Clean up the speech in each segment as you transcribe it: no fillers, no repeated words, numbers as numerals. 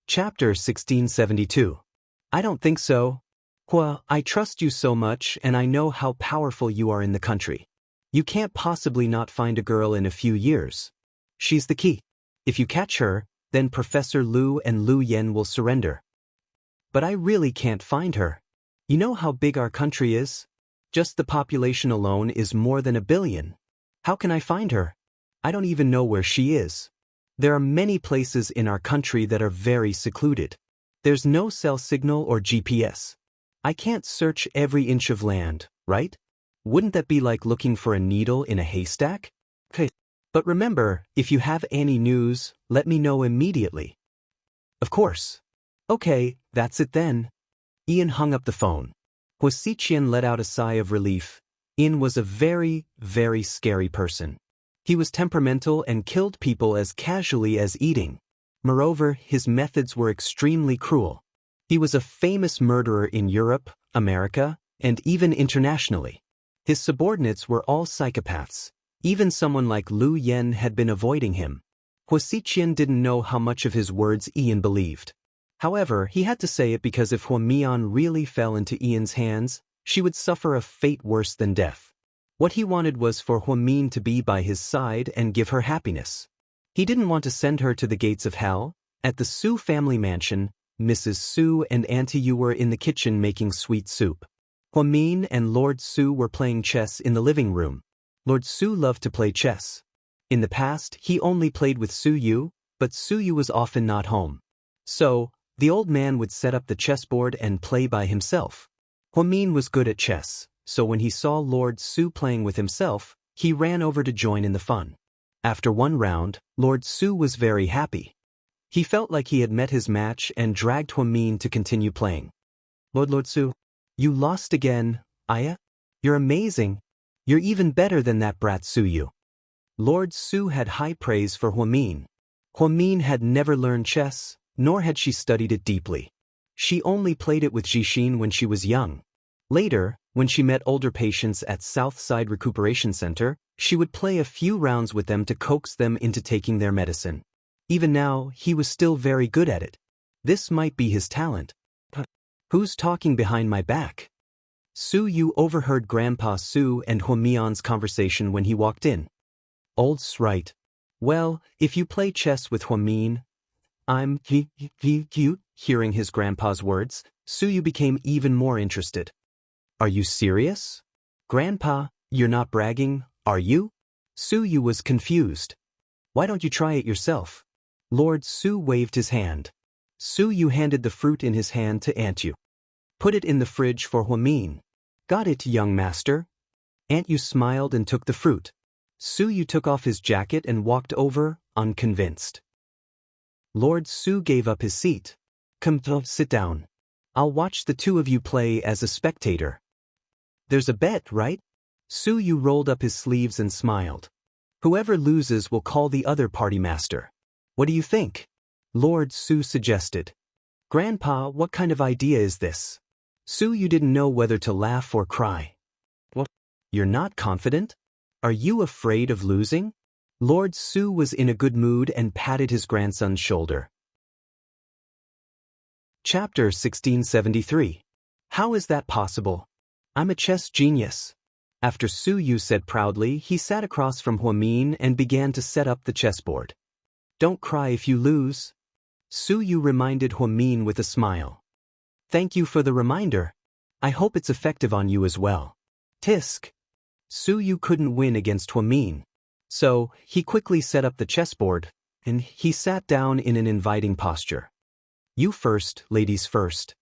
Chapter 1672. I don't think so. Hua, I trust you so much and I know how powerful you are in the country. You can't possibly not find a girl in a few years. She's the key. If you catch her, then Professor Lu and Lu Yen will surrender. But I really can't find her. You know how big our country is? Just the population alone is more than 1 billion. How can I find her? I don't even know where she is. There are many places in our country that are very secluded. There's no cell signal or GPS. I can't search every inch of land, right? Wouldn't that be like looking for a needle in a haystack? But remember, if you have any news, let me know immediately. Of course. Okay, that's it then. Ian hung up the phone. Xianxia let out a sigh of relief. Ian was a very, very scary person. He was temperamental and killed people as casually as eating. Moreover, his methods were extremely cruel. He was a famous murderer in Europe, America, and even internationally. His subordinates were all psychopaths. Even someone like Lu Yen had been avoiding him. Xianxia didn't know how much of his words Ian believed. However, he had to say it because if Huamian really fell into Ian's hands, she would suffer a fate worse than death. What he wanted was for Huamin to be by his side and give her happiness. He didn't want to send her to the gates of hell. At the Su family mansion, Mrs. Su and Auntie Yu were in the kitchen making sweet soup. Huamin and Lord Su were playing chess in the living room. Lord Su loved to play chess. In the past, he only played with Su Yu, but Su Yu was often not home. So, the old man would set up the chessboard and play by himself. Huamin was good at chess, so when he saw Lord Su playing with himself, he ran over to join in the fun. After one round, Lord Su was very happy. He felt like he had met his match and dragged Huamin to continue playing. Lord Su, you lost again, Aya? You're amazing. You're even better than that brat Su Yu. Lord Su had high praise for Huamin. Huamin had never learned chess, nor had she studied it deeply. She only played it with Jixin when she was young. Later, when she met older patients at Southside Recuperation Center, she would play a few rounds with them to coax them into taking their medicine. Even now, he was still very good at it. This might be his talent. Who's talking behind my back? Su Yu overheard Grandpa Su and Huamian's conversation when he walked in. Old's right. Well, if you play chess with Huamin, I'm cute. Hearing his grandpa's words, Su Yu became even more interested. Are you serious? Grandpa, you're not bragging, are you? Su Yu was confused. Why don't you try it yourself? Lord Su waved his hand. Su Yu handed the fruit in his hand to Aunt Yu. Put it in the fridge for Huamin. Got it, young master. Aunt Yu smiled and took the fruit. Su Yu took off his jacket and walked over, unconvinced. Lord Su gave up his seat. Come, sit down. I'll watch the two of you play as a spectator. There's a bet, right? Su Yu rolled up his sleeves and smiled. Whoever loses will call the other party master. What do you think? Lord Su suggested. Grandpa, what kind of idea is this? Su Yu didn't know whether to laugh or cry. What? You're not confident? Are you afraid of losing? Lord Su was in a good mood and patted his grandson's shoulder. Chapter 1673. How is that possible? I'm a chess genius. After Su Yu said proudly, he sat across from Huamin and began to set up the chessboard. Don't cry if you lose. Su Yu reminded Huamin with a smile. Thank you for the reminder. I hope it's effective on you as well. Tisk. Su Yu couldn't win against Huamin. So, he quickly set up the chessboard, and he sat down in an inviting posture. You first, ladies first.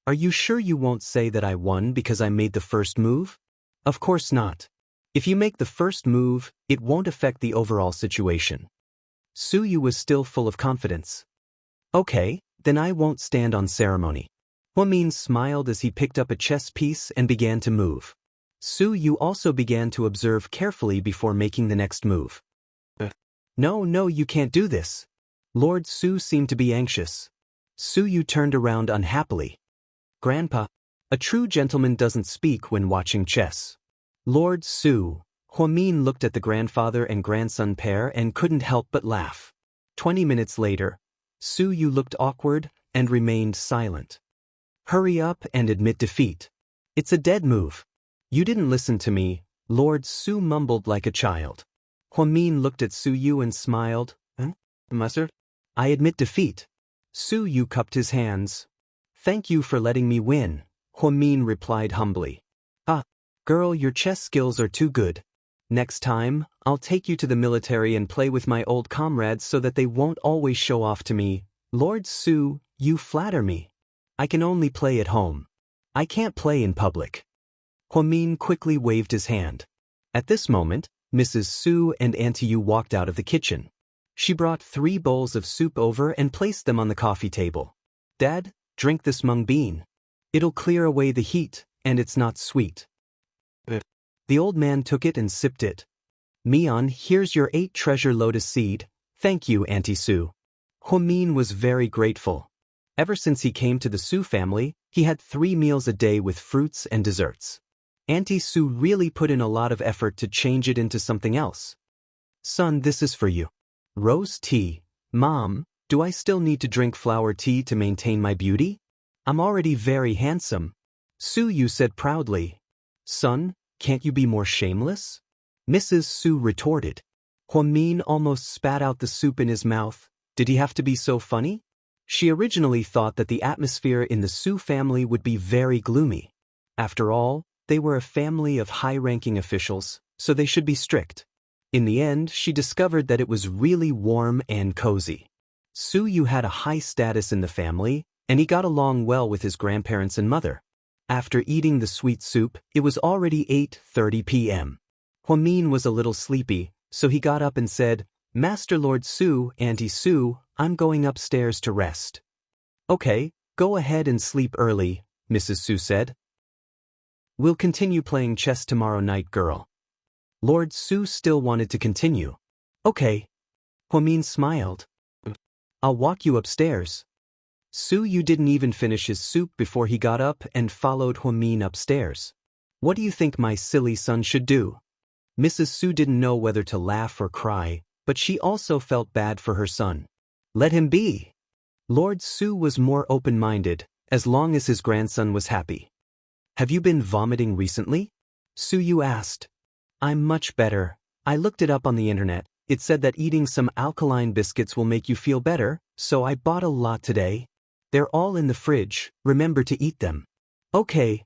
Are you sure you won't say that I won because I made the first move? Of course not. If you make the first move, it won't affect the overall situation. Su Yu was still full of confidence. Okay, then I won't stand on ceremony. Huamin smiled as he picked up a chess piece and began to move. Su Yu also began to observe carefully before making the next move. No, you can't do this. Lord Su seemed to be anxious. Su Yu turned around unhappily. Grandpa, a true gentleman doesn't speak when watching chess. Lord Su, Huamin looked at the grandfather and grandson pair and couldn't help but laugh. 20 minutes later, Su Yu looked awkward and remained silent. Hurry up and admit defeat. It's a dead move. You didn't listen to me, Lord Su mumbled like a child. Huamin looked at Su Yu and smiled. Mustard? I admit defeat. Su Yu cupped his hands. Thank you for letting me win, Huamin replied humbly. Ah, girl, your chess skills are too good. Next time, I'll take you to the military and play with my old comrades so that they won't always show off to me. Lord Su, you flatter me. I can only play at home. I can't play in public. Huamin quickly waved his hand. At this moment, Mrs. Su and Auntie Yu walked out of the kitchen. She brought 3 bowls of soup over and placed them on the coffee table. Dad, drink this mung bean. It'll clear away the heat, and it's not sweet. The old man took it and sipped it. Mian, here's your 8 treasure lotus seed. Thank you, Auntie Su. Huamin was very grateful. Ever since he came to the Su family, he had 3 meals a day with fruits and desserts. Auntie Su really put in a lot of effort to change it into something else. Son, this is for you. Rose tea. Mom, do I still need to drink flower tea to maintain my beauty? I'm already very handsome. Su Yu said proudly. Son, can't you be more shameless? Mrs. Su retorted. Huamin almost spat out the soup in his mouth. Did he have to be so funny? She originally thought that the atmosphere in the Su family would be very gloomy. After all, they were a family of high-ranking officials, so they should be strict. In the end, she discovered that it was really warm and cozy. Su Yu had a high status in the family, and he got along well with his grandparents and mother. After eating the sweet soup, it was already 8:30 p.m. Huamin was a little sleepy, so he got up and said, Master Lord Su, Auntie Su, I'm going upstairs to rest. Okay, go ahead and sleep early, Mrs. Su said. We'll continue playing chess tomorrow night, girl. Lord Su still wanted to continue. Okay. Huamin smiled. I'll walk you upstairs. Su Yu didn't even finish his soup before he got up and followed Huamin upstairs. What do you think my silly son should do? Mrs. Su didn't know whether to laugh or cry, but she also felt bad for her son. Let him be. Lord Su was more open-minded, as long as his grandson was happy. Have you been vomiting recently? Su Yu asked. I'm much better. I looked it up on the internet. It said that eating some alkaline biscuits will make you feel better, so I bought a lot today. They're all in the fridge, remember to eat them. Okay.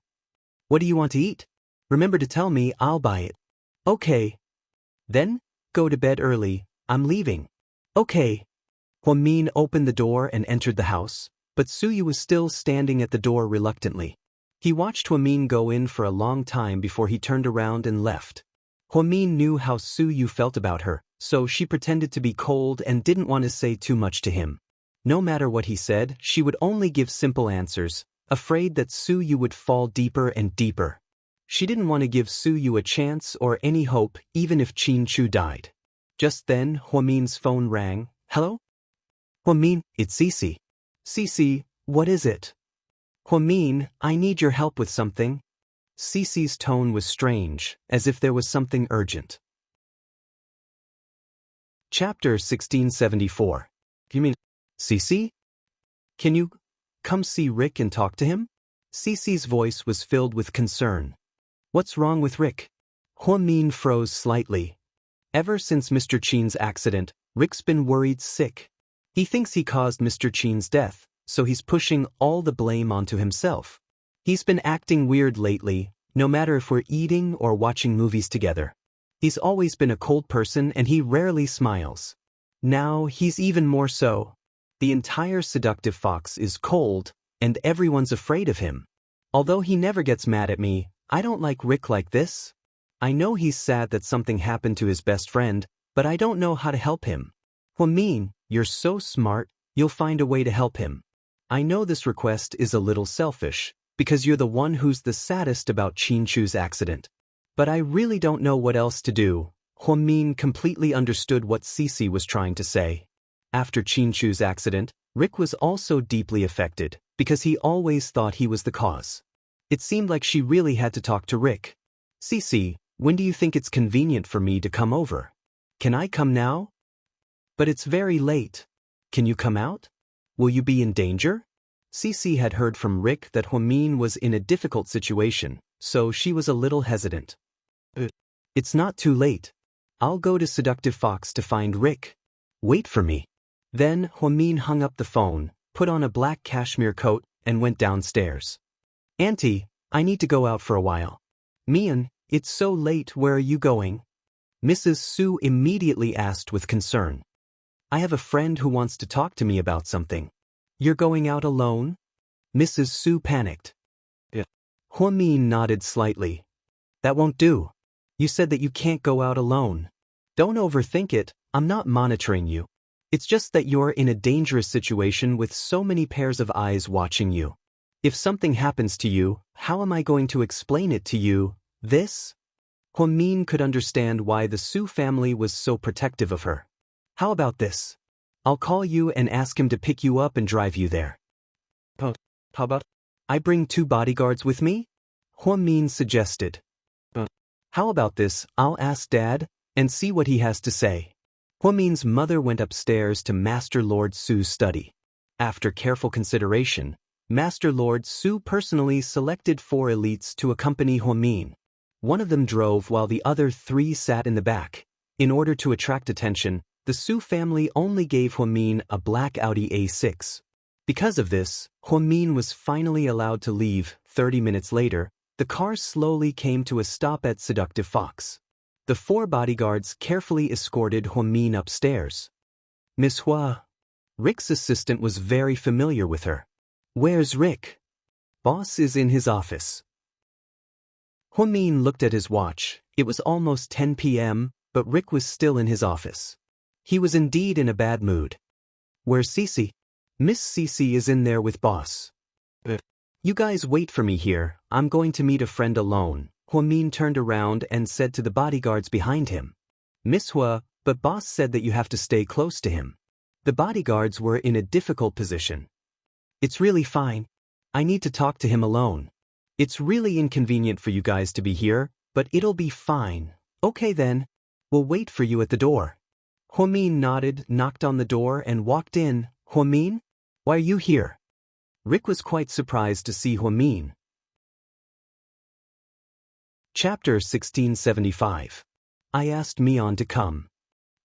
What do you want to eat? Remember to tell me, I'll buy it. Okay. Then, go to bed early, I'm leaving. Okay. Huamin opened the door and entered the house, but Su Yu was still standing at the door reluctantly. He watched Huamin go in for a long time before he turned around and left. Huamin knew how Su Yu felt about her, so she pretended to be cold and didn't want to say too much to him. No matter what he said, she would only give simple answers, afraid that Su Yu would fall deeper and deeper. She didn't want to give Su Yu a chance or any hope, even if Qin Chu died. Just then, Huamin's phone rang. Hello? Huamin, it's Cici. Cici, what is it? Huamin, I need your help with something. Cici's tone was strange, as if there was something urgent. Chapter 1674. You mean, Cici? Can you come see Rick and talk to him? Cici's voice was filled with concern. What's wrong with Rick? Huamin froze slightly. Ever since Mr. Qin's accident, Rick's been worried sick. He thinks he caused Mr. Qin's death, so he's pushing all the blame onto himself. He's been acting weird lately, no matter if we're eating or watching movies together. He's always been a cold person and he rarely smiles. Now he's even more so. The entire seductive fox is cold, and everyone's afraid of him. Although he never gets mad at me, I don't like Rick like this. I know he's sad that something happened to his best friend, but I don't know how to help him. Huamin, you're so smart, you'll find a way to help him. I know this request is a little selfish, because you're the one who's the saddest about Qin Chu's accident. But I really don't know what else to do. Huamin completely understood what Cici was trying to say. After Qin Chu's accident, Rick was also deeply affected, because he always thought he was the cause. It seemed like she really had to talk to Rick. Cici, when do you think it's convenient for me to come over? Can I come now? But it's very late. Can you come out? Will you be in danger? Cici had heard from Rick that Huamin was in a difficult situation, so she was a little hesitant. It's not too late. I'll go to Seductive Fox to find Rick. Wait for me. Then Huamin hung up the phone, put on a black cashmere coat, and went downstairs. Auntie, I need to go out for a while. Mian, it's so late, where are you going? Mrs. Su immediately asked with concern. I have a friend who wants to talk to me about something. You're going out alone? Mrs. Su panicked. Huamin nodded slightly. That won't do. You said that you can't go out alone. Don't overthink it, I'm not monitoring you. It's just that you're in a dangerous situation with so many pairs of eyes watching you. If something happens to you, how am I going to explain it to you? This? Huamin could understand why the Su family was so protective of her. How about this? I'll call you and ask him to pick you up and drive you there. How about I bring 2 bodyguards with me? Huamin suggested. How about this, I'll ask Dad and see what he has to say. Huamin's mother went upstairs to Master Lord Su's study. After careful consideration, Master Lord Su personally selected 4 elites to accompany Huamin. One of them drove while the other 3 sat in the back. In order to attract attention, the Su family only gave Huamin a black Audi A6. Because of this, Huamin was finally allowed to leave. 30 minutes later, the car slowly came to a stop at Seductive Fox. The 4 bodyguards carefully escorted Huamin upstairs. Miss Hua. Rick's assistant was very familiar with her. Where's Rick? Boss is in his office. Huamin looked at his watch. It was almost 10 p.m., but Rick was still in his office. He was indeed in a bad mood. Where's Cici? Miss Cici is in there with boss. You guys wait for me here, I'm going to meet a friend alone. Huamin turned around and said to the bodyguards behind him. Miss Hua, but boss said that you have to stay close to him. The bodyguards were in a difficult position. It's really fine. I need to talk to him alone. It's really inconvenient for you guys to be here, but it'll be fine. Okay then. We'll wait for you at the door. Huamin nodded, knocked on the door and walked in. Huamin? Why are you here? Rick was quite surprised to see Huamin. Chapter 1675. I asked Mian to come.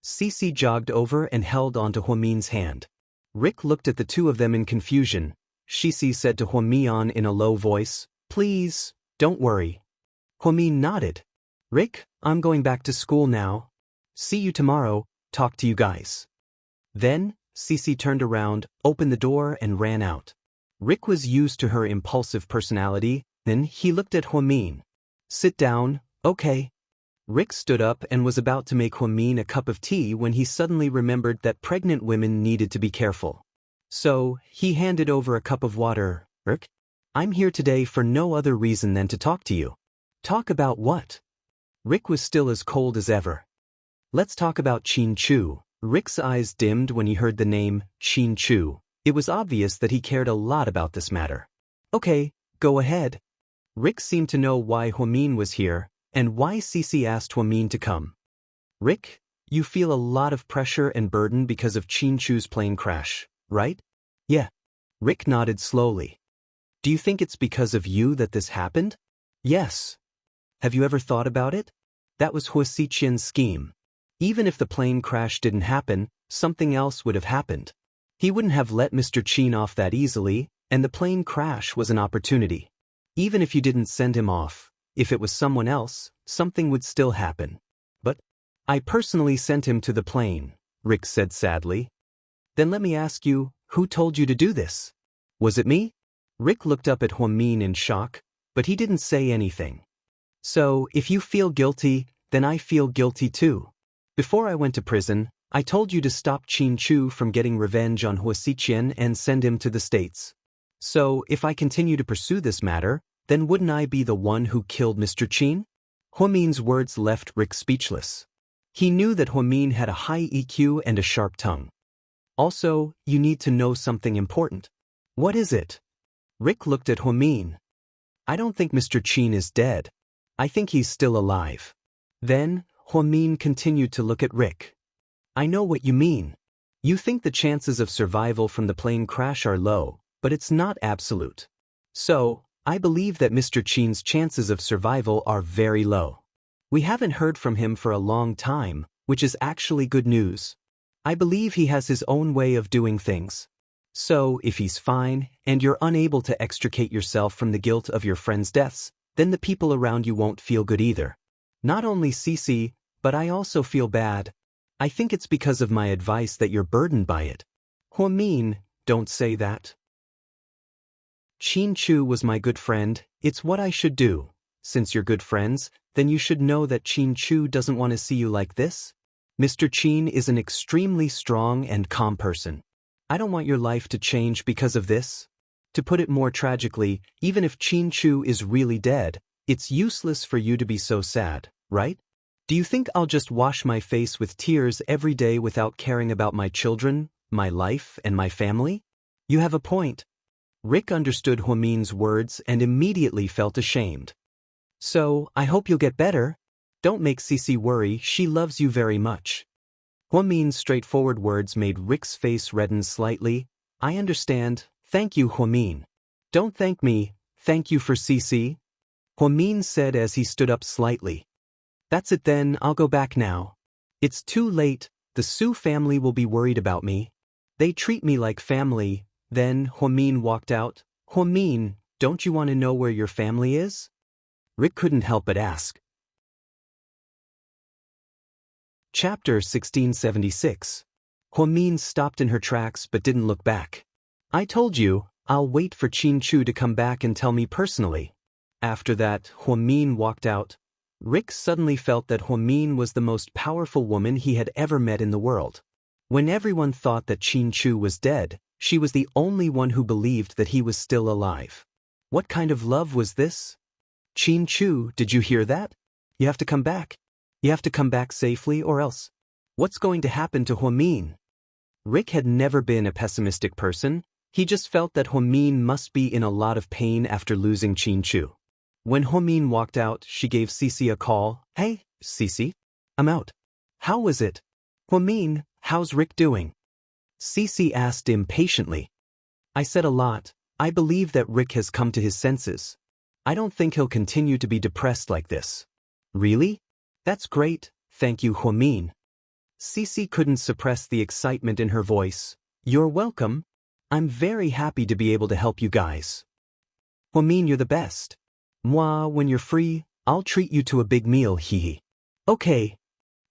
Cici jogged over and held onto Huamin's hand. Rick looked at the 2 of them in confusion. Cici said to Huamin in a low voice, Please, don't worry. Huamin nodded. Rick, I'm going back to school now. See you tomorrow, talk to you guys. Then, Cici turned around, opened the door and ran out. Rick was used to her impulsive personality, then he looked at Huamin. Sit down, okay. Rick stood up and was about to make Huamin a cup of tea when he suddenly remembered that pregnant women needed to be careful. So, he handed over a cup of water. Rick, I'm here today for no other reason than to talk to you. Talk about what? Rick was still as cold as ever. Let's talk about Qin Chu. Rick's eyes dimmed when he heard the name, Qin Chu. It was obvious that he cared a lot about this matter. Okay, go ahead. Rick seemed to know why Huamin was here, and why Cici asked Huamin to come. Rick, you feel a lot of pressure and burden because of Qin Chu's plane crash, right? Yeah. Rick nodded slowly. Do you think it's because of you that this happened? Yes. Have you ever thought about it? That was Hua Xiqian's scheme. Even if the plane crash didn't happen, something else would have happened. He wouldn't have let Mr. Qin off that easily, and the plane crash was an opportunity. Even if you didn't send him off, if it was someone else, something would still happen. But I personally sent him to the plane, Rick said sadly. Then let me ask you, who told you to do this? Was it me? Rick looked up at Huamin in shock, but he didn't say anything. So, if you feel guilty, then I feel guilty too. Before I went to prison, I told you to stop Qin Chu from getting revenge on Hua Xiqian and send him to the States. So, if I continue to pursue this matter, then wouldn't I be the one who killed Mr. Qin? Huamin's words left Rick speechless. He knew that Huamin had a high EQ and a sharp tongue. Also, you need to know something important. What is it? Rick looked at Huamin. I don't think Mr. Qin is dead. I think he's still alive. Then, Huamin continued to look at Rick. I know what you mean. You think the chances of survival from the plane crash are low, but it's not absolute. So, I believe that Mr. Qin's chances of survival are very low. We haven't heard from him for a long time, which is actually good news. I believe he has his own way of doing things. So, if he's fine, and you're unable to extricate yourself from the guilt of your friends' deaths, then the people around you won't feel good either. Not only Cici, but I also feel bad. I think it's because of my advice that you're burdened by it. Huamin, don't say that. Qin Chu was my good friend, it's what I should do. Since you're good friends, then you should know that Qin Chu doesn't want to see you like this. Mr. Qin is an extremely strong and calm person. I don't want your life to change because of this. To put it more tragically, even if Qin Chu is really dead, it's useless for you to be so sad, right? Do you think I'll just wash my face with tears every day without caring about my children, my life, and my family? You have a point. Rick understood Huamin's words and immediately felt ashamed. So, I hope you'll get better. Don't make Cici worry, she loves you very much. Huamin's straightforward words made Rick's face redden slightly. I understand, thank you Huamin. Don't thank me, thank you for Cici. Huamin said as he stood up slightly. That's it then, I'll go back now. It's too late, the Su family will be worried about me. They treat me like family. Then Huamin walked out. Huamin, don't you want to know where your family is? Rick couldn't help but ask. Chapter 1676. Huamin stopped in her tracks but didn't look back. I told you, I'll wait for Qin Chu to come back and tell me personally. After that, Huamin walked out. Rick suddenly felt that Huamin was the most powerful woman he had ever met in the world. When everyone thought that Qin Chu was dead, she was the only one who believed that he was still alive. What kind of love was this? Qin Chu, did you hear that? You have to come back. You have to come back safely or else. What's going to happen to Huamin? Rick had never been a pessimistic person. He just felt that Huamin must be in a lot of pain after losing Qin Chu. When Huamin walked out, she gave Cici a call. Hey, Cici. I'm out. How was it? Huamin, how's Rick doing? Cici asked impatiently. I said a lot. I believe that Rick has come to his senses. I don't think he'll continue to be depressed like this. Really? That's great, thank you Huamin. Cici couldn't suppress the excitement in her voice. You're welcome. I'm very happy to be able to help you guys. Huamin, you're the best. Moi, when you're free, I'll treat you to a big meal, hee. Okay.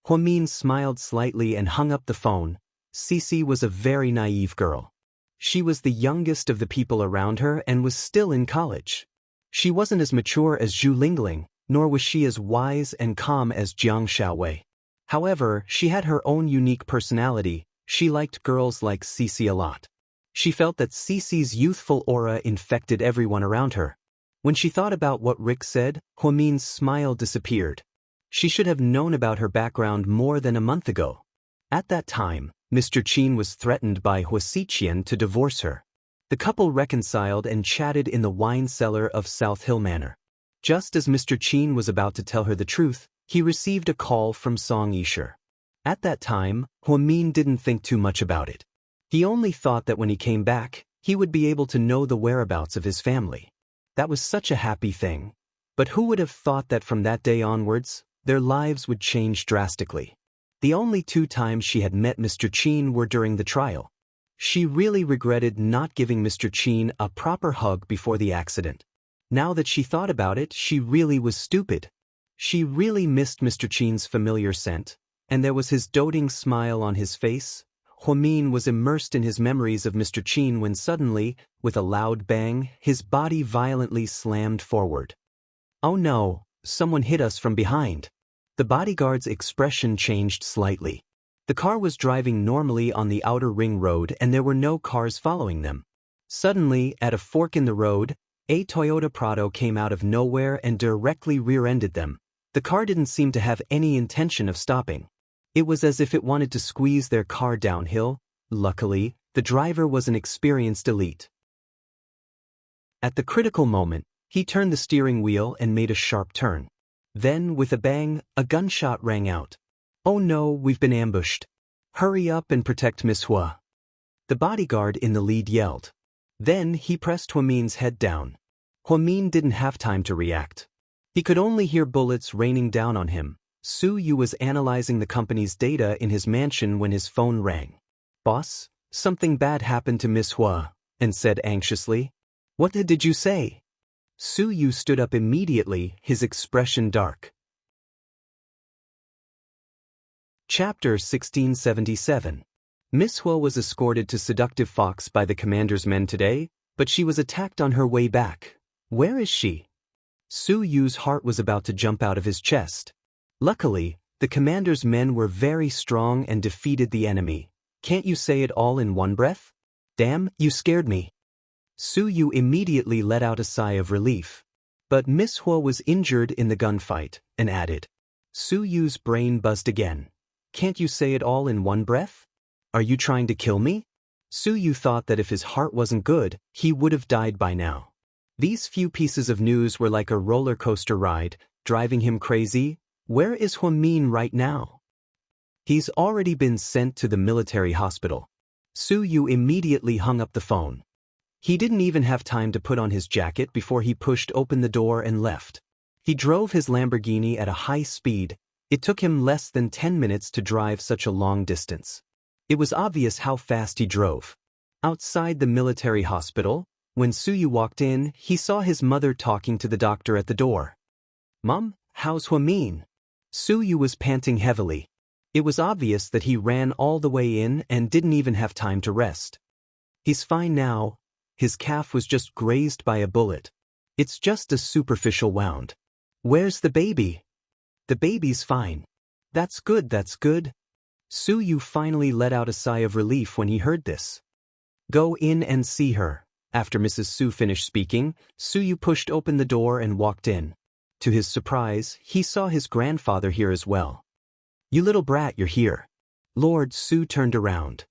Huamin smiled slightly and hung up the phone. Cici was a very naive girl. She was the youngest of the people around her and was still in college. She wasn't as mature as Zhu Lingling, nor was she as wise and calm as Jiang Xiaowei. However, she had her own unique personality. She liked girls like Cici a lot. She felt that Cici's youthful aura infected everyone around her. When she thought about what Rick said, Huamin's smile disappeared. She should have known about her background more than a month ago. At that time, Mr. Qin was threatened by Huasiqian to divorce her. The couple reconciled and chatted in the wine cellar of South Hill Manor. Just as Mr. Qin was about to tell her the truth, he received a call from Song Yisher. At that time, Huamin didn't think too much about it. He only thought that when he came back, he would be able to know the whereabouts of his family. That was such a happy thing. But who would have thought that from that day onwards, their lives would change drastically? The only 2 times she had met Mr. Qin were during the trial. She really regretted not giving Mr. Qin a proper hug before the accident. Now that she thought about it, she really was stupid. She really missed Mr. Qin's familiar scent, and there was his doting smile on his face. Huamin was immersed in his memories of Mr. Qin when suddenly, with a loud bang, his body violently slammed forward. Oh no, someone hit us from behind. The bodyguard's expression changed slightly. The car was driving normally on the outer ring road and there were no cars following them. Suddenly, at a fork in the road, a Toyota Prado came out of nowhere and directly rear-ended them. The car didn't seem to have any intention of stopping. It was as if it wanted to squeeze their car downhill. Luckily, the driver was an experienced elite. At the critical moment, he turned the steering wheel and made a sharp turn. Then, with a bang, a gunshot rang out. Oh no, we've been ambushed. Hurry up and protect Miss Hua. The bodyguard in the lead yelled. Then he pressed Huamin's head down. Huamin didn't have time to react. He could only hear bullets raining down on him. Su Yu was analyzing the company's data in his mansion when his phone rang. Boss, something bad happened to Miss Hua, and said anxiously. What did you say? Su Yu stood up immediately, his expression dark. Chapter 1677. Miss Hua was escorted to Seductive Fox by the commander's men today, but she was attacked on her way back. Where is she? Su Yu's heart was about to jump out of his chest. Luckily, the commander's men were very strong and defeated the enemy. Can't you say it all in one breath? Damn, you scared me. Su Yu immediately let out a sigh of relief. But Miss Hua was injured in the gunfight, and added. Su Yu's brain buzzed again. Can't you say it all in one breath? Are you trying to kill me? Su Yu thought that if his heart wasn't good, he would have died by now. These few pieces of news were like a roller coaster ride, driving him crazy. Where is Huamin right now? He's already been sent to the military hospital. Su Yu immediately hung up the phone. He didn't even have time to put on his jacket before he pushed open the door and left. He drove his Lamborghini at a high speed. It took him less than 10 minutes to drive such a long distance. It was obvious how fast he drove. Outside the military hospital, when Su Yu walked in, he saw his mother talking to the doctor at the door. Mom, how's Huamin? Su Yu was panting heavily. It was obvious that he ran all the way in and didn't even have time to rest. He's fine now. His calf was just grazed by a bullet. It's just a superficial wound. Where's the baby? The baby's fine. That's good, that's good. Su Yu finally let out a sigh of relief when he heard this. Go in and see her. After Mrs. Su finished speaking, Su Yu pushed open the door and walked in. To his surprise, he saw his grandfather here as well. You little brat, you're here. Lord Su turned around.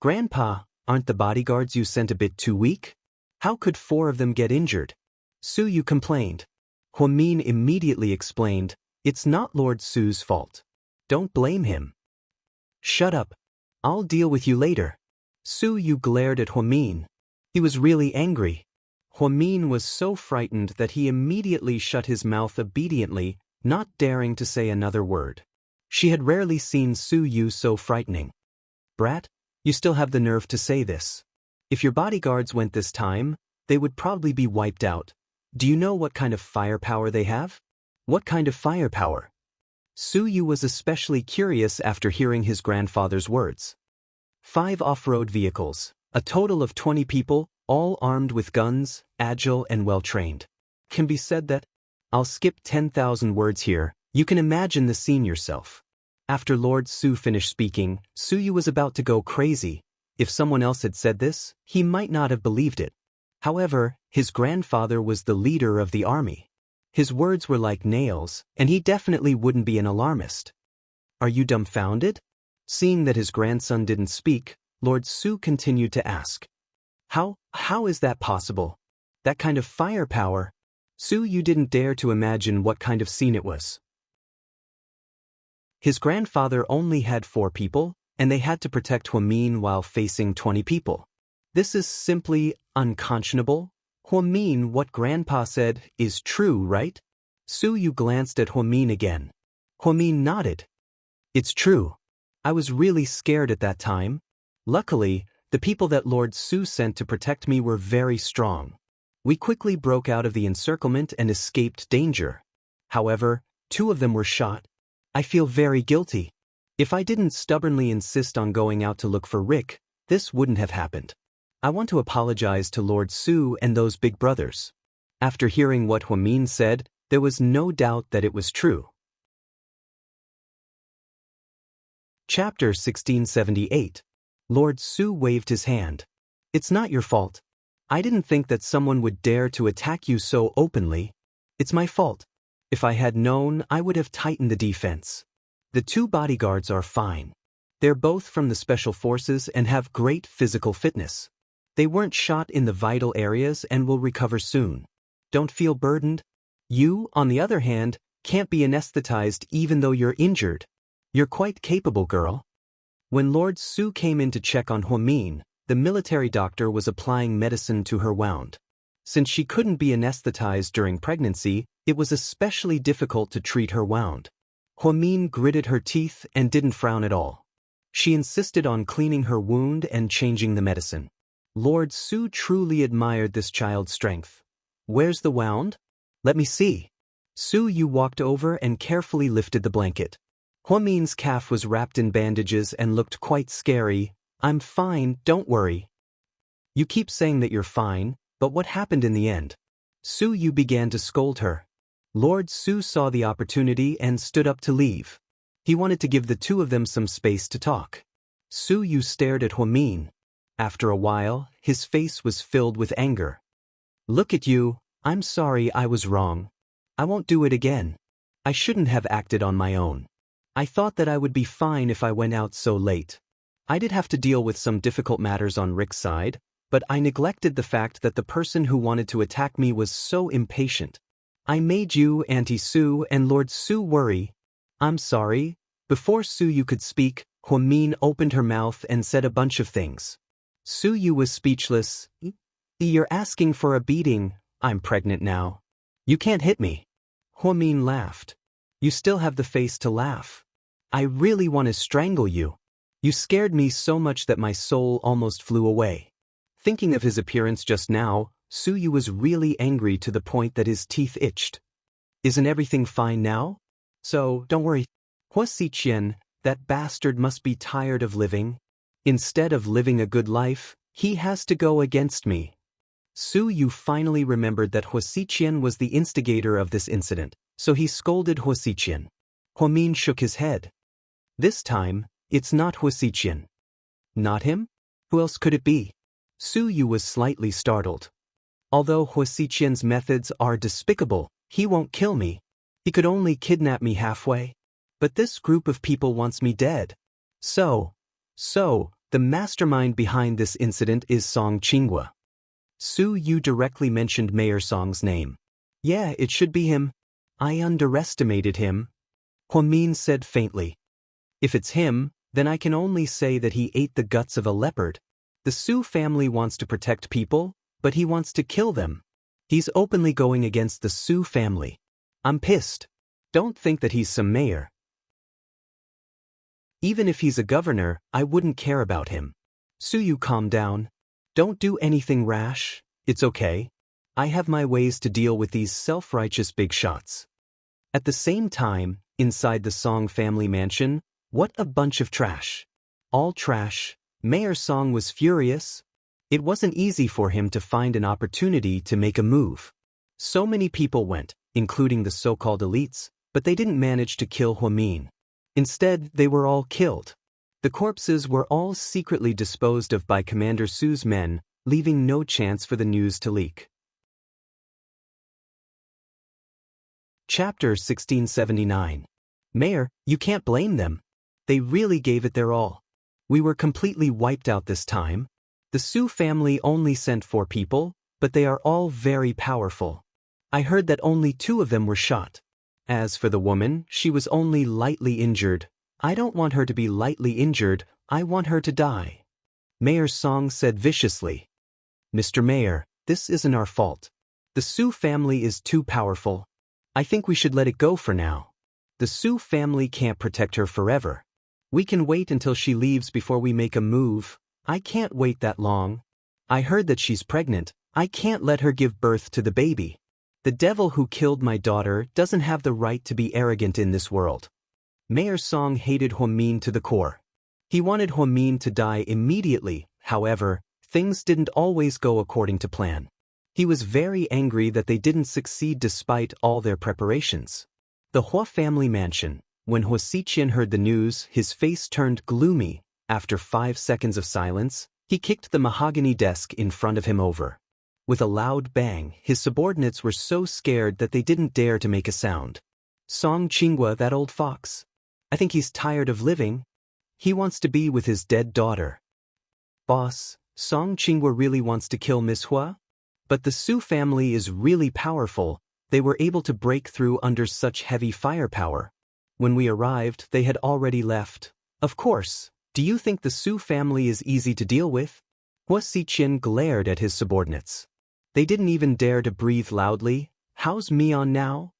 Grandpa, aren't the bodyguards you sent a bit too weak? How could 4 of them get injured? Su Yu complained. Huamin immediately explained, it's not Lord Su's fault. Don't blame him. Shut up. I'll deal with you later. Su Yu glared at Huamin. He was really angry. Huamin was so frightened that he immediately shut his mouth obediently, not daring to say another word. She had rarely seen Su Yu so frightening. Brat, you still have the nerve to say this. If your bodyguards went this time, they would probably be wiped out. Do you know what kind of firepower they have? What kind of firepower? Su Yu was especially curious after hearing his grandfather's words. 5 off-road vehicles, a total of 20 people, all armed with guns, agile and well-trained. Can be said that, I'll skip 10,000 words here, you can imagine the scene yourself. After Lord Su finished speaking, Su Yu was about to go crazy. If someone else had said this, he might not have believed it. However, his grandfather was the leader of the army. His words were like nails, and he definitely wouldn't be an alarmist. Are you dumbfounded? Seeing that his grandson didn't speak, Lord Su continued to ask. How is that possible? That kind of firepower? Su Yu didn't dare to imagine what kind of scene it was. His grandfather only had 4 people, and they had to protect Huamin while facing 20 people. This is simply unconscionable. Huamin, what Grandpa said is true, right? Su Yu glanced at Huamin again. Huamin nodded. It's true. I was really scared at that time. Luckily, the people that Lord Su sent to protect me were very strong. We quickly broke out of the encirclement and escaped danger. However, 2 of them were shot. I feel very guilty. If I didn't stubbornly insist on going out to look for Rick, this wouldn't have happened. I want to apologize to Lord Su and those big brothers. After hearing what Huamin said, there was no doubt that it was true. Chapter 1678. Lord Su waved his hand. It's not your fault. I didn't think that someone would dare to attack you so openly. It's my fault. If I had known, I would have tightened the defense. The 2 bodyguards are fine. They're both from the Special Forces and have great physical fitness. They weren't shot in the vital areas and will recover soon. Don't feel burdened. You, on the other hand, can't be anesthetized even though you're injured. You're quite capable, girl. When Lord Su came in to check on Huamin, the military doctor was applying medicine to her wound. Since she couldn't be anesthetized during pregnancy, it was especially difficult to treat her wound. Huamin gritted her teeth and didn't frown at all. She insisted on cleaning her wound and changing the medicine. Lord Su truly admired this child's strength. "Where's the wound? Let me see." Su Yu walked over and carefully lifted the blanket. Huamin's calf was wrapped in bandages and looked quite scary. "I'm fine, don't worry." "You keep saying that you're fine, but what happened in the end?" Su Yu began to scold her. Lord Su saw the opportunity and stood up to leave. He wanted to give the two of them some space to talk. Su Yu stared at Huamin. After a while, his face was filled with anger. "Look at you, I'm sorry I was wrong. I won't do it again. I shouldn't have acted on my own. I thought that I would be fine if I went out so late. I did have to deal with some difficult matters on Rick's side, but I neglected the fact that the person who wanted to attack me was so impatient. I made you, Auntie Su, and Lord Su worry. I'm sorry." Before Su Yu could speak, Huamin opened her mouth and said a bunch of things. Su Yu was speechless. "You're asking for a beating. I'm pregnant now. You can't hit me." Huamin laughed. "You still have the face to laugh. I really want to strangle you. You scared me so much that my soul almost flew away." Thinking of his appearance just now, Su Yu was really angry to the point that his teeth itched. "Isn't everything fine now? So, don't worry. Huaxiqian, that bastard must be tired of living. Instead of living a good life, he has to go against me." Su Yu finally remembered that Huaxiqian was the instigator of this incident, so he scolded Huaxiqian. Huamin shook his head. "This time, it's not Huaxiqian." "Not him? Who else could it be?" Su Yu was slightly startled. "Although Huaxiqian's methods are despicable, he won't kill me. He could only kidnap me halfway. But this group of people wants me dead. So, the mastermind behind this incident is Song Qinghua." Su Yu directly mentioned Mayor Song's name. "Yeah, it should be him. I underestimated him," Huamin said faintly. "If it's him, then I can only say that he ate the guts of a leopard. The Su family wants to protect people, but he wants to kill them. He's openly going against the Su family. I'm pissed. Don't think that he's some mayor. Even if he's a governor, I wouldn't care about him." Su Yu, calm down. "Don't do anything rash. It's okay. I have my ways to deal with these self-righteous big shots." At the same time, inside the Song family mansion, what a bunch of trash. All trash. Mayor Song was furious. It wasn't easy for him to find an opportunity to make a move. So many people went, including the so-called elites, but they didn't manage to kill Huamin. Instead, they were all killed. The corpses were all secretly disposed of by Commander Su's men, leaving no chance for the news to leak. Chapter 1679. "Mayor, you can't blame them. They really gave it their all. We were completely wiped out this time. The Su family only sent 4 people, but they are all very powerful. I heard that only 2 of them were shot. As for the woman, she was only lightly injured. I don't want her to be lightly injured, I want her to die." Mayor Song said viciously. "Mr. Mayor, this isn't our fault. The Su family is too powerful. I think we should let it go for now. The Su family can't protect her forever. We can wait until she leaves before we make a move. I can't wait that long. I heard that she's pregnant. I can't let her give birth to the baby. The devil who killed my daughter doesn't have the right to be arrogant in this world." Mayor Song hated Huamin to the core. He wanted Huamin to die immediately. However, things didn't always go according to plan. He was very angry that they didn't succeed despite all their preparations. The Hua family mansion. When Huaxiqian heard the news, his face turned gloomy. After 5 seconds of silence, he kicked the mahogany desk in front of him over. With a loud bang, his subordinates were so scared that they didn't dare to make a sound. "Song Qinghua, that old fox. I think he's tired of living. He wants to be with his dead daughter." "Boss, Song Qinghua really wants to kill Miss Hua? But the Su family is really powerful. They were able to break through under such heavy firepower. When we arrived, they had already left." "Of course. Do you think the Su family is easy to deal with? Hua Xiqian glared at his subordinates. They didn't even dare to breathe loudly. How's Mian now?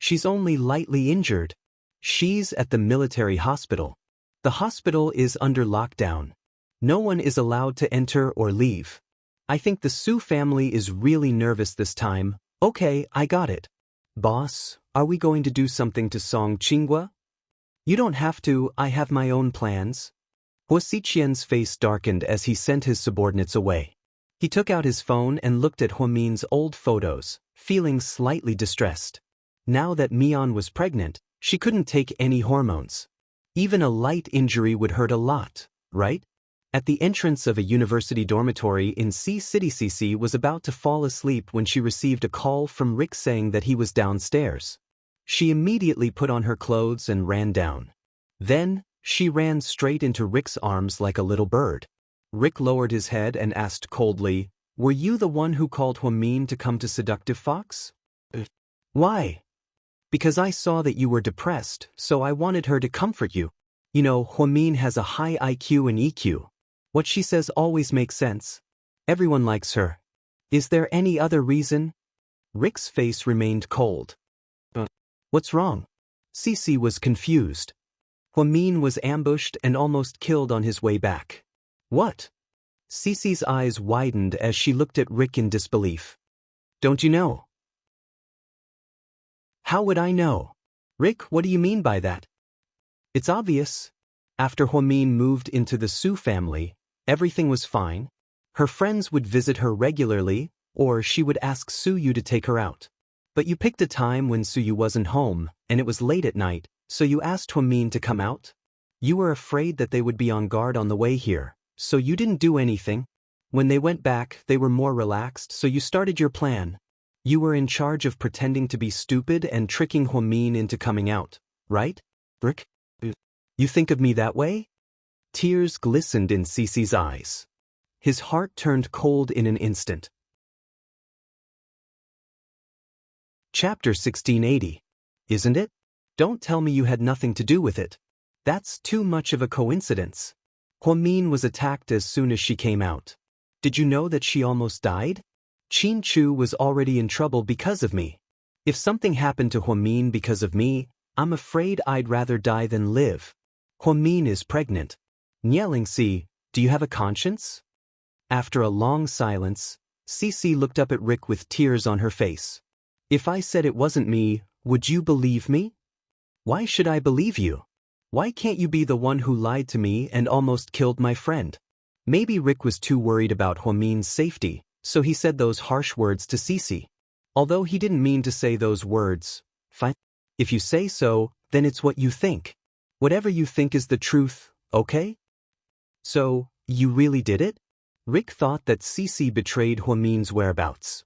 She's only lightly injured. She's at the military hospital. The hospital is under lockdown. No one is allowed to enter or leave. I think the Su family is really nervous this time. Okay, I got it. Boss, are we going to do something to Song Qinghua? You don't have to, I have my own plans. Hua Xiqian's face darkened as he sent his subordinates away. He took out his phone and looked at Huamin's old photos, feeling slightly distressed. Now that Mian was pregnant, she couldn't take any hormones. Even a light injury would hurt a lot, right? At the entrance of a university dormitory in C City, Cici was about to fall asleep when she received a call from Rick saying that he was downstairs. She immediately put on her clothes and ran down. Then, she ran straight into Rick's arms like a little bird. Rick lowered his head and asked coldly, "Were you the one who called Huamin to come to Seductive Fox?" Why? Because I saw that you were depressed, so I wanted her to comfort you. You know, Huamin has a high IQ and EQ. What she says always makes sense. Everyone likes her. Is there any other reason? Rick's face remained cold. What's wrong? Cici was confused. Huamin was ambushed and almost killed on his way back. What? Cici's eyes widened as she looked at Rick in disbelief. Don't you know? How would I know? Rick, what do you mean by that? It's obvious. After Huamin moved into the Su family, everything was fine. Her friends would visit her regularly, or she would ask Suyu to take her out. But you picked a time when Suyu wasn't home, and it was late at night, so you asked Huamin to come out? You were afraid that they would be on guard on the way here, so you didn't do anything. When they went back, they were more relaxed, so you started your plan. You were in charge of pretending to be stupid and tricking Huamin into coming out, right? Rick? You think of me that way? Tears glistened in Cici's eyes. His heart turned cold in an instant. Chapter 1680. Isn't it? Don't tell me you had nothing to do with it. That's too much of a coincidence. Huamin was attacked as soon as she came out. Did you know that she almost died? Qin Chu was already in trouble because of me. If something happened to Huamin because of me, I'm afraid I'd rather die than live. Huamin is pregnant. Nielingxi, do you have a conscience? After a long silence, Cici looked up at Rick with tears on her face. If I said it wasn't me, would you believe me? Why should I believe you? Why can't you be the one who lied to me and almost killed my friend? Maybe Rick was too worried about Huamin's safety, so he said those harsh words to Cici. Although he didn't mean to say those words. Fine. If you say so, then it's what you think. Whatever you think is the truth, okay? So, you really did it? Rick thought that Cici betrayed Huamin's whereabouts.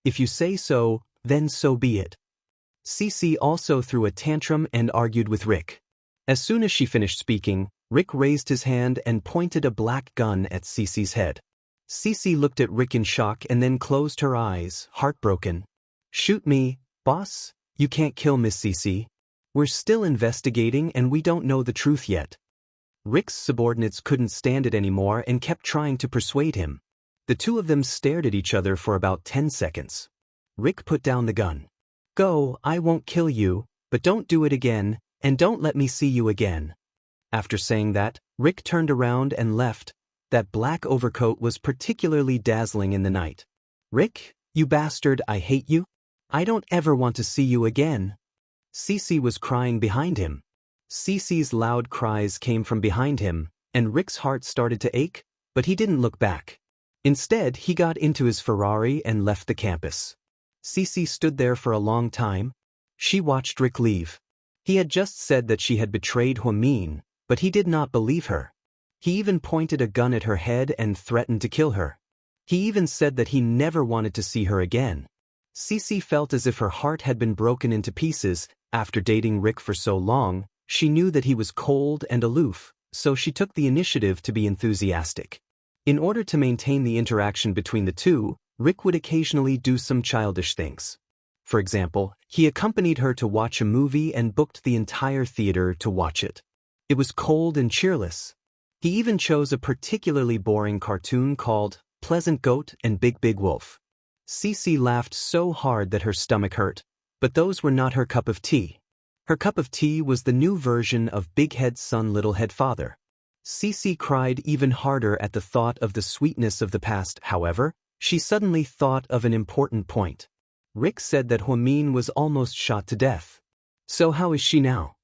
If you say so, then so be it. Cici also threw a tantrum and argued with Rick. As soon as she finished speaking, Rick raised his hand and pointed a black gun at Cici's head. Cici looked at Rick in shock and then closed her eyes, heartbroken. Shoot me, boss. You can't kill Miss Cici. We're still investigating and we don't know the truth yet. Rick's subordinates couldn't stand it anymore and kept trying to persuade him. The two of them stared at each other for about 10 seconds. Rick put down the gun. Go, I won't kill you, but don't do it again, and don't let me see you again. After saying that, Rick turned around and left. That black overcoat was particularly dazzling in the night. Rick, you bastard, I hate you. I don't ever want to see you again. Cici was crying behind him. Cici's loud cries came from behind him, and Rick's heart started to ache, but he didn't look back. Instead, he got into his Ferrari and left the campus. Cici stood there for a long time. She watched Rick leave. He had just said that she had betrayed Huamin, but he did not believe her. He even pointed a gun at her head and threatened to kill her. He even said that he never wanted to see her again. Cici felt as if her heart had been broken into pieces. After dating Rick for so long, she knew that he was cold and aloof, so she took the initiative to be enthusiastic. In order to maintain the interaction between the two, Rick would occasionally do some childish things. For example, he accompanied her to watch a movie and booked the entire theater to watch it. It was cold and cheerless. He even chose a particularly boring cartoon called Pleasant Goat and Big Big Wolf. Cece laughed so hard that her stomach hurt, but those were not her cup of tea. Her cup of tea was the new version of Big Head Son Little Head Father. Cece cried even harder at the thought of the sweetness of the past. However, she suddenly thought of an important point. Rick said that Huamin was almost shot to death. So how is she now?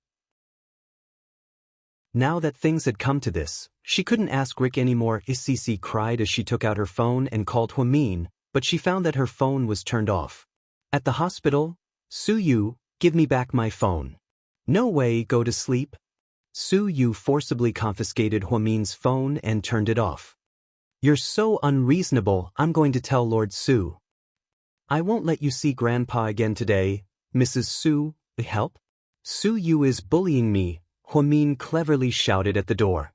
Now that things had come to this, she couldn't ask Rick anymore. Cece cried as she took out her phone and called Huamin, but she found that her phone was turned off. At the hospital, Su Yu, give me back my phone. No way, go to sleep. Su Yu forcibly confiscated Huamin's phone and turned it off. You're so unreasonable, I'm going to tell Lord Su. I won't let you see Grandpa again today, Mrs. Su, help? Su Yu is bullying me, Huamin cleverly shouted at the door.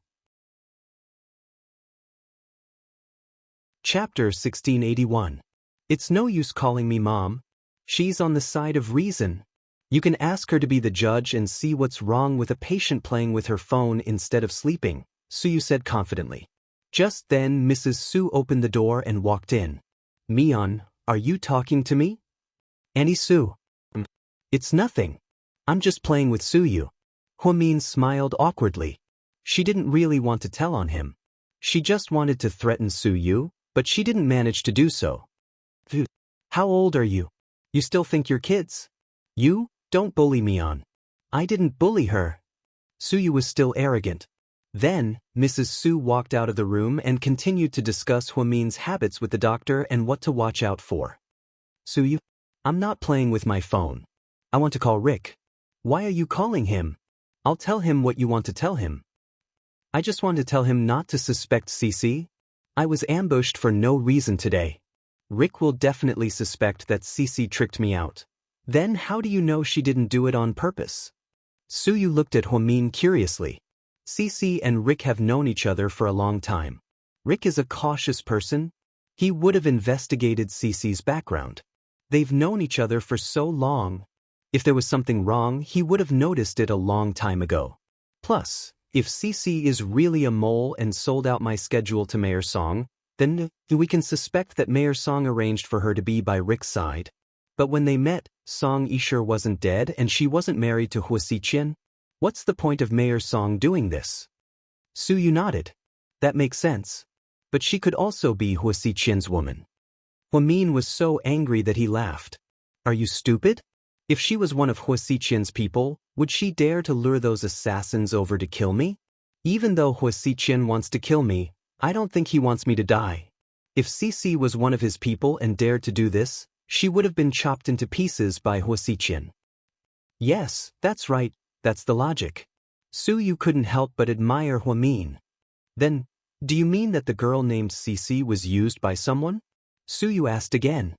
Chapter 1681. It's no use calling me Mom. She's on the side of reason. You can ask her to be the judge and see what's wrong with a patient playing with her phone instead of sleeping, Su Yu said confidently. Just then Mrs. Su opened the door and walked in. Mian, are you talking to me? Annie Su. It's nothing. I'm just playing with Su Yu. Huamin smiled awkwardly. She didn't really want to tell on him. She just wanted to threaten Su Yu, but she didn't manage to do so. How old are you? You still think you're kids? You, don't bully Mian. I didn't bully her. Su Yu was still arrogant. Then, Mrs. Su walked out of the room and continued to discuss Huamin's habits with the doctor and what to watch out for. Su Yu, I'm not playing with my phone. I want to call Rick. Why are you calling him? I'll tell him what you want to tell him. I just want to tell him not to suspect Cece. I was ambushed for no reason today. Rick will definitely suspect that Cece tricked me out. Then how do you know she didn't do it on purpose? Su Yu looked at Huamin curiously. Cece and Rick have known each other for a long time. Rick is a cautious person. He would have investigated Cece's background. They've known each other for so long. If there was something wrong, he would have noticed it a long time ago. Plus, if Cece is really a mole and sold out my schedule to Mayor Song, then we can suspect that Mayor Song arranged for her to be by Rick's side. But when they met, Song Yisher wasn't dead and she wasn't married to Huasiqian. What's the point of Mayor Song doing this? Su Yu nodded. That makes sense. But she could also be Huasiqian's woman. Huamin was so angry that he laughed. Are you stupid? If she was one of Huasiqian's people, would she dare to lure those assassins over to kill me? Even though Huasiqian wants to kill me, I don't think he wants me to die. If Cece was one of his people and dared to do this, she would have been chopped into pieces by Huasiqian. Yes, that's right, that's the logic. Su Yu couldn't help but admire Huamin. Then, do you mean that the girl named Cece was used by someone? Su Yu asked again.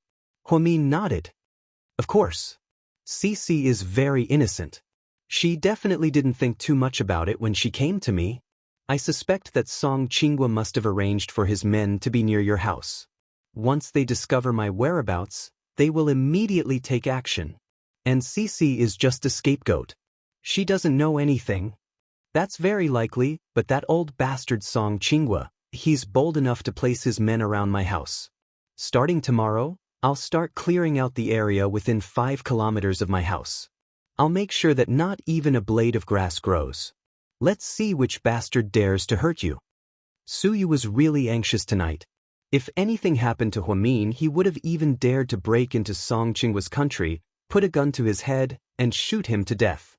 Huamin nodded. Of course. Cece is very innocent. She definitely didn't think too much about it when she came to me. I suspect that Song Qinghua must have arranged for his men to be near your house. Once they discover my whereabouts, they will immediately take action. And Cece is just a scapegoat. She doesn't know anything. That's very likely, but that old bastard Song Qinghua, he's bold enough to place his men around my house. Starting tomorrow, I'll start clearing out the area within 5 kilometers of my house. I'll make sure that not even a blade of grass grows. Let's see which bastard dares to hurt you. Su Yu was really anxious tonight. If anything happened to Huamin, he would have even dared to break into Song Qinghua's country, put a gun to his head, and shoot him to death.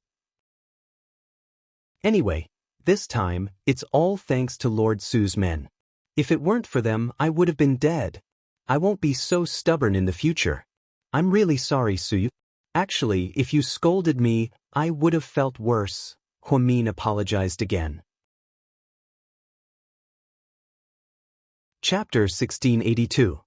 Anyway, this time, it's all thanks to Lord Su's men. If it weren't for them, I would have been dead. I won't be so stubborn in the future. I'm really sorry, Su Yu. Actually, if you scolded me, I would have felt worse. Huamin apologized again. Chapter 1682.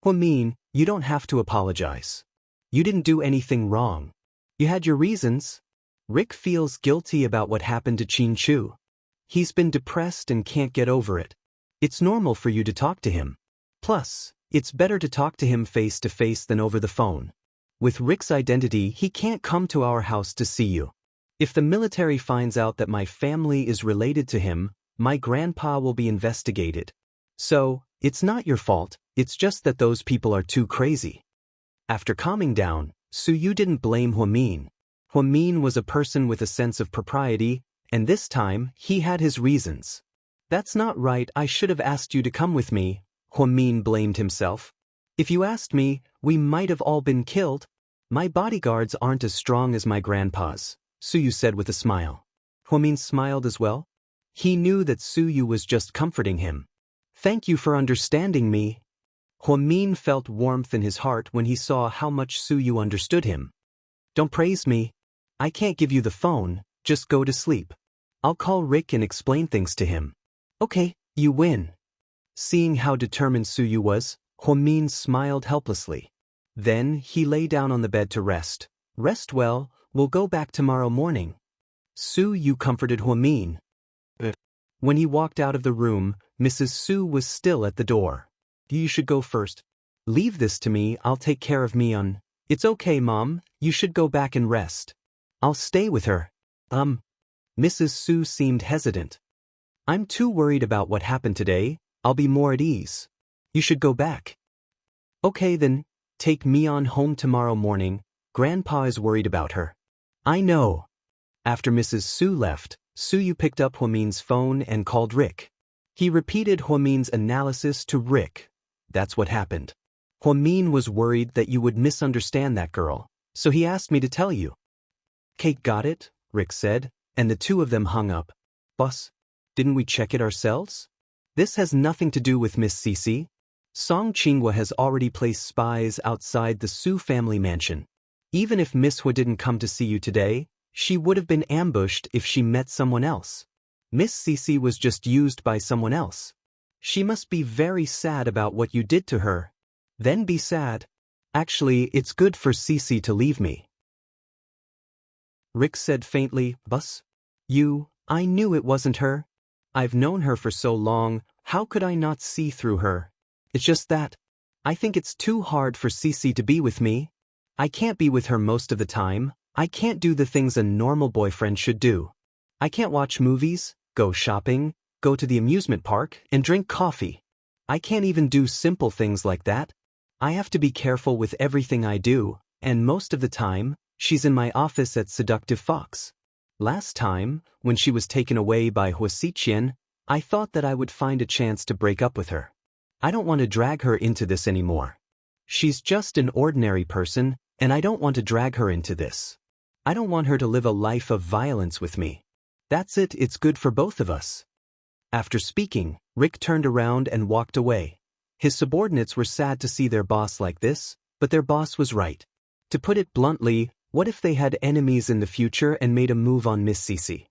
Huamin, you don't have to apologize. You didn't do anything wrong. You had your reasons. Rick feels guilty about what happened to Qin Chu. He's been depressed and can't get over it. It's normal for you to talk to him. Plus, it's better to talk to him face to face than over the phone. With Rick's identity, he can't come to our house to see you. If the military finds out that my family is related to him, My grandpa will be investigated. So, it's not your fault, it's just that those people are too crazy. After calming down, Su Yu didn't blame Huamin. Huamin was a person with a sense of propriety, and this time, he had his reasons. That's not right, I should have asked you to come with me, Huamin blamed himself. If you asked me, we might have all been killed. My bodyguards aren't as strong as my grandpa's, Su Yu said with a smile. Huamin smiled as well. He knew that Su Yu was just comforting him. Thank you for understanding me. Huamin felt warmth in his heart when he saw how much Su Yu understood him. Don't praise me. I can't give you the phone, just go to sleep. I'll call Rick and explain things to him. Okay, you win. Seeing how determined Su Yu was, Huamin smiled helplessly. Then he lay down on the bed to rest. Rest well, we'll go back tomorrow morning. Su Yu comforted Huamin. When he walked out of the room, Mrs. Su was still at the door. You should go first. Leave this to me, I'll take care of Mian. It's okay, Mom, you should go back and rest. I'll stay with her. Mrs. Su seemed hesitant. I'm too worried about what happened today, I'll be more at ease. You should go back. Okay then, take Mian home tomorrow morning, Grandpa is worried about her. I know. After Mrs. Su left, Su Yu picked up Huamin's phone and called Rick. He repeated Huamin's analysis to Rick. That's what happened. Huamin was worried that you would misunderstand that girl, so he asked me to tell you. Kate got it, Rick said, and the two of them hung up. Boss, didn't we check it ourselves? This has nothing to do with Miss Cece. Song Qinghua has already placed spies outside the Su family mansion. Even if Miss Hua didn't come to see you today, she would have been ambushed if she met someone else. Miss Cece was just used by someone else. She must be very sad about what you did to her. Then be sad. Actually, it's good for Cece to leave me. Rick said faintly, Bus? I knew it wasn't her. I've known her for so long, how could I not see through her? It's just that. I think it's too hard for Cece to be with me. I can't be with her most of the time. I can't do the things a normal boyfriend should do. I can't watch movies, go shopping, go to the amusement park, and drink coffee. I can't even do simple things like that. I have to be careful with everything I do, and most of the time, she's in my office at Seductive Fox. Last time, when she was taken away by Huasiqian, I thought that I would find a chance to break up with her. I don't want to drag her into this anymore. She's just an ordinary person, and I don't want to drag her into this. I don't want her to live a life of violence with me. That's it, it's good for both of us. After speaking, Rick turned around and walked away. His subordinates were sad to see their boss like this, but their boss was right. To put it bluntly, what if they had enemies in the future and made a move on Miss Cece?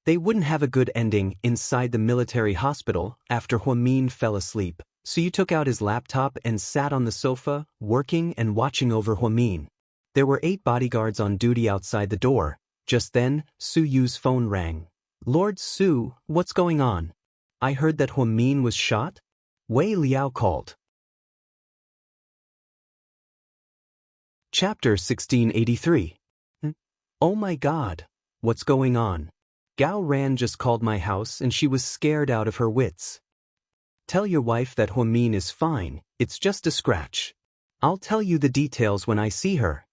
They wouldn't have a good ending inside the military hospital after Huamin fell asleep, so Yu took out his laptop and sat on the sofa, working and watching over Huamin. There were 8 bodyguards on duty outside the door. Just then, Su Yu's phone rang. Lord Su, what's going on? I heard that Huamin was shot? Wei Liao called. Chapter 1683. Oh my God, what's going on? Gao Ran just called my house and she was scared out of her wits. Tell your wife that Huamin is fine, it's just a scratch. I'll tell you the details when I see her.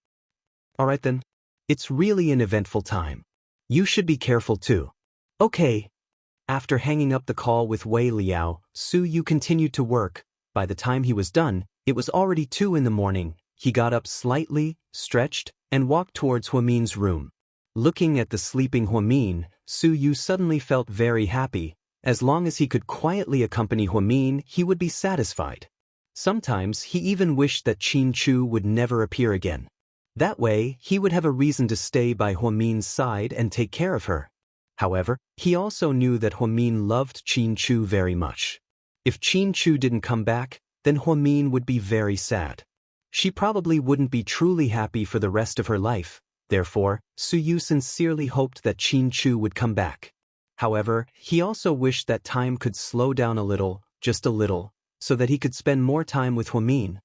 Alright then. It's really an eventful time. You should be careful too. Okay. After hanging up the call with Wei Liao, Su Yu continued to work. By the time he was done, it was already 2 in the morning. He got up slightly, stretched, and walked towards Huamin's room. Looking at the sleeping Huamin, Su Yu suddenly felt very happy. As long as he could quietly accompany Huamin, he would be satisfied. Sometimes he even wished that Qin Chu would never appear again. That way, he would have a reason to stay by Huamin's side and take care of her. However, he also knew that Huamin loved Qin Chu very much. If Qin Chu didn't come back, then Huamin would be very sad. She probably wouldn't be truly happy for the rest of her life. Therefore, Su Yu sincerely hoped that Qin Chu would come back. However, he also wished that time could slow down a little, just a little, so that he could spend more time with Huamin.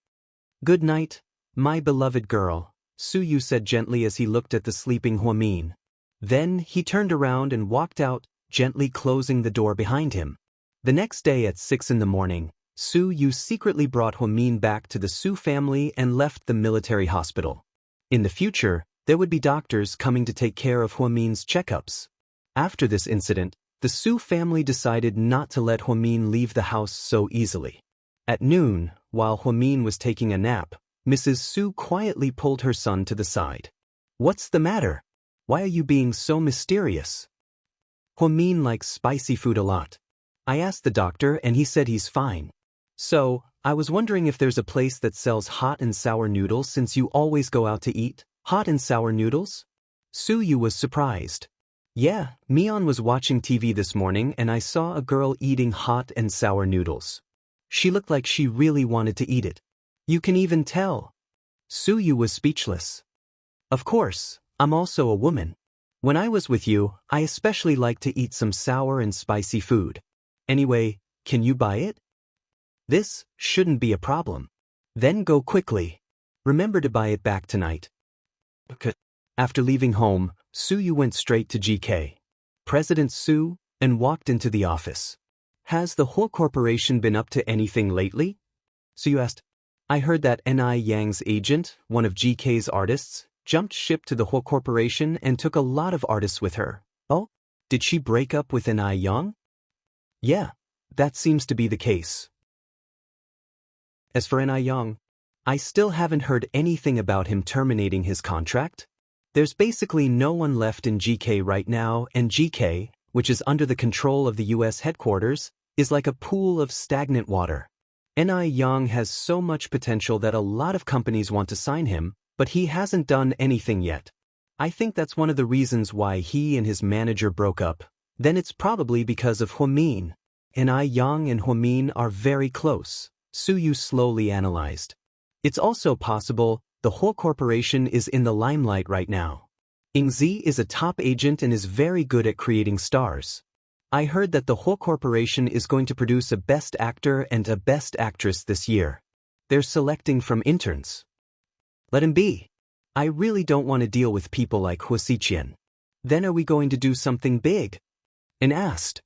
Good night, my beloved girl, Su Yu said gently as he looked at the sleeping Huamin. Then he turned around and walked out, gently closing the door behind him. The next day at 6 in the morning, Su Yu secretly brought Huamin back to the Su family and left the military hospital. In the future, there would be doctors coming to take care of Huamin's checkups. After this incident, the Su family decided not to let Huamin leave the house so easily. At noon, while Huamin was taking a nap, Mrs. Su quietly pulled her son to the side. "What's the matter? Why are you being so mysterious?" "Huamin likes spicy food a lot. I asked the doctor and he said he's fine. So, I was wondering if there's a place that sells hot and sour noodles since you always go out to eat." "Hot and sour noodles?" Su Yu was surprised. "Yeah, Mian was watching TV this morning and I saw a girl eating hot and sour noodles. She looked like she really wanted to eat it. You can even tell." Su Yu was speechless. "Of course, I'm also a woman. When I was with you, I especially like to eat some sour and spicy food. Anyway, can you buy it?" "This shouldn't be a problem. Then go quickly. Remember to buy it back tonight." Okay. After leaving home, Su Yu went straight to GK, President Su, and walked into the office. "Has the whole corporation been up to anything lately?" Su Yu asked. "I heard that Ni Yang's agent, one of GK's artists, jumped ship to the whole corporation and took a lot of artists with her." "Oh? Did she break up with Ni Yang?" "Yeah, that seems to be the case. As for Ni Yang, I still haven't heard anything about him terminating his contract. There's basically no one left in GK right now, and GK, which is under the control of the US headquarters, is like a pool of stagnant water. Ni Yang has so much potential that a lot of companies want to sign him, but he hasn't done anything yet. I think that's one of the reasons why he and his manager broke up. Then it's probably because of Huamin. Ni Yang and Huamin are very close," Su Yu slowly analyzed. "It's also possible the whole corporation is in the limelight right now. Ingzi is a top agent and is very good at creating stars. I heard that the whole corporation is going to produce a best actor and a best actress this year. They're selecting from interns. Let him be. I really don't want to deal with people like Huasiqian. Then are we going to do something big?" and asked.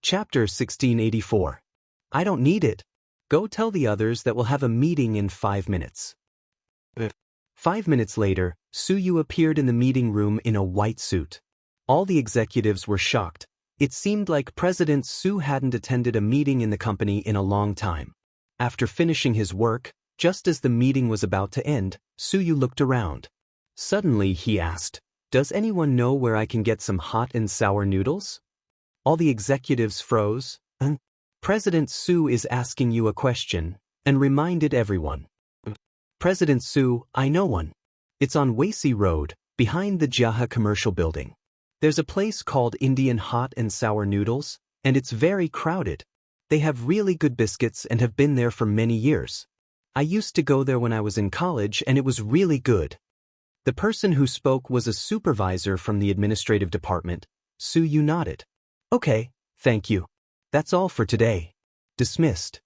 Chapter 1684. I don't need it. Go tell the others that we'll have a meeting in 5 minutes. 5 minutes later, Su Yu appeared in the meeting room in a white suit. All the executives were shocked. It seemed like President Su hadn't attended a meeting in the company in a long time. After finishing his work, just as the meeting was about to end, Su Yu looked around. Suddenly he asked, "Does anyone know where I can get some hot and sour noodles?" All the executives froze. "President Su is asking you a question," and reminded everyone. "President Su, I know one. It's on Wuxia Road, behind the Jiahe commercial building. There's a place called Indian Hot and Sour Noodles, and it's very crowded. They have really good biscuits and have been there for many years. I used to go there when I was in college and it was really good." The person who spoke was a supervisor from the administrative department. Su Yu nodded. "Okay, thank you. That's all for today." Dismissed.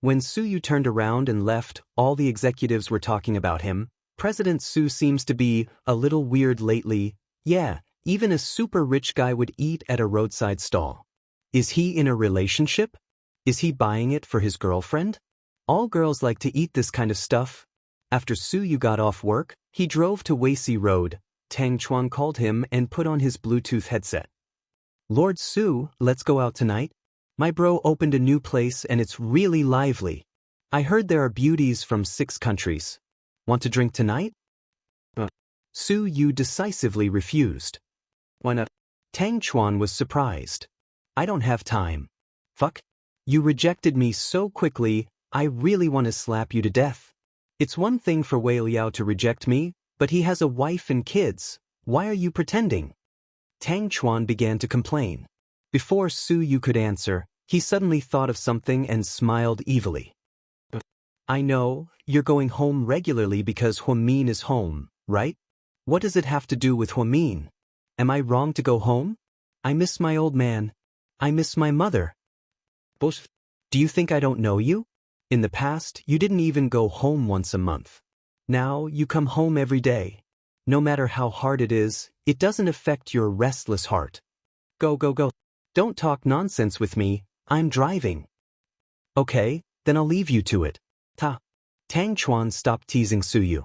When Su Yu turned around and left, all the executives were talking about him. "President Su seems to be a little weird lately. Yeah, even a super rich guy would eat at a roadside stall. Is he in a relationship? Is he buying it for his girlfriend? All girls like to eat this kind of stuff." After Su Yu got off work, he drove to Wuxia Road. Tang Chuan called him and put on his Bluetooth headset. "Lord Su, let's go out tonight. My bro opened a new place and it's really lively. I heard there are beauties from 6 countries. Want to drink tonight?" Su Yu decisively refused. "Why not?" Tang Chuan was surprised. "I don't have time." "Fuck. You rejected me so quickly, I really want to slap you to death. It's one thing for Wei Liao to reject me, but he has a wife and kids. Why are you pretending?" Tang Chuan began to complain. Before Su Yu could answer, he suddenly thought of something and smiled evilly. "I know, you're going home regularly because Huamin is home, right? What does it have to do with Huamin? Am I wrong to go home? I miss my old man. I miss my mother. Bullshit. Do you think I don't know you? In the past, you didn't even go home once a month. Now, you come home every day. No matter how hard it is, it doesn't affect your restless heart. Go, go, go. Don't talk nonsense with me, I'm driving. Okay, then I'll leave you to it. Tang Chuan stopped teasing Suyu.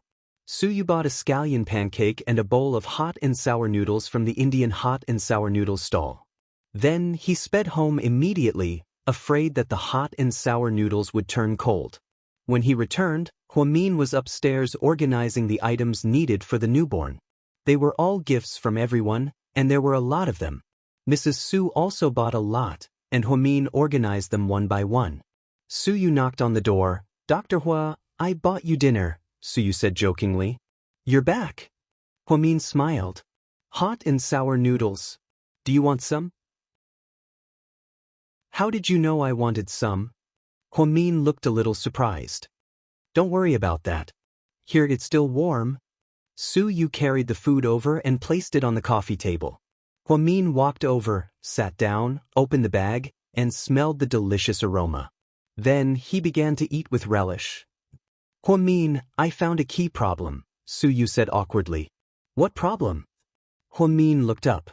Suyu bought a scallion pancake and a bowl of hot and sour noodles from the Indian hot and sour noodles stall. Then he sped home immediately, afraid that the hot and sour noodles would turn cold. When he returned, Huamin was upstairs organizing the items needed for the newborn. They were all gifts from everyone, and there were a lot of them. Mrs. Su also bought a lot, and Huamin organized them one by one. Suyu knocked on the door. Dr. Hua, I bought you dinner, Suyu said jokingly. You're back. Huamin smiled. Hot and sour noodles. Do you want some? How did you know I wanted some? Huamin looked a little surprised. Don't worry about that. Here, it's still warm. Suyu carried the food over and placed it on the coffee table. Huamin walked over, sat down, opened the bag, and smelled the delicious aroma. Then he began to eat with relish. Huamin, I found a key problem, Suyu said awkwardly. What problem? Huamin looked up.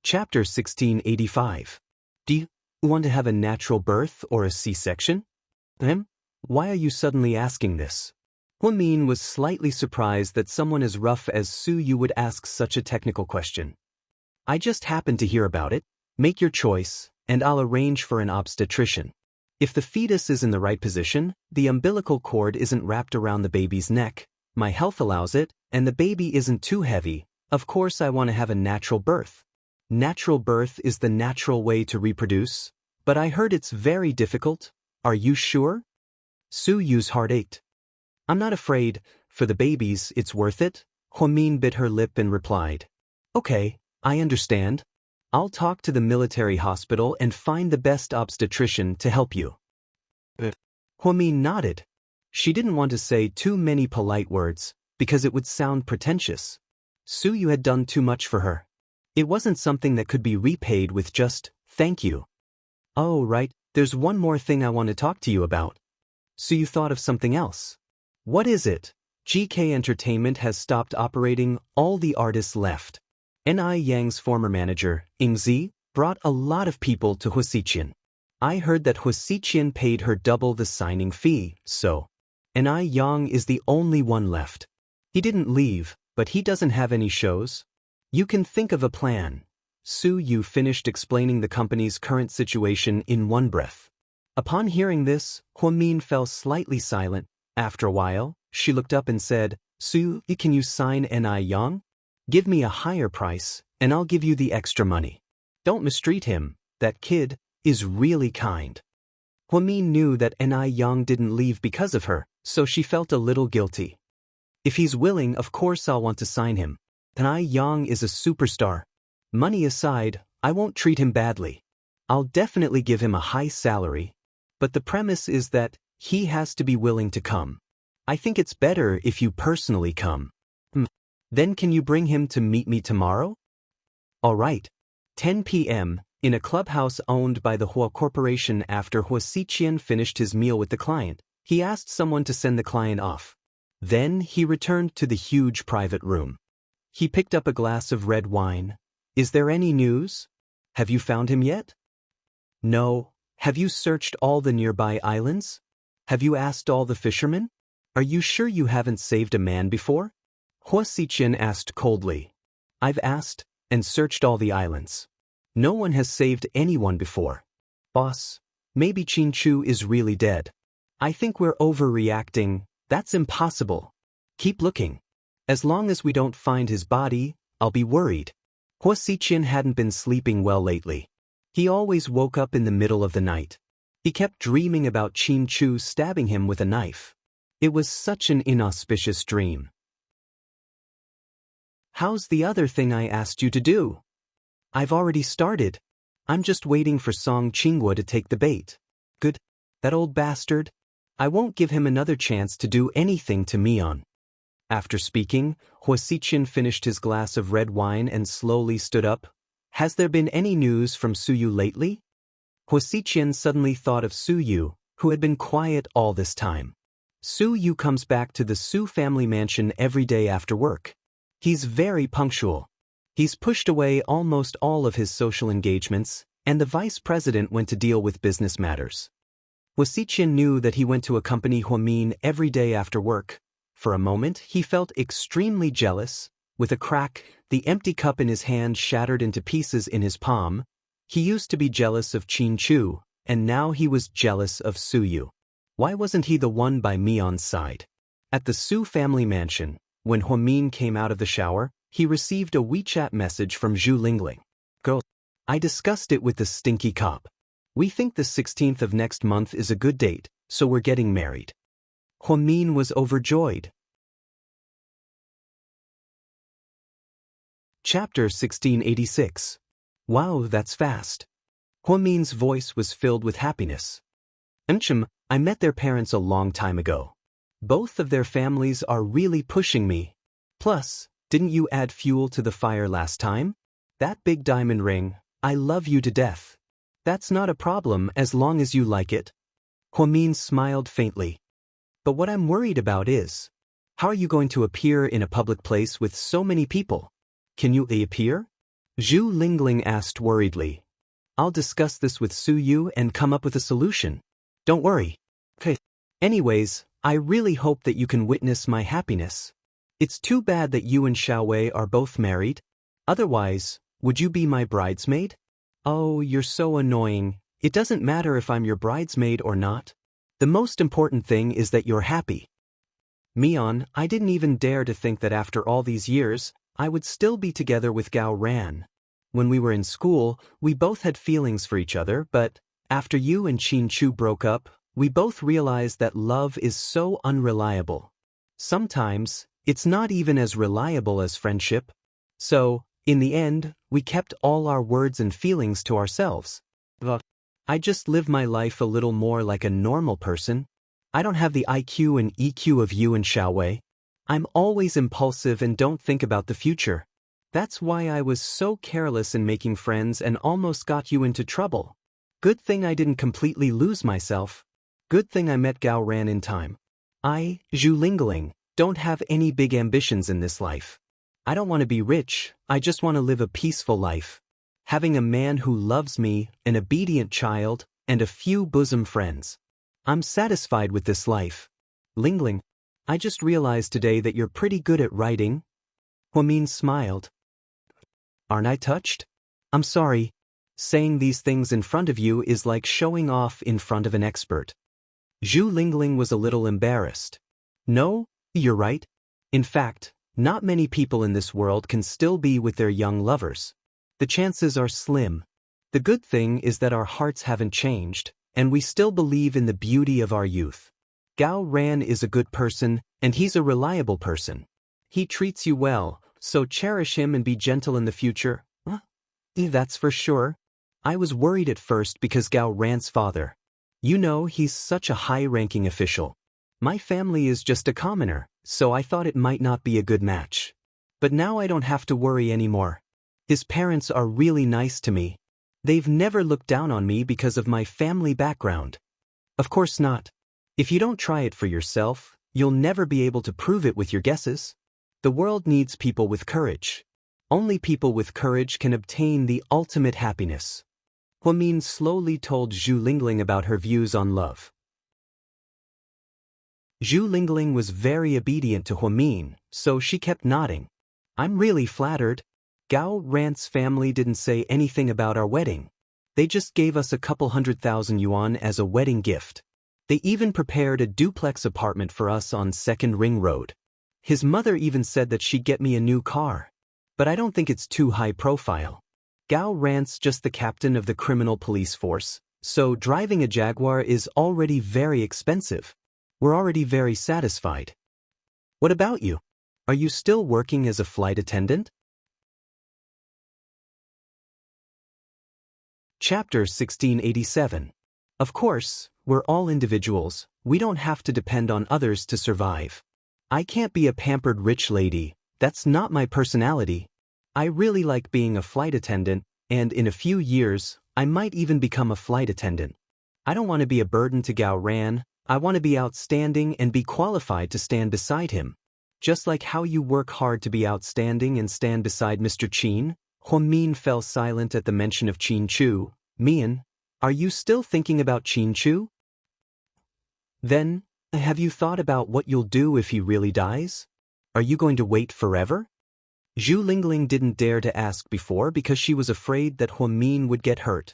Chapter 1685. Do you want to have a natural birth or a C-section? Why are you suddenly asking this? Huamin was slightly surprised that someone as rough as Suyu would ask such a technical question. I just happened to hear about it. Make your choice, and I'll arrange for an obstetrician. If the fetus is in the right position, the umbilical cord isn't wrapped around the baby's neck, my health allows it, and the baby isn't too heavy, of course I want to have a natural birth. Natural birth is the natural way to reproduce, but I heard it's very difficult. Are you sure? Suyu's heart ached. I'm not afraid. For the babies, it's worth it. Huamin bit her lip and replied. Okay, I understand. I'll talk to the military hospital and find the best obstetrician to help you. Huamin nodded. She didn't want to say too many polite words, because it would sound pretentious. Suyu had done too much for her. It wasn't something that could be repaid with just, thank you. Oh, right, there's one more thing I want to talk to you about. Suyu thought of something else. What is it? GK Entertainment has stopped operating, all the artists left. Ni Yang's former manager, Ingzi, brought a lot of people to Huasiqian. I heard that Huasiqian paid her double the signing fee, so Ni Yang is the only one left. He didn't leave, but he doesn't have any shows. You can think of a plan. Suyu finished explaining the company's current situation in one breath. Upon hearing this, Huamin fell slightly silent. After a while, she looked up and said, Suyu, can you sign Ni Yang? Give me a higher price, and I'll give you the extra money. Don't mistreat him, that kid is really kind. Huamin knew that Ni Yang didn't leave because of her, so she felt a little guilty. If he's willing, of course I'll want to sign him. Ni Yang is a superstar. Money aside, I won't treat him badly. I'll definitely give him a high salary. But the premise is that he has to be willing to come. I think it's better if you personally come. Then can you bring him to meet me tomorrow? All right. 10 p.m., in a clubhouse owned by the Hua Corporation. After Huasiqian finished his meal with the client, he asked someone to send the client off. Then he returned to the huge private room. He picked up a glass of red wine. Is there any news? Have you found him yet? No. Have you searched all the nearby islands? Have you asked all the fishermen? Are you sure you haven't saved a man before? Huasiqian asked coldly. I've asked and searched all the islands. No one has saved anyone before. Boss, maybe Qinchu is really dead. I think we're overreacting. That's impossible. Keep looking. As long as we don't find his body, I'll be worried. Huasiqian hadn't been sleeping well lately. He always woke up in the middle of the night. He kept dreaming about Qinchu stabbing him with a knife. It was such an inauspicious dream. How's the other thing I asked you to do? I've already started. I'm just waiting for Song Qinghua to take the bait. Good. That old bastard. I won't give him another chance to do anything to Mion. After speaking, Huasiqian finished his glass of red wine and slowly stood up. Has there been any news from Suyu lately? Huasiqian suddenly thought of Suyu, who had been quiet all this time. Su Yu comes back to the Su family mansion every day after work. He's very punctual. He's pushed away almost all of his social engagements, and the vice president went to deal with business matters. Wuxia knew that he went to accompany Huamin every day after work. For a moment, he felt extremely jealous. With a crack, the empty cup in his hand shattered into pieces in his palm. He used to be jealous of Qin Chu, and now he was jealous of Su Yu. Why wasn't he the one by Mion's side? At the Su family mansion, when Huamin came out of the shower, he received a WeChat message from Zhu Lingling. Girl, I discussed it with the stinky cop. We think the 16th of next month is a good date, so we're getting married. Huamin was overjoyed. Chapter 1686. Wow, that's fast. Huamin's voice was filled with happiness. I met their parents a long time ago. Both of their families are really pushing me. Plus, didn't you add fuel to the fire last time? That big diamond ring, I love you to death. That's not a problem as long as you like it. Huamin smiled faintly. But what I'm worried about is, how are you going to appear in a public place with so many people? Can you appear? Zhu Lingling asked worriedly. I'll discuss this with Su Yu and come up with a solution. Don't worry. Okay. Anyways, I really hope that you can witness my happiness. It's too bad that you and Xiaowei are both married. Otherwise, would you be my bridesmaid? Oh, you're so annoying. It doesn't matter if I'm your bridesmaid or not. The most important thing is that you're happy. Mion, I didn't even dare to think that after all these years, I would still be together with Gao Ran. When we were in school, we both had feelings for each other, but after you and Qin Chu broke up, we both realized that love is so unreliable. Sometimes, it's not even as reliable as friendship. So, in the end, we kept all our words and feelings to ourselves. I just live my life a little more like a normal person. I don't have the IQ and EQ of you and Xiaowei. I'm always impulsive and don't think about the future. That's why I was so careless in making friends and almost got you into trouble. Good thing I didn't completely lose myself. Good thing I met Gao Ran in time. I, Zhu Lingling, don't have any big ambitions in this life. I don't want to be rich, I just want to live a peaceful life. Having a man who loves me, an obedient child, and a few bosom friends. I'm satisfied with this life. Lingling, I just realized today that you're pretty good at writing. Huamin smiled. Aren't I touched? I'm sorry. Saying these things in front of you is like showing off in front of an expert. Zhu Lingling was a little embarrassed. No, you're right. In fact, not many people in this world can still be with their young lovers. The chances are slim. The good thing is that our hearts haven't changed, and we still believe in the beauty of our youth. Gao Ran is a good person, and he's a reliable person. He treats you well, so cherish him and be gentle in the future. That's for sure. I was worried at first because Gao Ran's father. You know, he's such a high-ranking official. My family is just a commoner, so I thought it might not be a good match. But now I don't have to worry anymore. His parents are really nice to me. They've never looked down on me because of my family background. Of course not. If you don't try it for yourself, you'll never be able to prove it with your guesses. The world needs people with courage. Only people with courage can obtain the ultimate happiness. Huamin slowly told Zhu Lingling about her views on love. Zhu Lingling was very obedient to Huamin, so she kept nodding. I'm really flattered. Gao Ran's family didn't say anything about our wedding. They just gave us a couple 100,000 yuan as a wedding gift. They even prepared a duplex apartment for us on 2nd Ring Road. His mother even said that she'd get me a new car. But I don't think it's too high profile. Gao Ran's just the captain of the criminal police force, so driving a Jaguar is already very expensive. We're already very satisfied. What about you? Are you still working as a flight attendant? Chapter 1687. Of course, we're all individuals, we don't have to depend on others to survive. I can't be a pampered rich lady, that's not my personality. I really like being a flight attendant, and in a few years, I might even become a flight attendant. I don't want to be a burden to Gao Ran, I want to be outstanding and be qualified to stand beside him. Just like how you work hard to be outstanding and stand beside Mr. Qin. Huamin fell silent at the mention of Qin Chu. Mian, are you still thinking about Qin Chu? Then, have you thought about what you'll do if he really dies? Are you going to wait forever? Zhu Lingling didn't dare to ask before because she was afraid that Huamin would get hurt.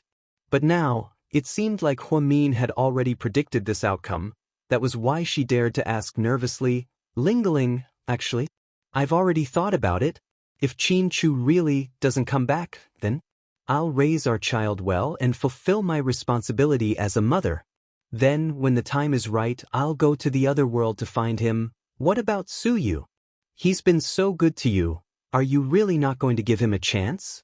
But now, it seemed like Huamin had already predicted this outcome. That was why she dared to ask nervously, Lingling, actually, I've already thought about it. If Qin Chu really doesn't come back, then I'll raise our child well and fulfill my responsibility as a mother. Then, when the time is right, I'll go to the other world to find him. What about Su Yu? He's been so good to you. Are you really not going to give him a chance?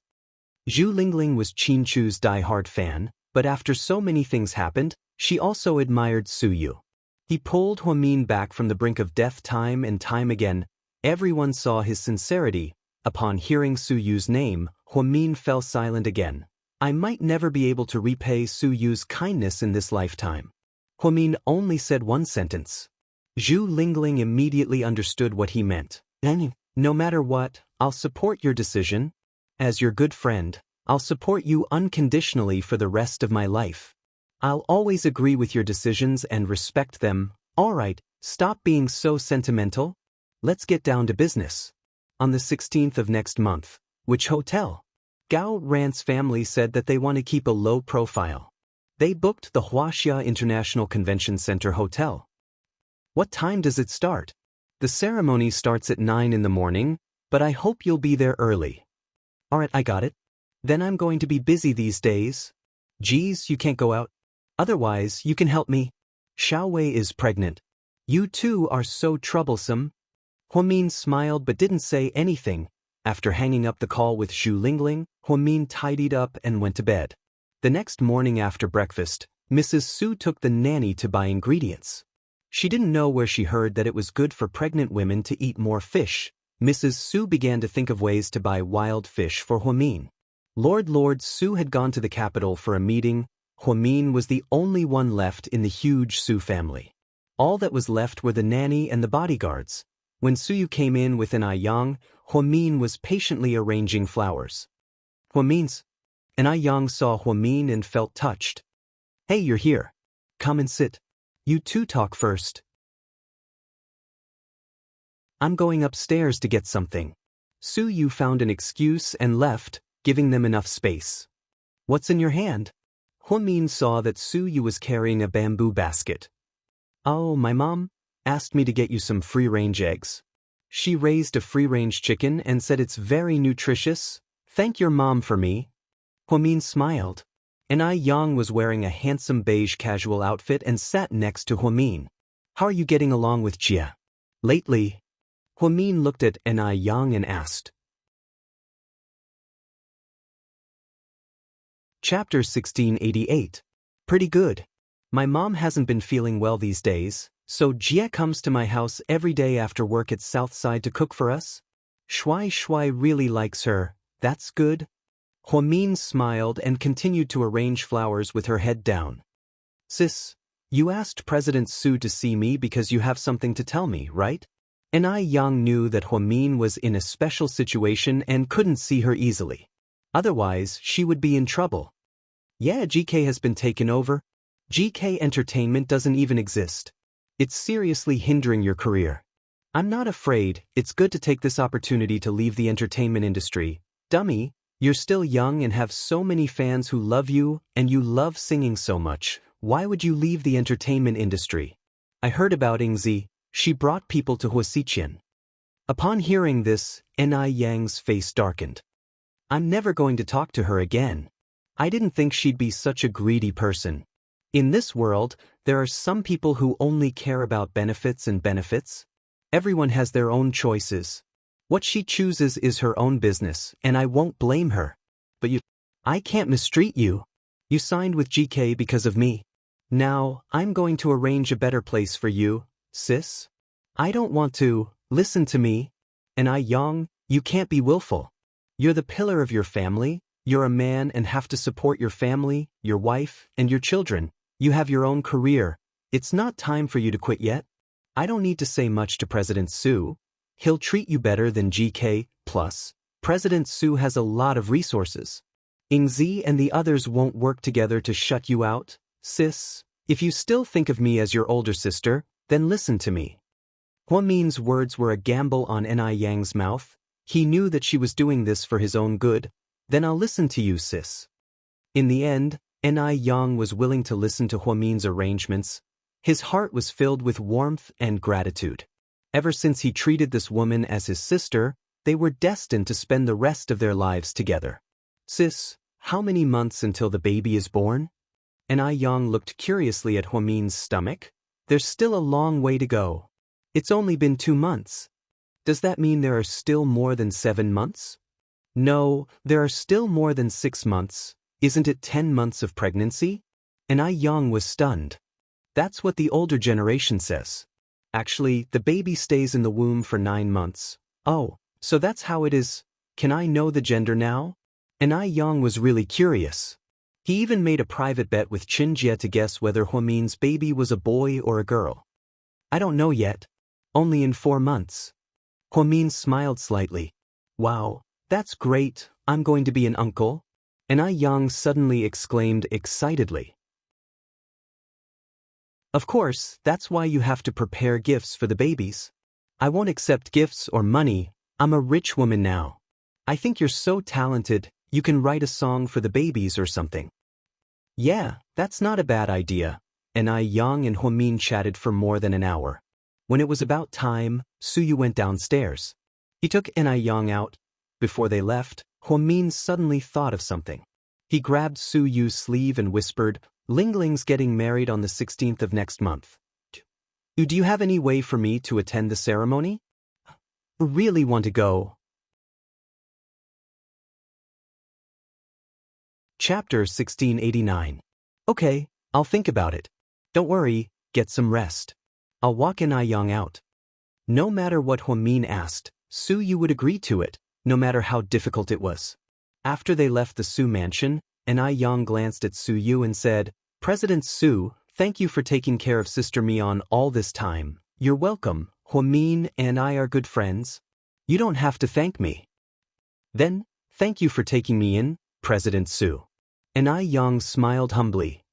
Zhu Lingling was Qin Chu's die-hard fan, but after so many things happened, she also admired Su Yu. He pulled Huamin back from the brink of death time and time again. Everyone saw his sincerity. Upon hearing Su Yu's name, Huamin fell silent again. I might never be able to repay Su Yu's kindness in this lifetime. Huamin only said one sentence. Zhu Lingling immediately understood what he meant. No matter what, I'll support your decision. As your good friend, I'll support you unconditionally for the rest of my life. I'll always agree with your decisions and respect them. All right, stop being so sentimental. Let's get down to business. On the 16th of next month. Which hotel? Gao Ran's family said that they want to keep a low profile. They booked the Wuxia International Convention Center Hotel. What time does it start? The ceremony starts at 9 in the morning, but I hope you'll be there early. Alright, I got it. Then I'm going to be busy these days. Geez, you can't go out. Otherwise, you can help me. Xiao Wei is pregnant. You two are so troublesome. Huamin smiled but didn't say anything. After hanging up the call with Zhu Lingling, Huamin tidied up and went to bed. The next morning after breakfast, Mrs. Su took the nanny to buy ingredients. She didn't know where she heard that it was good for pregnant women to eat more fish. Mrs. Su began to think of ways to buy wild fish for Huamin. Lord Su had gone to the capital for a meeting. Huamin was the only one left in the huge Su family. All that was left were the nanny and the bodyguards. When Su Yu came in with an Yang, Huamin was patiently arranging flowers. Huamin's. An Yang saw Huamin and felt touched. Hey, you're here. Come and sit. You two talk first. I'm going upstairs to get something. Su Yu found an excuse and left, giving them enough space. What's in your hand? Huamin saw that Su Yu was carrying a bamboo basket. Oh, my mom asked me to get you some free-range eggs. She raised a free-range chicken and said it's very nutritious. Thank your mom for me. Huamin smiled. An Yang was wearing a handsome beige casual outfit and sat next to Huamin. How are you getting along with Jia? Lately, Huamin looked at an Yang and asked. Chapter 1688. Pretty good. My mom hasn't been feeling well these days, so Jia comes to my house every day after work at Southside to cook for us. Shui really likes her. That's good. Huamin smiled and continued to arrange flowers with her head down. Sis, you asked President Su to see me because you have something to tell me, right? And Yang knew that Huamin was in a special situation and couldn't see her easily. Otherwise, she would be in trouble. Yeah, GK has been taken over. GK Entertainment doesn't even exist. It's seriously hindering your career. I'm not afraid. It's good to take this opportunity to leave the entertainment industry. Dummy, you're still young and have so many fans who love you, and you love singing so much. Why would you leave the entertainment industry? I heard about Yingzi. She brought people to Huasiqian. Upon hearing this, Yang's face darkened. I'm never going to talk to her again. I didn't think she'd be such a greedy person. In this world, there are some people who only care about benefits and benefits. Everyone has their own choices. What she chooses is her own business, and I won't blame her. But I can't mistreat you. You signed with GK because of me. Now, I'm going to arrange a better place for you, sis. I don't want to. Listen to me. And Yang, you can't be willful. You're the pillar of your family. You're a man and have to support your family, your wife, and your children. You have your own career. It's not time for you to quit yet. I don't need to say much to President Su. He'll treat you better than GK, plus, President Su has a lot of resources. Ingzi and the others won't work together to shut you out, sis. If you still think of me as your older sister, then listen to me. Huamin's words were a gamble on Ni Yang's mouth. He knew that she was doing this for his own good. Then I'll listen to you, sis. In the end, Ni Yang was willing to listen to Huamin's arrangements. His heart was filled with warmth and gratitude. Ever since he treated this woman as his sister, they were destined to spend the rest of their lives together. Sis, how many months until the baby is born? Ni Yang looked curiously at Huamin's stomach. There's still a long way to go. It's only been 2 months. Does that mean there are still more than 7 months? No, there are still more than 6 months. Isn't it 10 months of pregnancy? Ni Yang was stunned. That's what the older generation says. Actually, the baby stays in the womb for 9 months. Oh, so that's how it is. Can I know the gender now? Ni Yang was really curious. He even made a private bet with Qinjie to guess whether Huamin's baby was a boy or a girl. I don't know yet. Only in 4 months. Huamin smiled slightly. Wow, that's great. I'm going to be an uncle. Ni Yang suddenly exclaimed excitedly. Of course, that's why you have to prepare gifts for the babies. I won't accept gifts or money. I'm a rich woman now. I think you're so talented, you can write a song for the babies or something. Yeah, that's not a bad idea. Ni Yang and Huamin chatted for more than an hour. When it was about time, Suyu went downstairs. He took Ni Yang out. Before they left, Huamin suddenly thought of something. He grabbed Suyu's sleeve and whispered, Lingling's getting married on the 16th of next month. Do you have any way for me to attend the ceremony? Really want to go. Chapter 1689. Okay, I'll think about it. Don't worry, get some rest. I'll walk Ni Yang out. No matter what Huamin asked, Suyu would agree to it, no matter how difficult it was. After they left the Su mansion, Ni Yang glanced at Suyu and said, President Su, thank you for taking care of Sister Mian all this time. You're welcome. Huamin and I are good friends. You don't have to thank me. Then, thank you for taking me in, President Su. Ni Yang smiled humbly.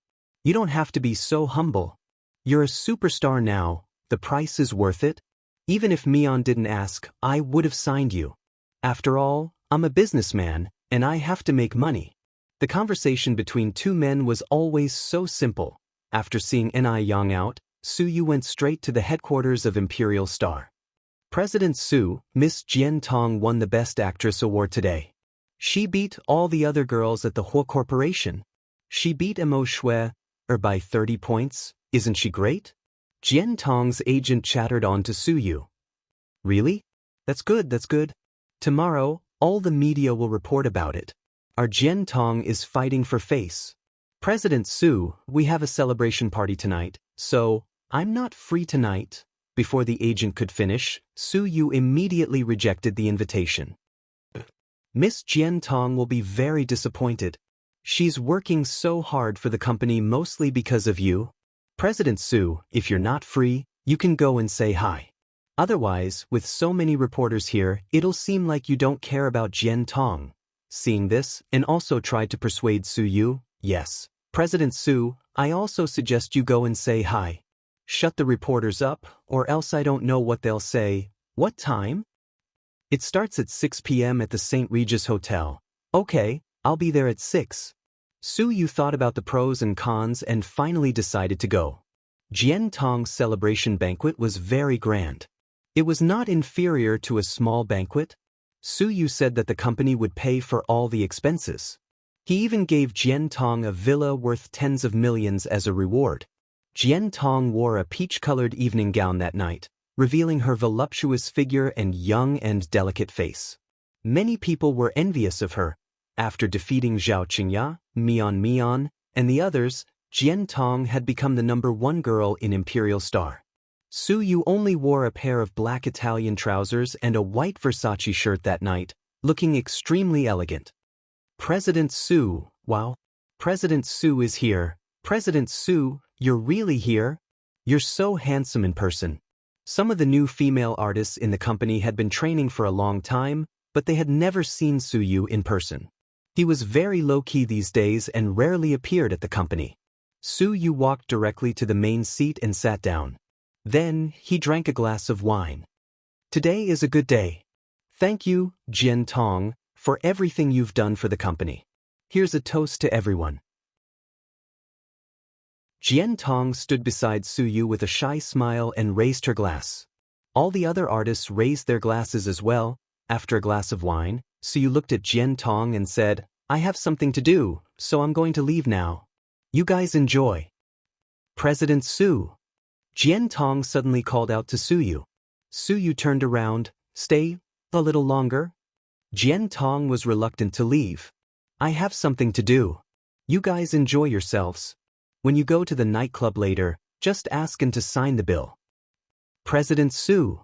You don't have to be so humble. You're a superstar now. The price is worth it. Even if Mian didn't ask, I would have signed you. After all, I'm a businessman, and I have to make money. The conversation between two men was always so simple. After seeing Ni Yang out, Suyu went straight to the headquarters of Imperial Star. President Su, Miss Jian Tong won the Best Actress award today. She beat all the other girls at the Huo Corporation. She beat Mo Shui, by 30 points. Isn't she great? Jian Tong's agent chattered on to Suyu. Really? That's good, that's good. Tomorrow, all the media will report about it. Our Jian Tong is fighting for face. President Su, we have a celebration party tonight, so, I'm not free tonight. Before the agent could finish, Suyu immediately rejected the invitation. Miss Jian Tong will be very disappointed. She's working so hard for the company mostly because of you. President Su, if you're not free, you can go and say hi. Otherwise, with so many reporters here, it'll seem like you don't care about Jian Tong. Seeing this, and also tried to persuade Suyu, yes. President Su, I also suggest you go and say hi. Shut the reporters up, or else I don't know what they'll say. What time? It starts at 6 p.m. at the St. Regis Hotel. Okay, I'll be there at 6. Suyu thought about the pros and cons and finally decided to go. Jian Tong's celebration banquet was very grand. It was not inferior to a small banquet. Suyu said that the company would pay for all the expenses. He even gave Jian Tong a villa worth tens of millions as a reward. Jian Tong wore a peach-colored evening gown that night, revealing her voluptuous figure and young and delicate face. Many people were envious of her. After defeating Zhao Qingya, Mian, and the others, Jian Tong had become the #1 girl in Imperial Star. Suyu only wore a pair of black Italian trousers and a white Versace shirt that night, looking extremely elegant. President Su, wow. President Su is here. President Su, you're really here? You're so handsome in person. Some of the new female artists in the company had been training for a long time, but they had never seen Suyu in person. He was very low-key these days and rarely appeared at the company. Suyu walked directly to the main seat and sat down. Then, he drank a glass of wine. Today is a good day. Thank you, Jian Tong, for everything you've done for the company. Here's a toast to everyone. Jian Tong stood beside Suyu with a shy smile and raised her glass. All the other artists raised their glasses as well. After a glass of wine, Suyu looked at Jian Tong and said, I have something to do, so I'm going to leave now. You guys enjoy. President Su. Jian Tong suddenly called out to Suyu. Suyu turned around. Stay a little longer. Jian Tong was reluctant to leave. I have something to do. You guys enjoy yourselves. When you go to the nightclub later, just ask him to sign the bill. President Su.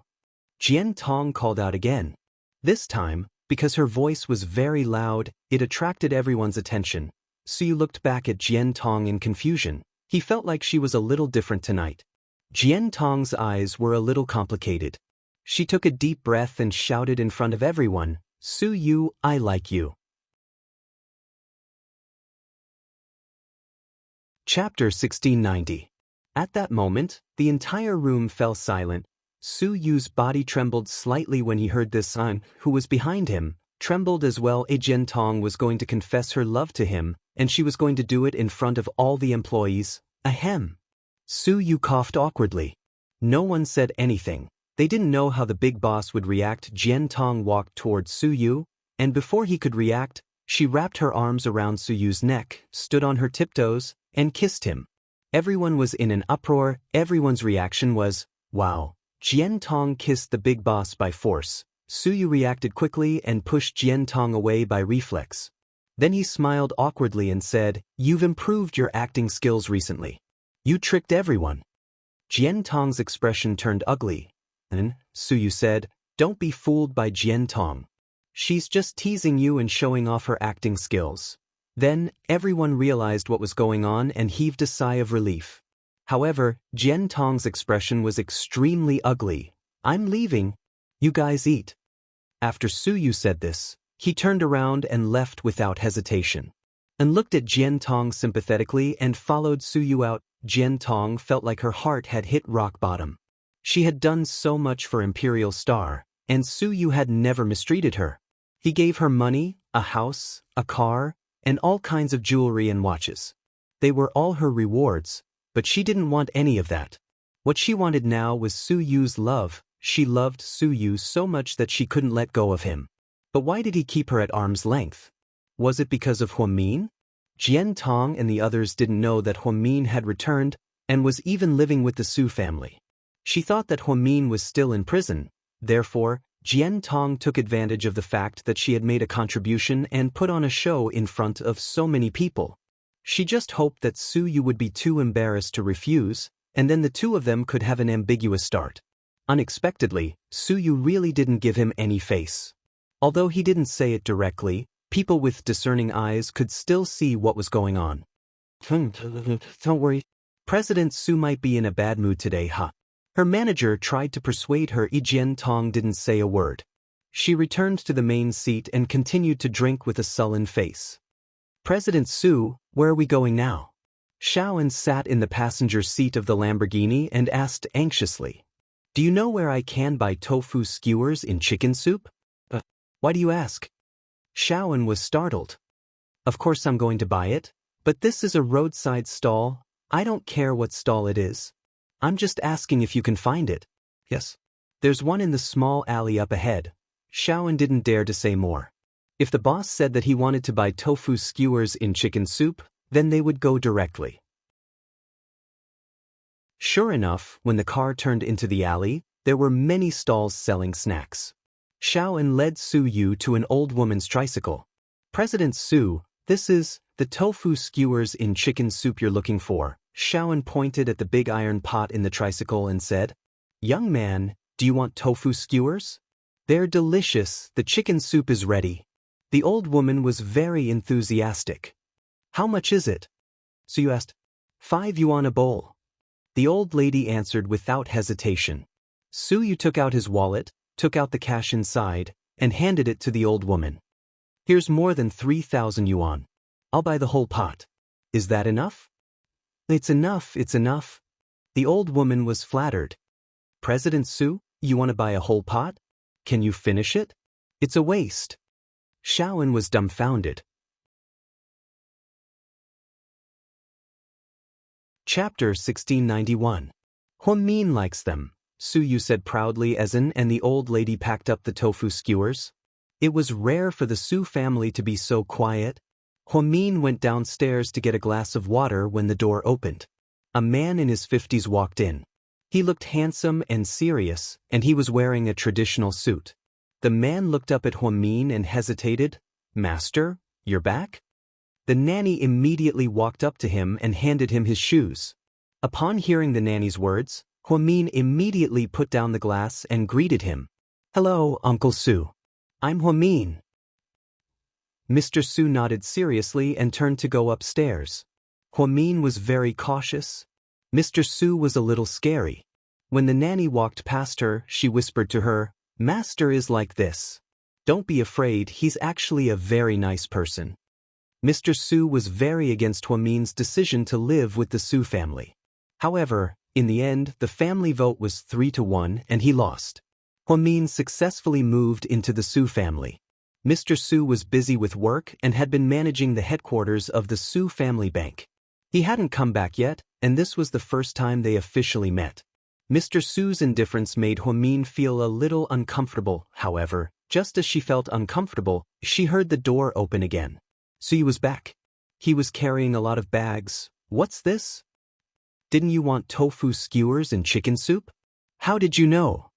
Jian Tong called out again. This time, because her voice was very loud, it attracted everyone's attention. Suyu looked back at Jian Tong in confusion. He felt like she was a little different tonight. Jian Tong's eyes were a little complicated. She took a deep breath and shouted in front of everyone, Suyu, I like you. Chapter 1690. At that moment, the entire room fell silent. Suyu's body trembled slightly when he heard this. Who was behind him, trembled as well. Jian Tong was going to confess her love to him, and she was going to do it in front of all the employees. Ahem. Suyu coughed awkwardly. No one said anything. They didn't know how the big boss would react. Jian Tong walked towards Suyu, and before he could react, she wrapped her arms around Suyu's neck, stood on her tiptoes, and kissed him. Everyone was in an uproar. Everyone's reaction was, wow. Jian Tong kissed the big boss by force. Suyu reacted quickly and pushed Jian Tong away by reflex. Then he smiled awkwardly and said, You've improved your acting skills recently. You tricked everyone. Jian Tong's expression turned ugly. And Suyu said, Don't be fooled by Jian Tong. She's just teasing you and showing off her acting skills. Then, everyone realized what was going on and heaved a sigh of relief. However, Jian Tong's expression was extremely ugly. I'm leaving. You guys eat. After Suyu said this, he turned around and left without hesitation. And looked at Jian Tong sympathetically and followed Suyu out. Jian Tong felt like her heart had hit rock bottom. She had done so much for Imperial Star, and Suyu had never mistreated her. He gave her money, a house, a car, and all kinds of jewelry and watches. They were all her rewards, but she didn't want any of that. What she wanted now was Suyu's love. She loved Suyu so much that she couldn't let go of him. But why did he keep her at arm's length? Was it because of Huamin? Jian Tong and the others didn't know that Huamin had returned and was even living with the Su family. She thought that Huamin was still in prison. Therefore, Jian Tong took advantage of the fact that she had made a contribution and put on a show in front of so many people. She just hoped that Suyu would be too embarrassed to refuse, and then the two of them could have an ambiguous start. Unexpectedly, Suyu really didn't give him any face. Although he didn't say it directly, people with discerning eyes could still see what was going on. Don't worry. President Su might be in a bad mood today, huh? Her manager tried to persuade her. Jian Tong didn't say a word. She returned to the main seat and continued to drink with a sullen face. President Su, where are we going now? Xiaoan sat in the passenger seat of the Lamborghini and asked anxiously. Do you know where I can buy tofu skewers in chicken soup? Why do you ask? Xiaoan was startled. Of course I'm going to buy it, but this is a roadside stall. I don't care what stall it is. I'm just asking if you can find it. Yes. There's one in the small alley up ahead. Xiaoan didn't dare to say more. If the boss said that he wanted to buy tofu skewers in chicken soup, then they would go directly. Sure enough, when the car turned into the alley, there were many stalls selling snacks. Xiaoan led Suyu to an old woman's tricycle. President Su, this is the tofu skewers in chicken soup you're looking for. Xiaoan pointed at the big iron pot in the tricycle and said, Young man, do you want tofu skewers? They're delicious. The chicken soup is ready. The old woman was very enthusiastic. How much is it? Suyu asked. 5 yuan a bowl. The old lady answered without hesitation. Su Yu took out his wallet, took out the cash inside, and handed it to the old woman. Here's more than 3,000 yuan. I'll buy the whole pot. Is that enough? It's enough, it's enough. The old woman was flattered. President Su, you want to buy a whole pot? Can you finish it? It's a waste. Shaolin was dumbfounded. Chapter 1691. Huamin likes them, Su Yu said proudly as and the old lady packed up the tofu skewers. It was rare for the Su family to be so quiet. Huamin went downstairs to get a glass of water when the door opened. A man in his 50s walked in. He looked handsome and serious, and he was wearing a traditional suit. The man looked up at Huamin and hesitated. Master, you're back? The nanny immediately walked up to him and handed him his shoes. Upon hearing the nanny's words, Huamin immediately put down the glass and greeted him. Hello, Uncle Su. I'm Huamin. Mr. Su nodded seriously and turned to go upstairs. Huamin was very cautious. Mr. Su was a little scary. When the nanny walked past her, she whispered to her, Master is like this. Don't be afraid, he's actually a very nice person. Mr. Su was very against Huamin's decision to live with the Su family. However, in the end, the family vote was 3-1 and he lost. Huamin successfully moved into the Su family. Mr. Su was busy with work and had been managing the headquarters of the Su family bank. He hadn't come back yet, and this was the first time they officially met. Mr. Su's indifference made Huamin feel a little uncomfortable. However, just as she felt uncomfortable, she heard the door open again. Su was back. He was carrying a lot of bags. What's this? Didn't you want tofu skewers and chicken soup? How did you know?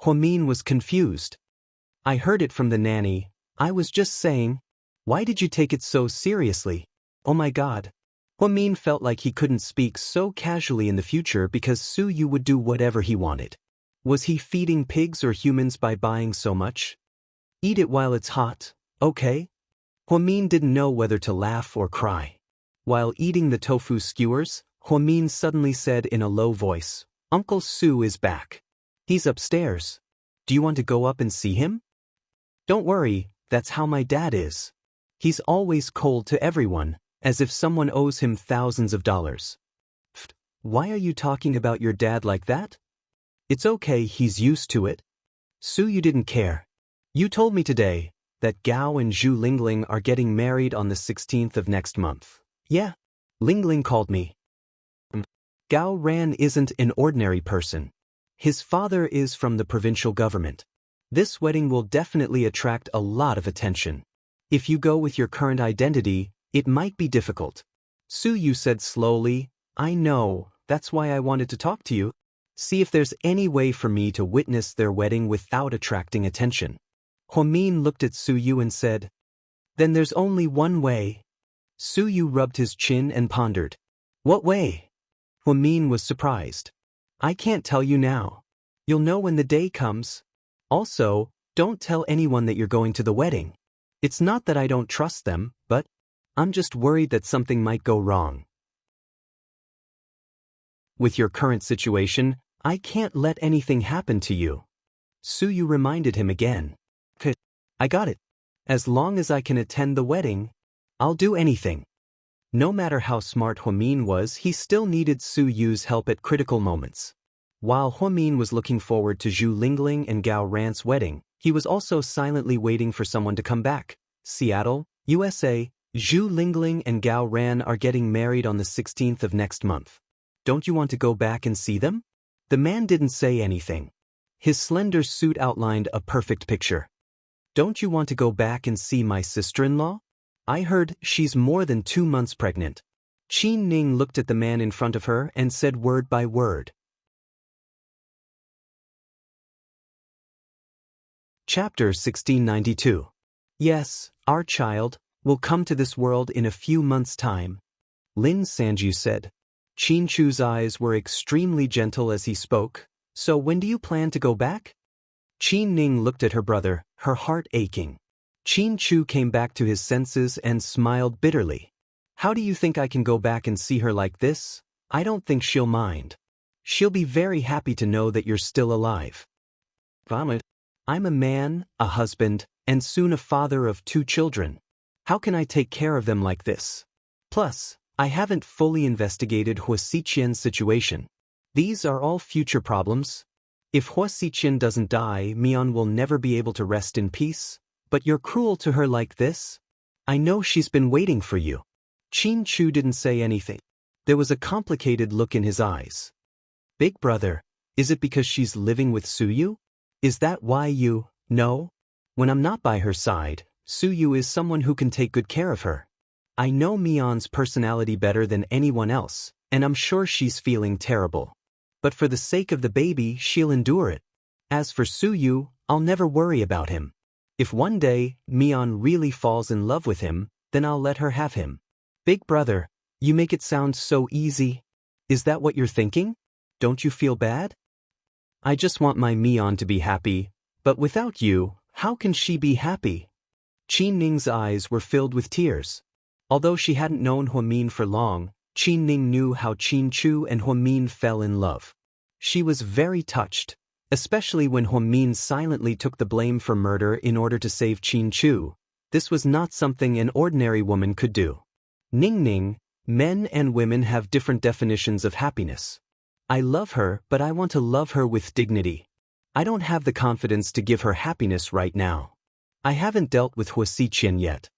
Huamin was confused. I heard it from the nanny. I was just saying. Why did you take it so seriously? Oh my God. Huamin felt like he couldn't speak so casually in the future because Su Yu would do whatever he wanted. Was he feeding pigs or humans by buying so much? Eat it while it's hot, okay? Huamin didn't know whether to laugh or cry. While eating the tofu skewers, Huamin suddenly said in a low voice, Uncle Su is back. He's upstairs. Do you want to go up and see him? Don't worry, that's how my dad is. He's always cold to everyone, as if someone owes him thousands of dollars. Why are you talking about your dad like that? It's okay, he's used to it. Su Yu didn't care. You told me today that Gao and Zhu Lingling are getting married on the 16th of next month. Yeah. Lingling called me. Gao Ran isn't an ordinary person. His father is from the provincial government. This wedding will definitely attract a lot of attention. If you go with your current identity, it might be difficult. Su Yu said slowly, I know, that's why I wanted to talk to you. See if there's any way for me to witness their wedding without attracting attention. Huamin looked at Su Yu and said, Then there's only one way. Su Yu rubbed his chin and pondered. What way? Huamin was surprised. I can't tell you now. You'll know when the day comes. Also, don't tell anyone that you're going to the wedding. It's not that I don't trust them, but I'm just worried that something might go wrong. With your current situation, I can't let anything happen to you. Su Yu reminded him again. I got it. As long as I can attend the wedding, I'll do anything. No matter how smart Huamin was, he still needed Su Yu's help at critical moments. While Huamin was looking forward to Zhu Lingling and Gao Ran's wedding, he was also silently waiting for someone to come back. Seattle, USA, Zhu Lingling and Gao Ran are getting married on the 16th of next month. Don't you want to go back and see them? The man didn't say anything. His slender suit outlined a perfect picture. Don't you want to go back and see my sister-in-law? I heard she's more than 2 months pregnant. Qin Ning looked at the man in front of her and said word by word. Chapter 1692. Yes, our child will come to this world in a few months' time, Lin Sanju said. Qin Chu's eyes were extremely gentle as he spoke. So when do you plan to go back? Qin Ning looked at her brother, her heart aching. Qin Chu came back to his senses and smiled bitterly. How do you think I can go back and see her like this? I don't think she'll mind. She'll be very happy to know that you're still alive. I'm a man, a husband, and soon a father of 2 children. How can I take care of them like this? Plus, I haven't fully investigated Hua Xiqian's situation. These are all future problems. If Hua Xiqian doesn't die, Mian will never be able to rest in peace. But you're cruel to her like this? I know she's been waiting for you. Qin Chu didn't say anything. There was a complicated look in his eyes. Big brother, is it because she's living with Suyu? Is that why you? No? When I'm not by her side, Suyu is someone who can take good care of her. I know Mian's personality better than anyone else, and I'm sure she's feeling terrible. But for the sake of the baby, she'll endure it. As for Suyu, I'll never worry about him. If one day, Mian really falls in love with him, then I'll let her have him. Big brother, you make it sound so easy. Is that what you're thinking? Don't you feel bad? I just want my Mian to be happy, but without you, how can she be happy? Qin Ning's eyes were filled with tears. Although she hadn't known Hua Min for long, Qin Ning knew how Qin Chu and Hua Min fell in love. She was very touched, especially when Hua Min silently took the blame for murder in order to save Qin Chu. This was not something an ordinary woman could do. Ning, men and women have different definitions of happiness. I love her, but I want to love her with dignity. I don't have the confidence to give her happiness right now. I haven't dealt with Hua Xiqian yet.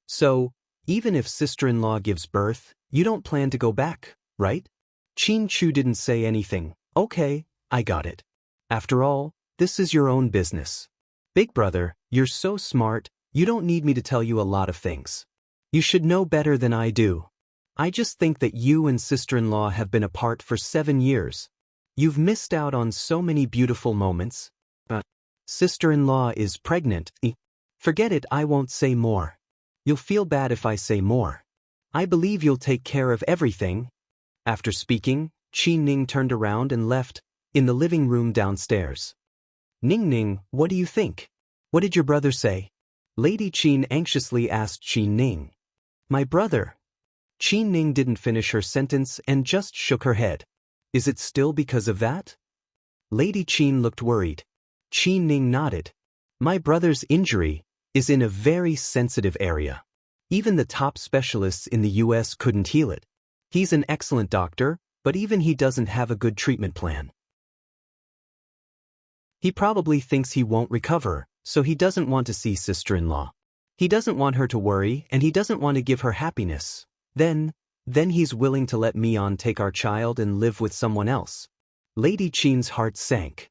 So, even if sister-in-law gives birth, you don't plan to go back, right? Qin Chu didn't say anything. Okay, I got it. After all, this is your own business. Big brother, you're so smart, you don't need me to tell you a lot of things. You should know better than I do. I just think that you and sister-in-law have been apart for 7 years. You've missed out on so many beautiful moments. Sister-in-law is pregnant. Forget it, I won't say more. You'll feel bad if I say more. I believe you'll take care of everything. After speaking, Qin Ning turned around and left, in the living room downstairs. Ning, what do you think? What did your brother say? Lady Qin anxiously asked Qin Ning. My brother. Qin Ning didn't finish her sentence and just shook her head. Is it still because of that? Lady Qin looked worried. Qin Ning nodded. My brother's injury is in a very sensitive area. Even the top specialists in the US couldn't heal it. He's an excellent doctor, but even he doesn't have a good treatment plan. He probably thinks he won't recover, so he doesn't want to see sister-in-law. He doesn't want her to worry, and he doesn't want to give her happiness. Then he's willing to let Mian take our child and live with someone else. Lady Qin's heart sank.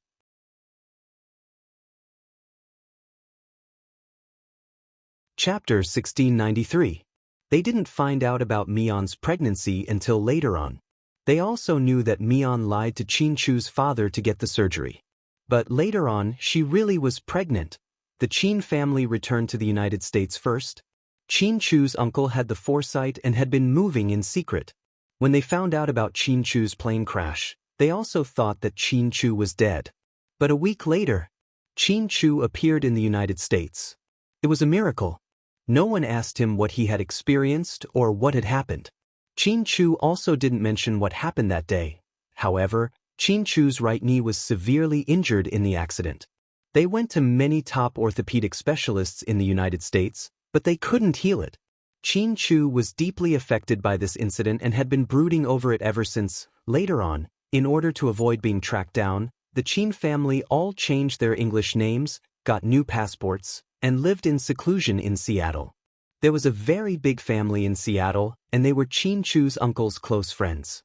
Chapter 1693. They didn't find out about Mian's pregnancy until later on. They also knew that Mian lied to Qin Chu's father to get the surgery. But later on, she really was pregnant. The Qin family returned to the United States first. Qin Chu's uncle had the foresight and had been moving in secret. When they found out about Qin Chu's plane crash, they also thought that Qin Chu was dead. But a week later, Qin Chu appeared in the United States. It was a miracle. No one asked him what he had experienced or what had happened. Qin Chu also didn't mention what happened that day. However, Qin Chu's right knee was severely injured in the accident. They went to many top orthopedic specialists in the United States, but they couldn't heal it. Qin Chu was deeply affected by this incident and had been brooding over it ever since. Later on, in order to avoid being tracked down, the Qin family all changed their English names, got new passports, and lived in seclusion in Seattle. There was a very big family in Seattle, and they were Qin Chu's uncle's close friends.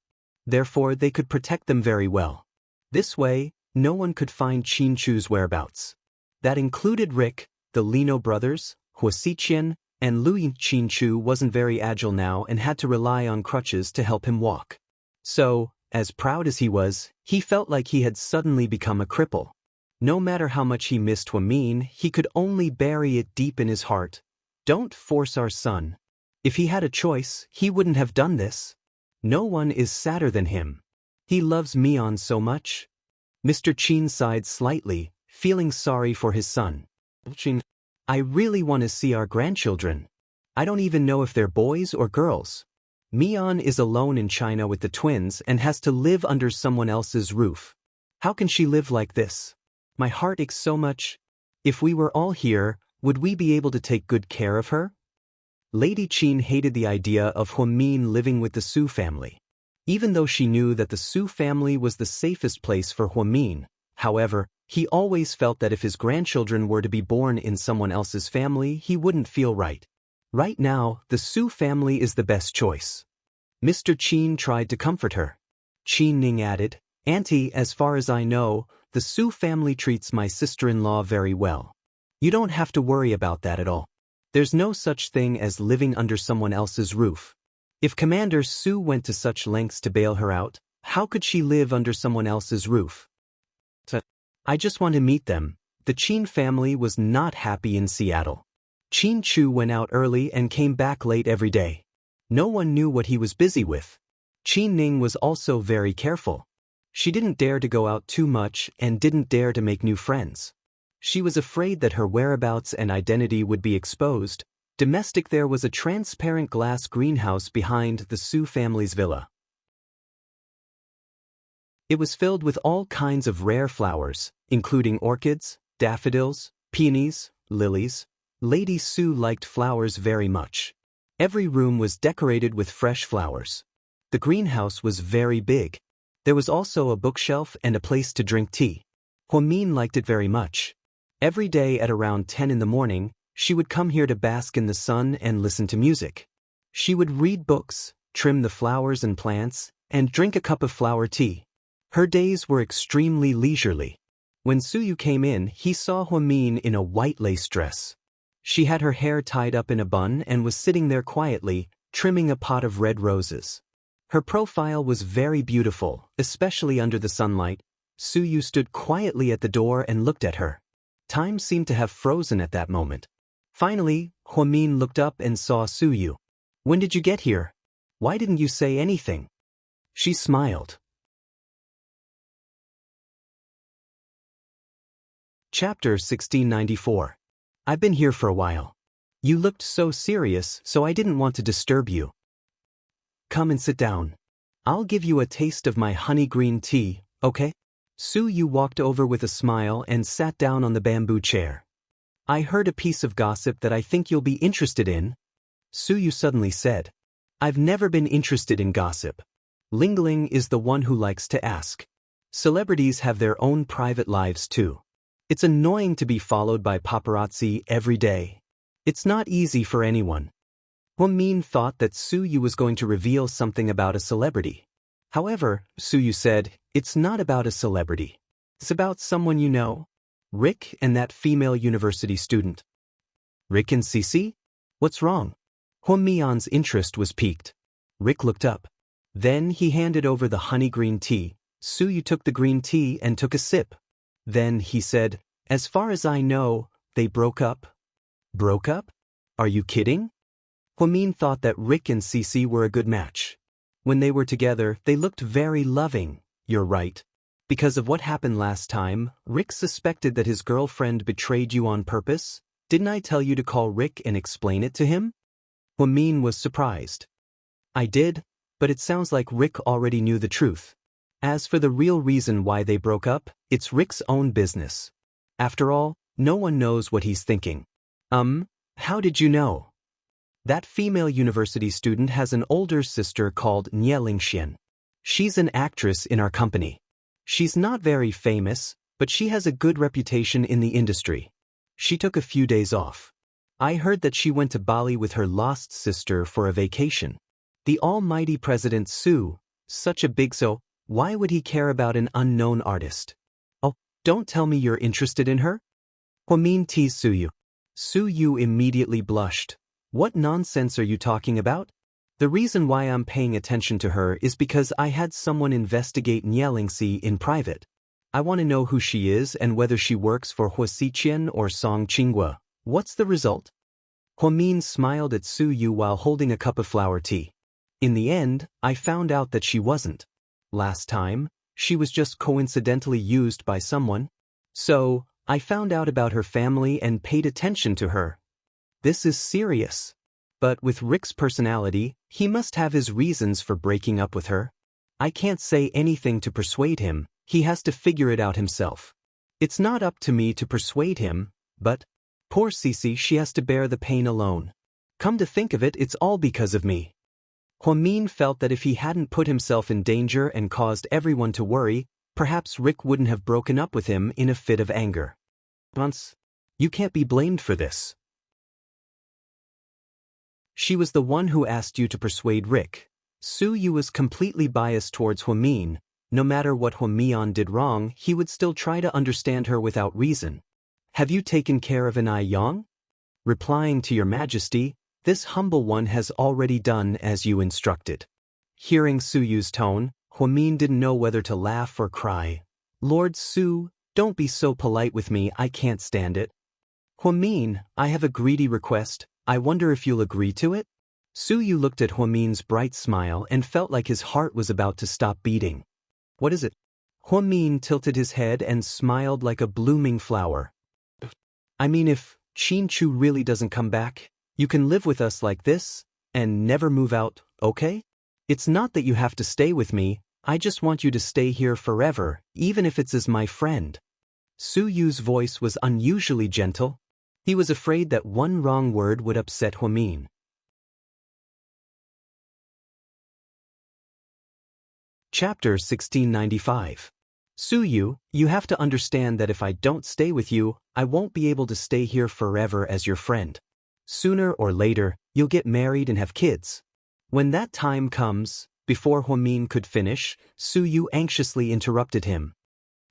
Therefore, they could protect them very well. This way, no one could find Qin Chu's whereabouts. That included Rick, the Lino brothers, Hua Xiqian, and Lui. Qin Chu wasn't very agile now and had to rely on crutches to help him walk. So, as proud as he was, he felt like he had suddenly become a cripple. No matter how much he missed Hua Min, he could only bury it deep in his heart. Don't force our son. If he had a choice, he wouldn't have done this. No one is sadder than him. He loves Mian so much. Mr. Qin sighed slightly, feeling sorry for his son. I really want to see our grandchildren. I don't even know if they're boys or girls. Mian is alone in China with the twins and has to live under someone else's roof. How can she live like this? My heart aches so much. If we were all here, would we be able to take good care of her? Lady Qin hated the idea of Huamin living with the Su family. Even though she knew that the Su family was the safest place for Huamin, however, he always felt that if his grandchildren were to be born in someone else's family, he wouldn't feel right. Right now, the Su family is the best choice. Mr. Qin tried to comfort her. Qin Ning added, "Auntie, as far as I know, the Su family treats my sister-in-law very well. You don't have to worry about that at all. There's no such thing as living under someone else's roof. If Commander Su went to such lengths to bail her out, how could she live under someone else's roof?" I just want to meet them. The Qin family was not happy in Seattle. Qin Chu went out early and came back late every day. No one knew what he was busy with. Qin Ning was also very careful. She didn't dare to go out too much and didn't dare to make new friends. She was afraid that her whereabouts and identity would be exposed. Domestic, there was a transparent glass greenhouse behind the Su family's villa. It was filled with all kinds of rare flowers, including orchids, daffodils, peonies, lilies. Lady Su liked flowers very much. Every room was decorated with fresh flowers. The greenhouse was very big. There was also a bookshelf and a place to drink tea. Huamin liked it very much. Every day at around 10 in the morning, she would come here to bask in the sun and listen to music. She would read books, trim the flowers and plants, and drink a cup of flower tea. Her days were extremely leisurely. When Suyu came in, he saw Huamin in a white lace dress. She had her hair tied up in a bun and was sitting there quietly, trimming a pot of red roses. Her profile was very beautiful, especially under the sunlight. Suyu stood quietly at the door and looked at her. Time seemed to have frozen at that moment. Finally, Huamin looked up and saw Suyu. "When did you get here? Why didn't you say anything?" She smiled. Chapter 1694. I've been here for a while. You looked so serious, so I didn't want to disturb you. Come and sit down. I'll give you a taste of my honey green tea, okay? Suyu walked over with a smile and sat down on the bamboo chair. I heard a piece of gossip that I think you'll be interested in. Suyu suddenly said. I've never been interested in gossip. Lingling is the one who likes to ask. Celebrities have their own private lives too. It's annoying to be followed by paparazzi every day. It's not easy for anyone. Huamin thought that Suyu was going to reveal something about a celebrity. However, Suyu said, it's not about a celebrity. It's about someone you know. Rick and that female university student. Rick and Cece? What's wrong? Huamian's interest was piqued. Rick looked up. Then he handed over the honey green tea. Suyu took the green tea and took a sip. Then he said, as far as I know, they broke up. Broke up? Are you kidding? Huamin thought that Rick and Cece were a good match. When they were together, they looked very loving. You're right. Because of what happened last time, Rick suspected that his girlfriend betrayed you on purpose. Didn't I tell you to call Rick and explain it to him? Huamin was surprised. I did, but it sounds like Rick already knew the truth. As for the real reason why they broke up, it's Rick's own business. After all, no one knows what he's thinking. How did you know? That female university student has an older sister called Lingxian. She's an actress in our company. She's not very famous, but she has a good reputation in the industry. She took a few days off. I heard that she went to Bali with her lost sister for a vacation. The almighty President Su, such a big so, why would he care about an unknown artist? Oh, don't tell me you're interested in her? Huamin teased Suyu. Suyu immediately blushed. What nonsense are you talking about? The reason why I'm paying attention to her is because I had someone investigate Lingxi in private. I want to know who she is and whether she works for Huasiqian or Song Qinghua. What's the result? Huamin smiled at Suyu while holding a cup of flower tea. In the end, I found out that she wasn't. Last time, she was just coincidentally used by someone. So, I found out about her family and paid attention to her. This is serious. But with Rick's personality, he must have his reasons for breaking up with her. I can't say anything to persuade him, he has to figure it out himself. It's not up to me to persuade him, but poor Cece, she has to bear the pain alone. Come to think of it, it's all because of me. Huamin felt that if he hadn't put himself in danger and caused everyone to worry, perhaps Rick wouldn't have broken up with him in a fit of anger. Once, you can't be blamed for this. She was the one who asked you to persuade Rick. Su Yu was completely biased towards Huamin. No matter what Huamian did wrong, he would still try to understand her without reason. Have you taken care of an Yang? Replying to your majesty, this humble one has already done as you instructed. Hearing Su Yu's tone, Huamin didn't know whether to laugh or cry. Lord Su, don't be so polite with me, I can't stand it. Huamin, I have a greedy request, I wonder if you'll agree to it? Su Yu looked at Huamin's bright smile and felt like his heart was about to stop beating. What is it? Huamin tilted his head and smiled like a blooming flower. I mean, if Qin really doesn't come back, you can live with us like this, and never move out, okay? It's not that you have to stay with me, I just want you to stay here forever, even if it's as my friend. Su Yu's voice was unusually gentle. He was afraid that one wrong word would upset Huamin. Chapter 1695. Su Yu, you have to understand that if I don't stay with you, I won't be able to stay here forever as your friend. Sooner or later, you'll get married and have kids. When that time comes, before Huamin could finish, Su Yu anxiously interrupted him.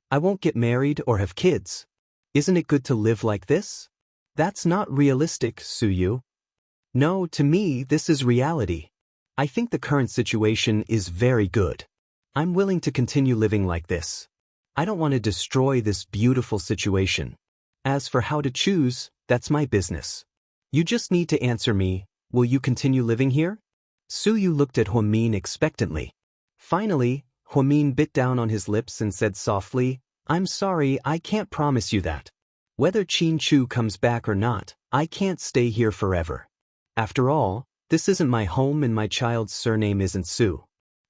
I won't get married or have kids. Isn't it good to live like this? That's not realistic, Su Yu. No, to me, this is reality. I think the current situation is very good. I'm willing to continue living like this. I don't want to destroy this beautiful situation. As for how to choose, that's my business. You just need to answer me, will you continue living here? Su Yu looked at Huamin expectantly. Finally, Huamin bit down on his lips and said softly, I'm sorry, I can't promise you that. Whether Qin comes back or not, I can't stay here forever. After all, this isn't my home and my child's surname isn't Su.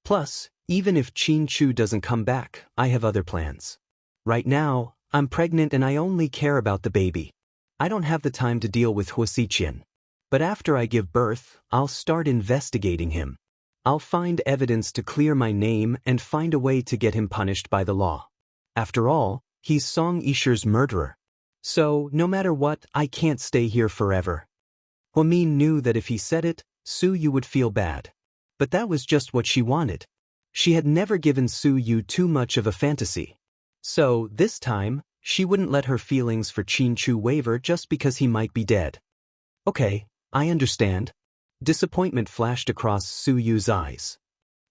Plus, even if Qin doesn't come back, I have other plans. Right now, I'm pregnant and I only care about the baby. I don't have the time to deal with Wuxia. But after I give birth, I'll start investigating him. I'll find evidence to clear my name and find a way to get him punished by the law. After all, he's Song Yisher's murderer. So, no matter what, I can't stay here forever. Huamin knew that if he said it, Su Yu would feel bad. But that was just what she wanted. She had never given Su Yu too much of a fantasy. So, this time, she wouldn't let her feelings for Qin waver just because he might be dead. Okay, I understand. Disappointment flashed across Su Yu's eyes.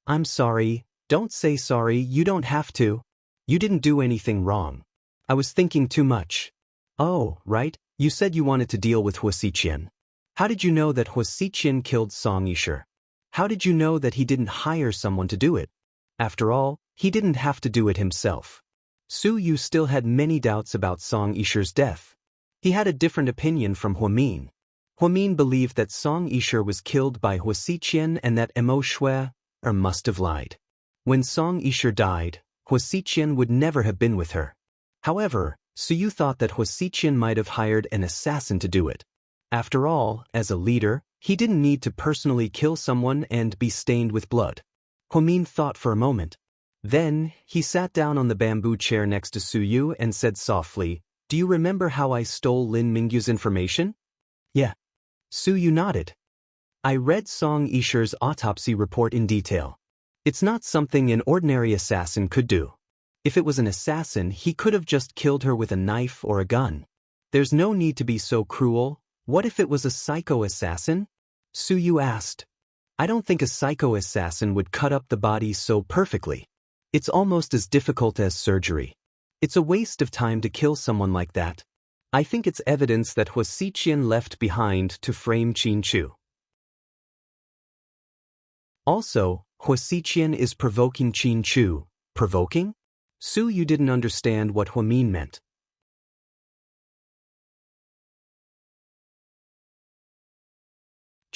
I'm sorry, don't say sorry, you don't have to. You didn't do anything wrong. I was thinking too much. Oh, right, you said you wanted to deal with Wuxia. How did you know that Wuxia killed Song Yisher? How did you know that he didn't hire someone to do it? After all, he didn't have to do it himself. Su Yu still had many doubts about Song Yisher's death. He had a different opinion from Huamin. Huamin believed that Song Yisher was killed by Wuxia and that Shui must have lied. When Song Yisher died, Wuxia would never have been with her. However, Su Yu thought that Wuxia might have hired an assassin to do it. After all, as a leader, he didn't need to personally kill someone and be stained with blood. Huamin thought for a moment. Then, he sat down on the bamboo chair next to Su Yu and said softly, Do you remember how I stole Lin Mingyu's information? Yeah. Su Yu nodded. I read Song Yisher's autopsy report in detail. It's not something an ordinary assassin could do. If it was an assassin, he could have just killed her with a knife or a gun. There's no need to be so cruel. What if it was a psycho assassin? Su Yu asked. I don't think a psycho assassin would cut up the body so perfectly. It's almost as difficult as surgery. It's a waste of time to kill someone like that. I think it's evidence that Wuxia left behind to frame Qin. Also, Wuxia is provoking Qin. Provoking? Su Yu didn't understand what Huamin meant.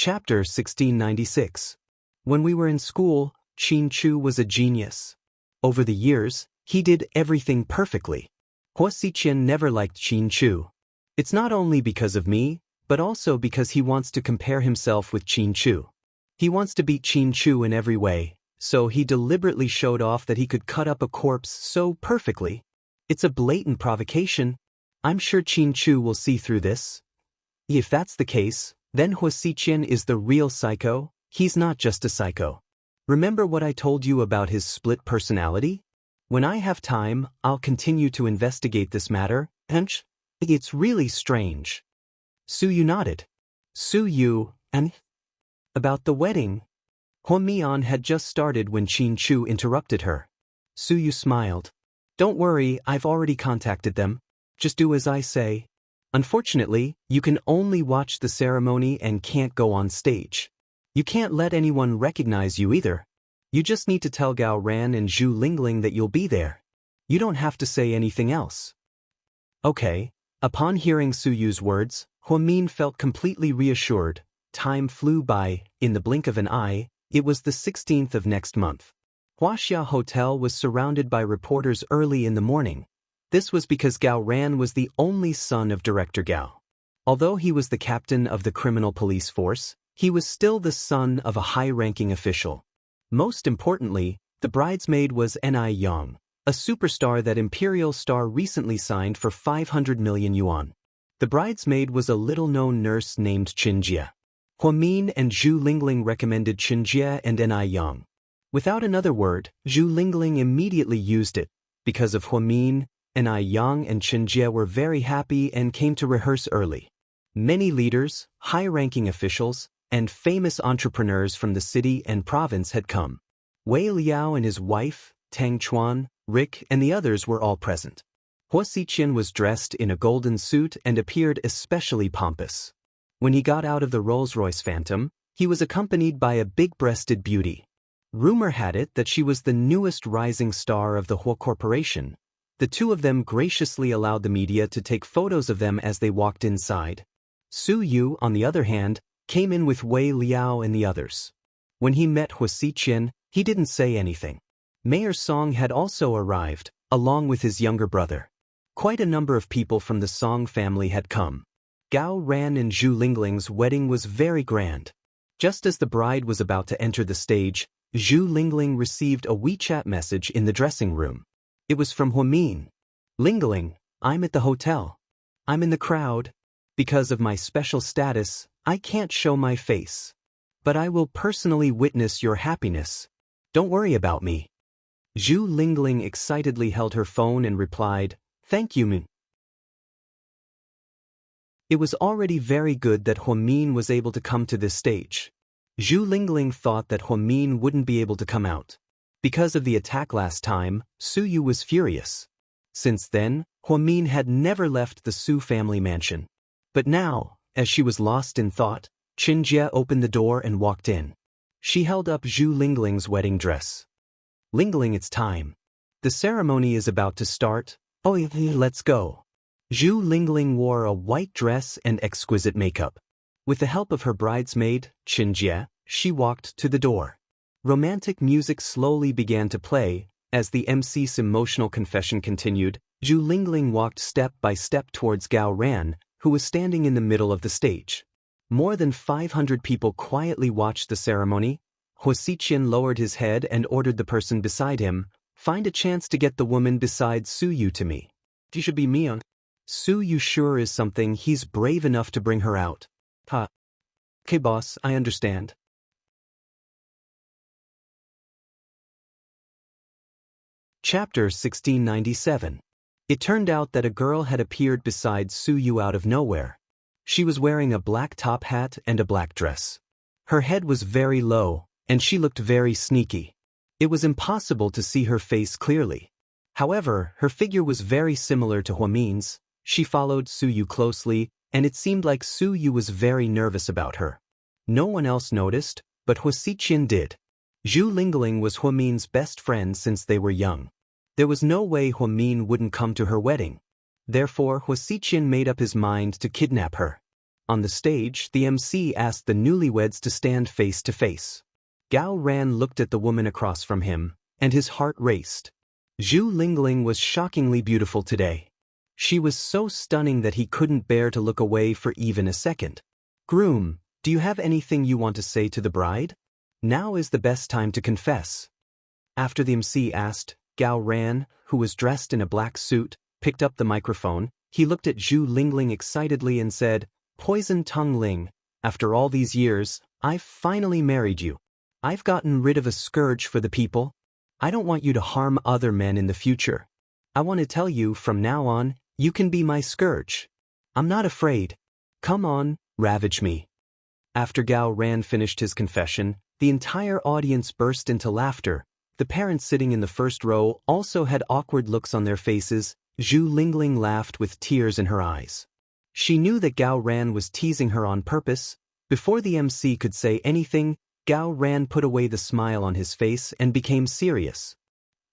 Chapter 1696. When we were in school, Xianxia was a genius. Over the years, he did everything perfectly. Huasiqian never liked Xianxia. It's not only because of me, but also because he wants to compare himself with Xianxia. He wants to beat Xianxia in every way, so he deliberately showed off that he could cut up a corpse so perfectly. It's a blatant provocation. I'm sure Xianxia will see through this. If that's the case, then Huasiqian is the real psycho. He's not just a psycho. Remember what I told you about his split personality? When I have time, I'll continue to investigate this matter, and it's really strange. Suyu nodded. Suyu, and about the wedding. Huamian had just started when Xianxia interrupted her. Suyu smiled. Don't worry, I've already contacted them. Just do as I say. Unfortunately, you can only watch the ceremony and can't go on stage. You can't let anyone recognize you either. You just need to tell Gao Ran and Zhu Lingling that you'll be there. You don't have to say anything else. Okay. Upon hearing Suyu's words, Huamin felt completely reassured. Time flew by. In the blink of an eye, it was the 16th of next month. Huaxia Hotel was surrounded by reporters early in the morning. This was because Gao Ran was the only son of Director Gao. Although he was the captain of the criminal police force, he was still the son of a high-ranking official. Most importantly, the bridesmaid was Ni Yang, a superstar that Imperial Star recently signed for 500 million yuan. The bridesmaid was a little-known nurse named Xianxia. Huamin and Zhu Lingling recommended Xianxia and Ni Yang. Without another word, Zhu Lingling immediately used it. Because of Huamin, Ni Yang and Xianxia were very happy and came to rehearse early. Many leaders, high-ranking officials, and famous entrepreneurs from the city and province had come. Wei Liao and his wife, Tang Chuan, Rick, and the others were all present. Huasiqian was dressed in a golden suit and appeared especially pompous. When he got out of the Rolls-Royce Phantom, he was accompanied by a big-breasted beauty. Rumor had it that she was the newest rising star of the Hua Corporation. The two of them graciously allowed the media to take photos of them as they walked inside. Suyu, on the other hand, came in with Wei Liao and the others. When he met Huasiqian, he didn't say anything. Mayor Song had also arrived, along with his younger brother. Quite a number of people from the Song family had come. Gao Ran and Zhu Lingling's wedding was very grand. Just as the bride was about to enter the stage, Zhu Lingling received a WeChat message in the dressing room. It was from Huamin. Lingling, I'm at the hotel. I'm in the crowd. Because of my special status, I can't show my face. But I will personally witness your happiness. Don't worry about me. Zhu Lingling excitedly held her phone and replied, Thank you, Min. It was already very good that Huamin was able to come to this stage. Zhu Lingling thought that Huamin wouldn't be able to come out. Because of the attack last time, Suyu was furious. Since then, Huamin had never left the Su family mansion. But now, as she was lost in thought, Xianxia opened the door and walked in. She held up Zhu Lingling's wedding dress. Lingling, it's time. The ceremony is about to start. Oh, let's go. Zhu Lingling wore a white dress and exquisite makeup. With the help of her bridesmaid, Xianxia, she walked to the door. Romantic music slowly began to play. As the MC's emotional confession continued, Zhu Lingling walked step by step towards Gao Ran, who was standing in the middle of the stage. More than 500 people quietly watched the ceremony. Huasiqian lowered his head and ordered the person beside him, Find a chance to get the woman beside Suyu to me. She should be me. Suyu sure is something. He's brave enough to bring her out. Ha. Okay, boss, I understand. Chapter 1697. It turned out that a girl had appeared beside Suyu out of nowhere. She was wearing a black top hat and a black dress. Her head was very low, and she looked very sneaky. It was impossible to see her face clearly. However, her figure was very similar to Huamin's. She followed Suyu closely, and it seemed like Suyu was very nervous about her. No one else noticed, but Huasiqian did. Zhu Lingling was Huamin's best friend since they were young. There was no way Huamin wouldn't come to her wedding. Therefore, Huasiqian made up his mind to kidnap her. On the stage, the MC asked the newlyweds to stand face to face. Gao Ran looked at the woman across from him, and his heart raced. Zhu Lingling was shockingly beautiful today. She was so stunning that he couldn't bear to look away for even a second. Groom, do you have anything you want to say to the bride? Now is the best time to confess. After the MC asked, Gao Ran, who was dressed in a black suit, picked up the microphone. He looked at Zhu Lingling excitedly and said, Poison Tongue Ling, after all these years, I've finally married you. I've gotten rid of a scourge for the people. I don't want you to harm other men in the future. I want to tell you from now on, you can be my scourge. I'm not afraid. Come on, ravage me. After Gao Ran finished his confession, the entire audience burst into laughter. The parents sitting in the first row also had awkward looks on their faces. Zhu Lingling laughed with tears in her eyes. She knew that Gao Ran was teasing her on purpose. Before the MC could say anything, Gao Ran put away the smile on his face and became serious.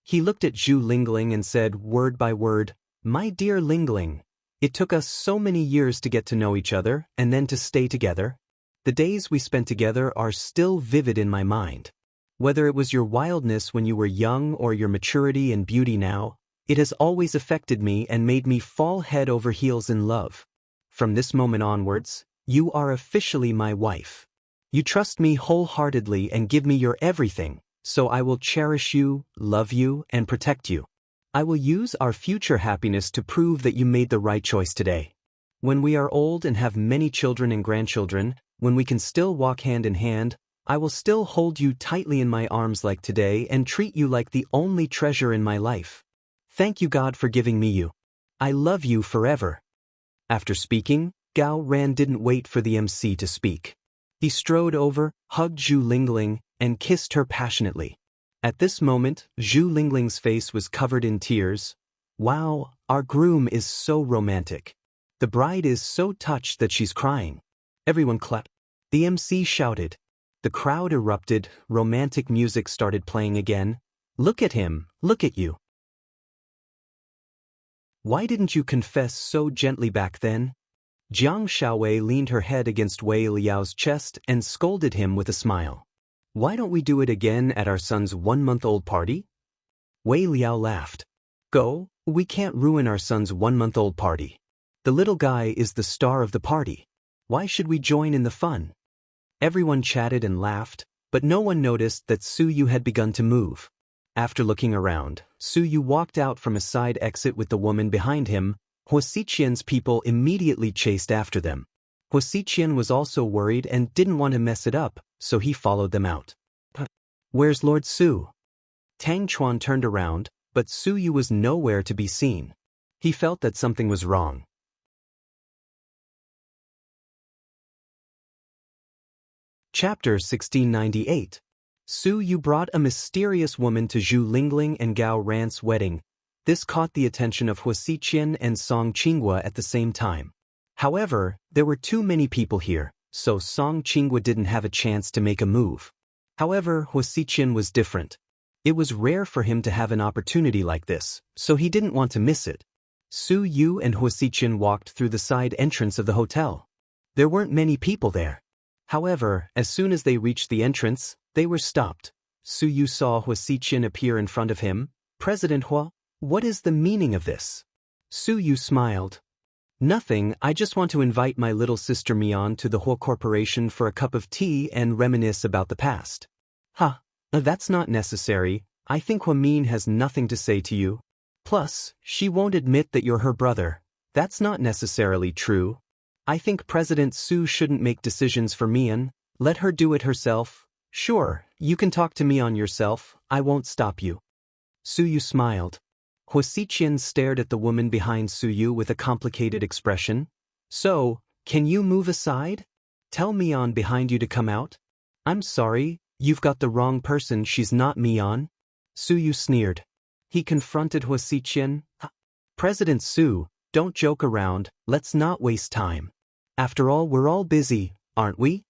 He looked at Zhu Lingling and said word by word, My dear Lingling, it took us so many years to get to know each other and then to stay together. The days we spent together are still vivid in my mind. Whether it was your wildness when you were young or your maturity and beauty now, it has always affected me and made me fall head over heels in love. From this moment onwards, you are officially my wife. You trust me wholeheartedly and give me your everything, so I will cherish you, love you, and protect you. I will use our future happiness to prove that you made the right choice today. When we are old and have many children and grandchildren, when we can still walk hand in hand, I will still hold you tightly in my arms like today and treat you like the only treasure in my life. Thank you, God, for giving me you. I love you forever. After speaking, Gao Ran didn't wait for the MC to speak. He strode over, hugged Zhu Lingling, and kissed her passionately. At this moment, Zhu Lingling's face was covered in tears. Wow, our groom is so romantic. The bride is so touched that she's crying. Everyone clapped. The MC shouted. The crowd erupted, romantic music started playing again. Look at him, look at you. Why didn't you confess so gently back then? Jiang Xiaowei leaned her head against Wei Liao's chest and scolded him with a smile. Why don't we do it again at our son's 1-month-old party? Wei Liao laughed. Go, we can't ruin our son's 1-month-old party. The little guy is the star of the party. Why should we join in the fun? Everyone chatted and laughed, but no one noticed that Su Yu had begun to move. After looking around, Su Yu walked out from a side exit with the woman behind him. Huasiqian's people immediately chased after them. Huasiqian was also worried and didn't want to mess it up, so he followed them out. Where's Lord Su? Tang Chuan turned around, but Su Yu was nowhere to be seen. He felt that something was wrong. Chapter 1698. Su Yu brought a mysterious woman to Zhu Lingling and Gao Ran's wedding. This caught the attention of Huasiqian and Song Qinghua at the same time. However, there were too many people here, so Song Qinghua didn't have a chance to make a move. However, Huasiqian was different. It was rare for him to have an opportunity like this, so he didn't want to miss it. Su Yu and Huasiqian walked through the side entrance of the hotel. There weren't many people there. However, as soon as they reached the entrance, they were stopped. Su Yu saw Huasiqian appear in front of him. President Hua, what is the meaning of this? Su Yu smiled. Nothing, I just want to invite my little sister Mian to the Hua Corporation for a cup of tea and reminisce about the past. That's not necessary. I think Hua Min has nothing to say to you. Plus, she won't admit that you're her brother. That's not necessarily true. I think President Su shouldn't make decisions for Mian. Let her do it herself. Sure, you can talk to Mian yourself. I won't stop you. Su Yu smiled. Huasiqian stared at the woman behind Su Yu with a complicated expression. So, can you move aside? Tell Mian behind you to come out. I'm sorry, you've got the wrong person, she's not Mian. Su Yu sneered. He confronted Huasiqian. President Su, don't joke around, let's not waste time. After all, we're all busy, aren't we?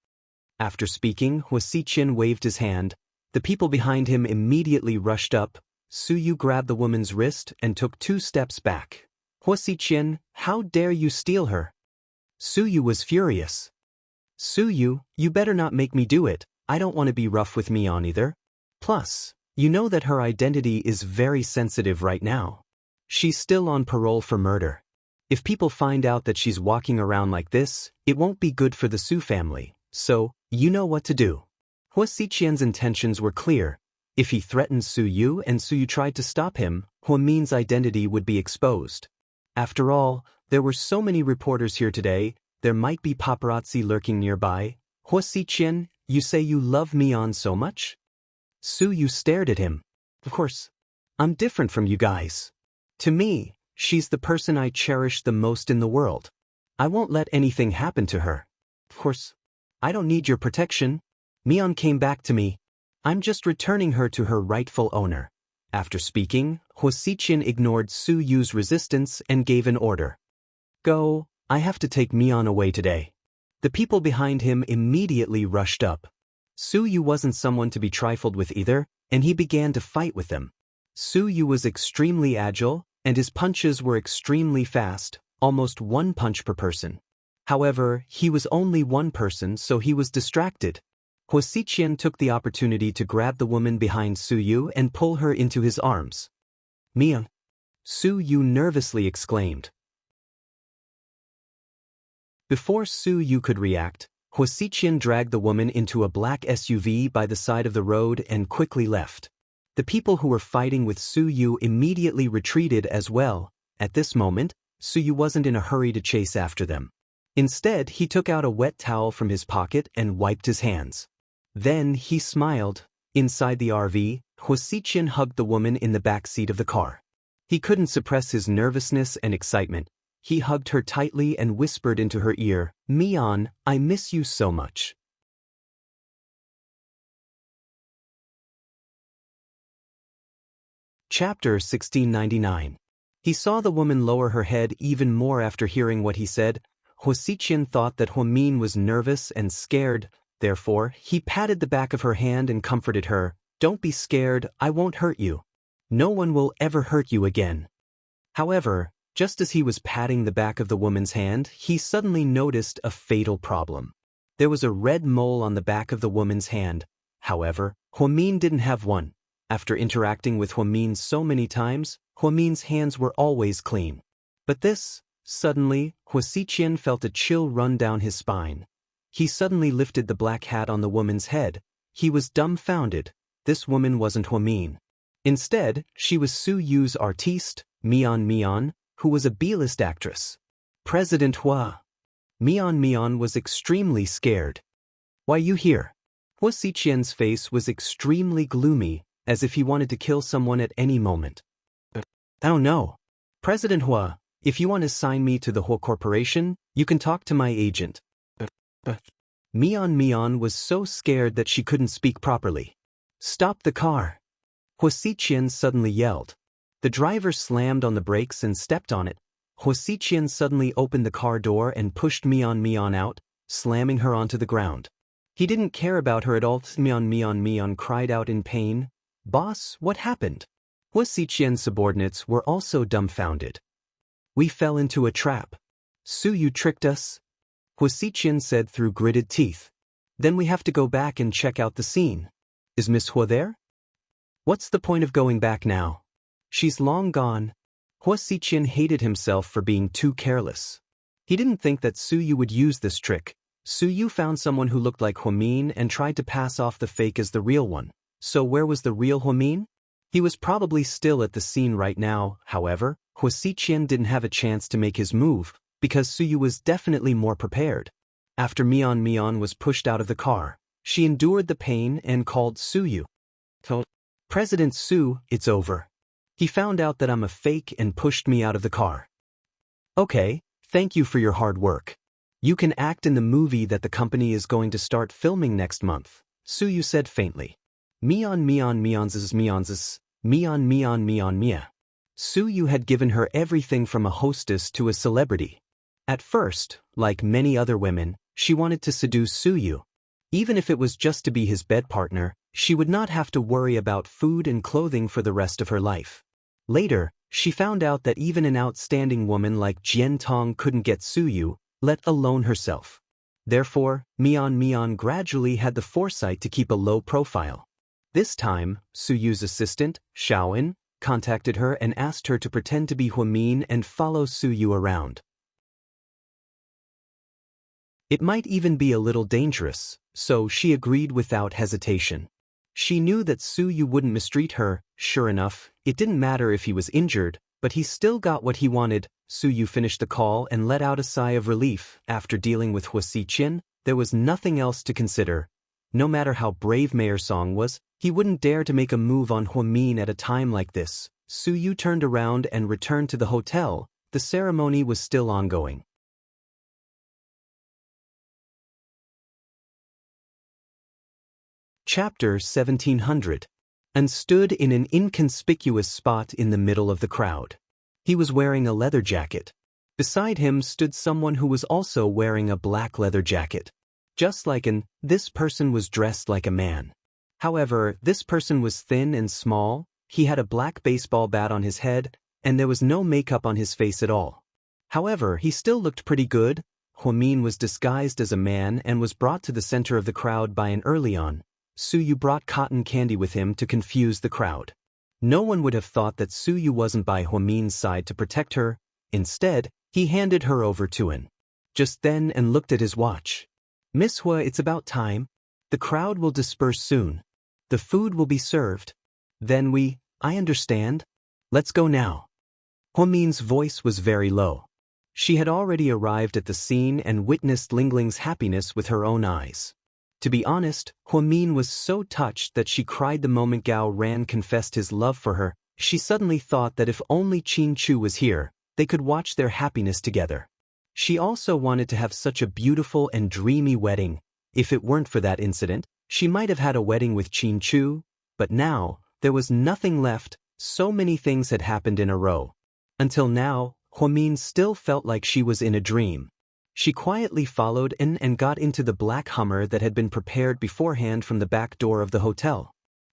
After speaking, Huasiqian waved his hand. The people behind him immediately rushed up. Su Yu grabbed the woman's wrist and took 2 steps back. Huasiqian, how dare you steal her? Suyu was furious. Suyu, you better not make me do it. I don't want to be rough with Mian either. Plus, you know that her identity is very sensitive right now. She's still on parole for murder. If people find out that she's walking around like this, it won't be good for the Su family, so, you know what to do. Hua Xiqian's intentions were clear. If he threatened Suyu and Suyu tried to stop him, Hua Min's identity would be exposed. After all, there were so many reporters here today, there might be paparazzi lurking nearby. Hua Xiqian, you say you love Mian so much? Suyu stared at him. Of course. I'm different from you guys. To me, she's the person I cherish the most in the world. I won't let anything happen to her. Of course. I don't need your protection. Mian came back to me. I'm just returning her to her rightful owner. After speaking, Hua Xiqian ignored Suyu's resistance and gave an order. Go, I have to take Mian away today. The people behind him immediately rushed up. Suyu wasn't someone to be trifled with either, and he began to fight with them. Suyu was extremely agile, and his punches were extremely fast, almost one punch per person. However, he was only one person, so he was distracted. Hua Xiqian took the opportunity to grab the woman behind Suyu and pull her into his arms. Mian! Suyu nervously exclaimed. Before Suyu could react, Hua Xiqian dragged the woman into a black SUV by the side of the road and quickly left. The people who were fighting with Suyu immediately retreated as well. At this moment, Suyu wasn't in a hurry to chase after them. Instead, he took out a wet towel from his pocket and wiped his hands. Then he smiled. Inside the RV, Hua Xiqian hugged the woman in the back seat of the car. He couldn't suppress his nervousness and excitement. He hugged her tightly and whispered into her ear, Mian, I miss you so much. Chapter 1699. He saw the woman lower her head even more after hearing what he said. Hua Xiqian thought that Hua Min was nervous and scared. Therefore, he patted the back of her hand and comforted her. Don't be scared, I won't hurt you. No one will ever hurt you again. However, just as he was patting the back of the woman's hand, he suddenly noticed a fatal problem. There was a red mole on the back of the woman's hand. However, Hua Min didn't have one. After interacting with Hua Min so many times, Hua Min's hands were always clean. But suddenly, Hua Xiqian felt a chill run down his spine. He suddenly lifted the black hat on the woman's head. He was dumbfounded. This woman wasn't Hua Min. Instead, she was Suyu's artiste, Mian, who was a B-list actress. President Hua. Mian was extremely scared. Why you here? Hua Xiqian's face was extremely gloomy, as if he wanted to kill someone at any moment. I don't know. President Hua, if you want to sign me to the Hua Corporation, you can talk to my agent. Mian was so scared that she couldn't speak properly. Stop the car. Hua Xiqian suddenly yelled. The driver slammed on the brakes and stepped on it. Hua Xiqian suddenly opened the car door and pushed Mian out, slamming her onto the ground. He didn't care about her at all. Mian cried out in pain. Boss, what happened? Hua Xiqian's subordinates were also dumbfounded. We fell into a trap. Suyu tricked us. Hua Xiqian said through gritted teeth. Then we have to go back and check out the scene. Is Miss Hua there? What's the point of going back now? She's long gone. Hua Xiqian hated himself for being too careless. He didn't think that Suyu would use this trick. Suyu found someone who looked like Hua Min and tried to pass off the fake as the real one. So where was the real Hua Min? He was probably still at the scene right now. However, Hua Xiqian didn't have a chance to make his move, because Suyu was definitely more prepared. After Mian was pushed out of the car, she endured the pain and called Suyu. Told President Su, it's over. He found out that I'm a fake and pushed me out of the car. Okay, thank you for your hard work. You can act in the movie that the company is going to start filming next month, Suyu said faintly. Mian. Suyu had given her everything from a hostess to a celebrity. At first, like many other women, she wanted to seduce Suyu. Even if it was just to be his bed partner, she would not have to worry about food and clothing for the rest of her life. Later, she found out that even an outstanding woman like Jian Tong couldn't get Suyu, let alone herself. Therefore, Mian gradually had the foresight to keep a low profile. This time, Su Yu's assistant, Xiaoan, contacted her and asked her to pretend to be Huamin and follow Su Yu around. It might even be a little dangerous, so she agreed without hesitation. She knew that Su Yu wouldn't mistreat her. Sure enough, it didn't matter if he was injured, but he still got what he wanted. Su Yu finished the call and let out a sigh of relief. After dealing with Huaxiqian, there was nothing else to consider. No matter how brave Mayor Song was, he wouldn't dare to make a move on Huamin at a time like this. Su Yu turned around and returned to the hotel. The ceremony was still ongoing. Chapter 1700. And stood in an inconspicuous spot in the middle of the crowd. He was wearing a leather jacket. Beside him stood someone who was also wearing a black leather jacket. Just like this person was dressed like a man. However, this person was thin and small, he had a black baseball bat on his head, and there was no makeup on his face at all. However, he still looked pretty good. Huamin was disguised as a man and was brought to the center of the crowd by an Erlion. Su Yu brought cotton candy with him to confuse the crowd. No one would have thought that Su Yu wasn't by Huamin's side to protect her. Instead, he handed her over to An. Just then and looked at his watch. Miss Hua, it's about time. The crowd will disperse soon. The food will be served. Then I understand. Let's go now. Huamin's voice was very low. She had already arrived at the scene and witnessed Lingling's happiness with her own eyes. To be honest, Huamin was so touched that she cried the moment Gao Ran confessed his love for her. She suddenly thought that if only Qin Chu was here, they could watch their happiness together. She also wanted to have such a beautiful and dreamy wedding. If it weren't for that incident, she might have had a wedding with Qin Chu, but now, there was nothing left. So many things had happened in a row. Until now, Huamin still felt like she was in a dream. She quietly followed in and got into the black Hummer that had been prepared beforehand from the back door of the hotel.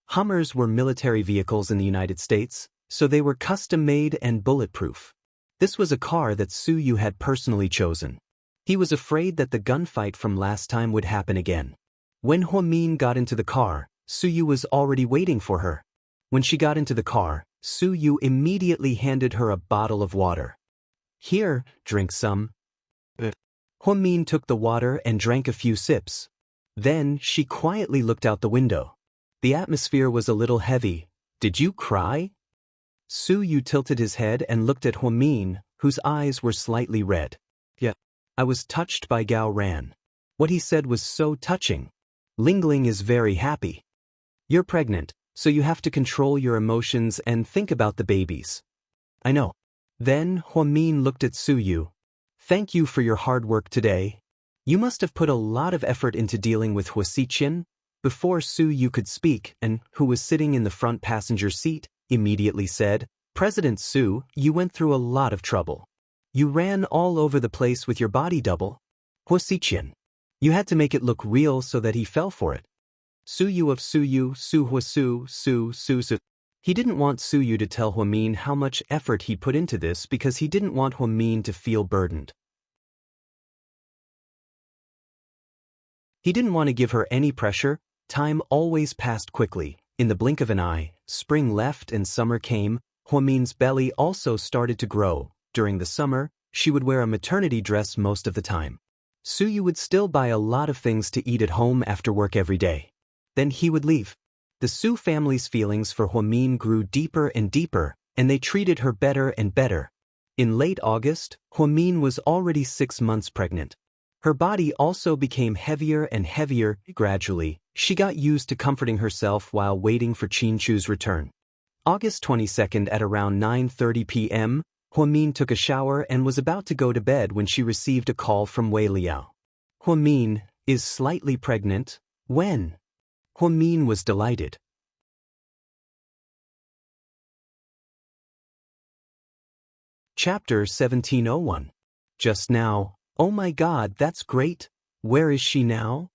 Hummers were military vehicles in the United States, so they were custom-made and bulletproof. This was a car that Su Yu had personally chosen. He was afraid that the gunfight from last time would happen again. When Huamin got into the car, Su Yu was already waiting for her. When she got into the car, Su Yu immediately handed her a bottle of water. Here, drink some. Huamin took the water and drank a few sips. Then, she quietly looked out the window. The atmosphere was a little heavy. Did you cry? Su Yu tilted his head and looked at Huamin, whose eyes were slightly red. Yeah. I was touched by Gao Ran. What he said was so touching. Lingling is very happy. You're pregnant, so you have to control your emotions and think about the babies. I know. Then, Huamin looked at Su Yu. Thank you for your hard work today. You must have put a lot of effort into dealing with Huaxiqian. Before Su Yu could speak, An, who was sitting in the front passenger seat, immediately said, President Su, you went through a lot of trouble. You ran all over the place with your body double. Huaxiqian. You had to make it look real so that he fell for it. Su Yu of Su Yu, Su Hua Su, Su. He didn't want Su Yu to tell Huamin how much effort he put into this because he didn't want Huamin to feel burdened. He didn't want to give her any pressure. Time always passed quickly. In the blink of an eye, spring left and summer came. Huamin's belly also started to grow. During the summer, she would wear a maternity dress most of the time. Su Yu would still buy a lot of things to eat at home after work every day. Then he would leave. The Su family's feelings for Huamin grew deeper and deeper, and they treated her better and better. In late August, Huamin was already 6 months pregnant. Her body also became heavier and heavier. Gradually, she got used to comforting herself while waiting for Qin Chu's return. August 22nd at around 9:30 p.m., Huamin took a shower and was about to go to bed when she received a call from Wei Liao. Huamin is slightly pregnant. When? Huamin was delighted. Chapter 1701. Just now. Oh my God, that's great. Where is she now?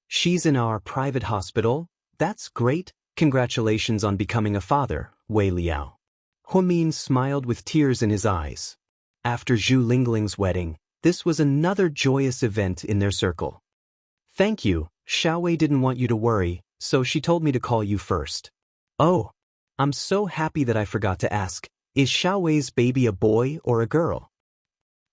She's in our private hospital. That's great. Congratulations on becoming a father, Wei Liao. Huamin smiled with tears in his eyes. After Zhu Lingling's wedding, This was another joyous event in their circle. Thank you, Xiaowei didn't want you to worry, so she told me to call you first. Oh, I'm so happy that I forgot to ask, is Xiaowei's baby a boy or a girl?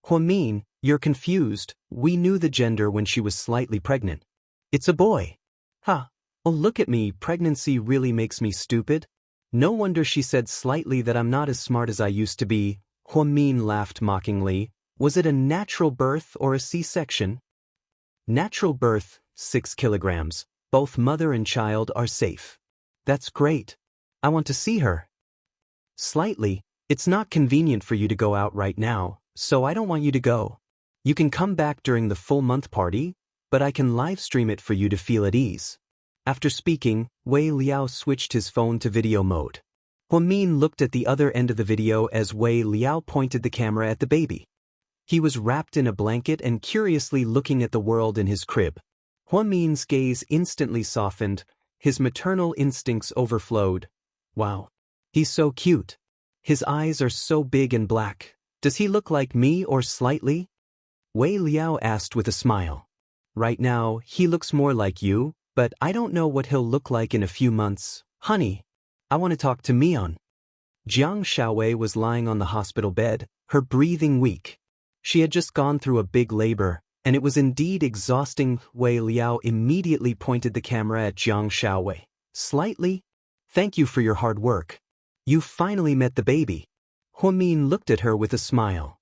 Huamin, you're confused, we knew the gender when she was slightly pregnant. It's a boy. Huh. Oh, look at me, pregnancy really makes me stupid. No wonder she said slightly that I'm not as smart as I used to be. Huamin laughed mockingly. Was it a natural birth or a C-section? Natural birth, 6 kilograms. Both mother and child are safe. That's great. I want to see her. Slightly, it's not convenient for you to go out right now, so I don't want you to go. You can come back during the full month party, but I can live stream it for you to feel at ease. After speaking, Wei Liao switched his phone to video mode. Huamin looked at the other end of the video as Wei Liao pointed the camera at the baby. He was wrapped in a blanket and curiously looking at the world in his crib. Huamin's gaze instantly softened, his maternal instincts overflowed. Wow. He's so cute. His eyes are so big and black. Does he look like me or slightly? Wei Liao asked with a smile. Right now, he looks more like you, but I don't know what he'll look like in a few months. Honey, I want to talk to Mian. Jiang Xiaowei was lying on the hospital bed, her breathing weak. She had just gone through a big labor, and it was indeed exhausting. Wei Liao immediately pointed the camera at Jiang Xiaowei. Slightly? Thank you for your hard work. You finally met the baby. Huamin looked at her with a smile.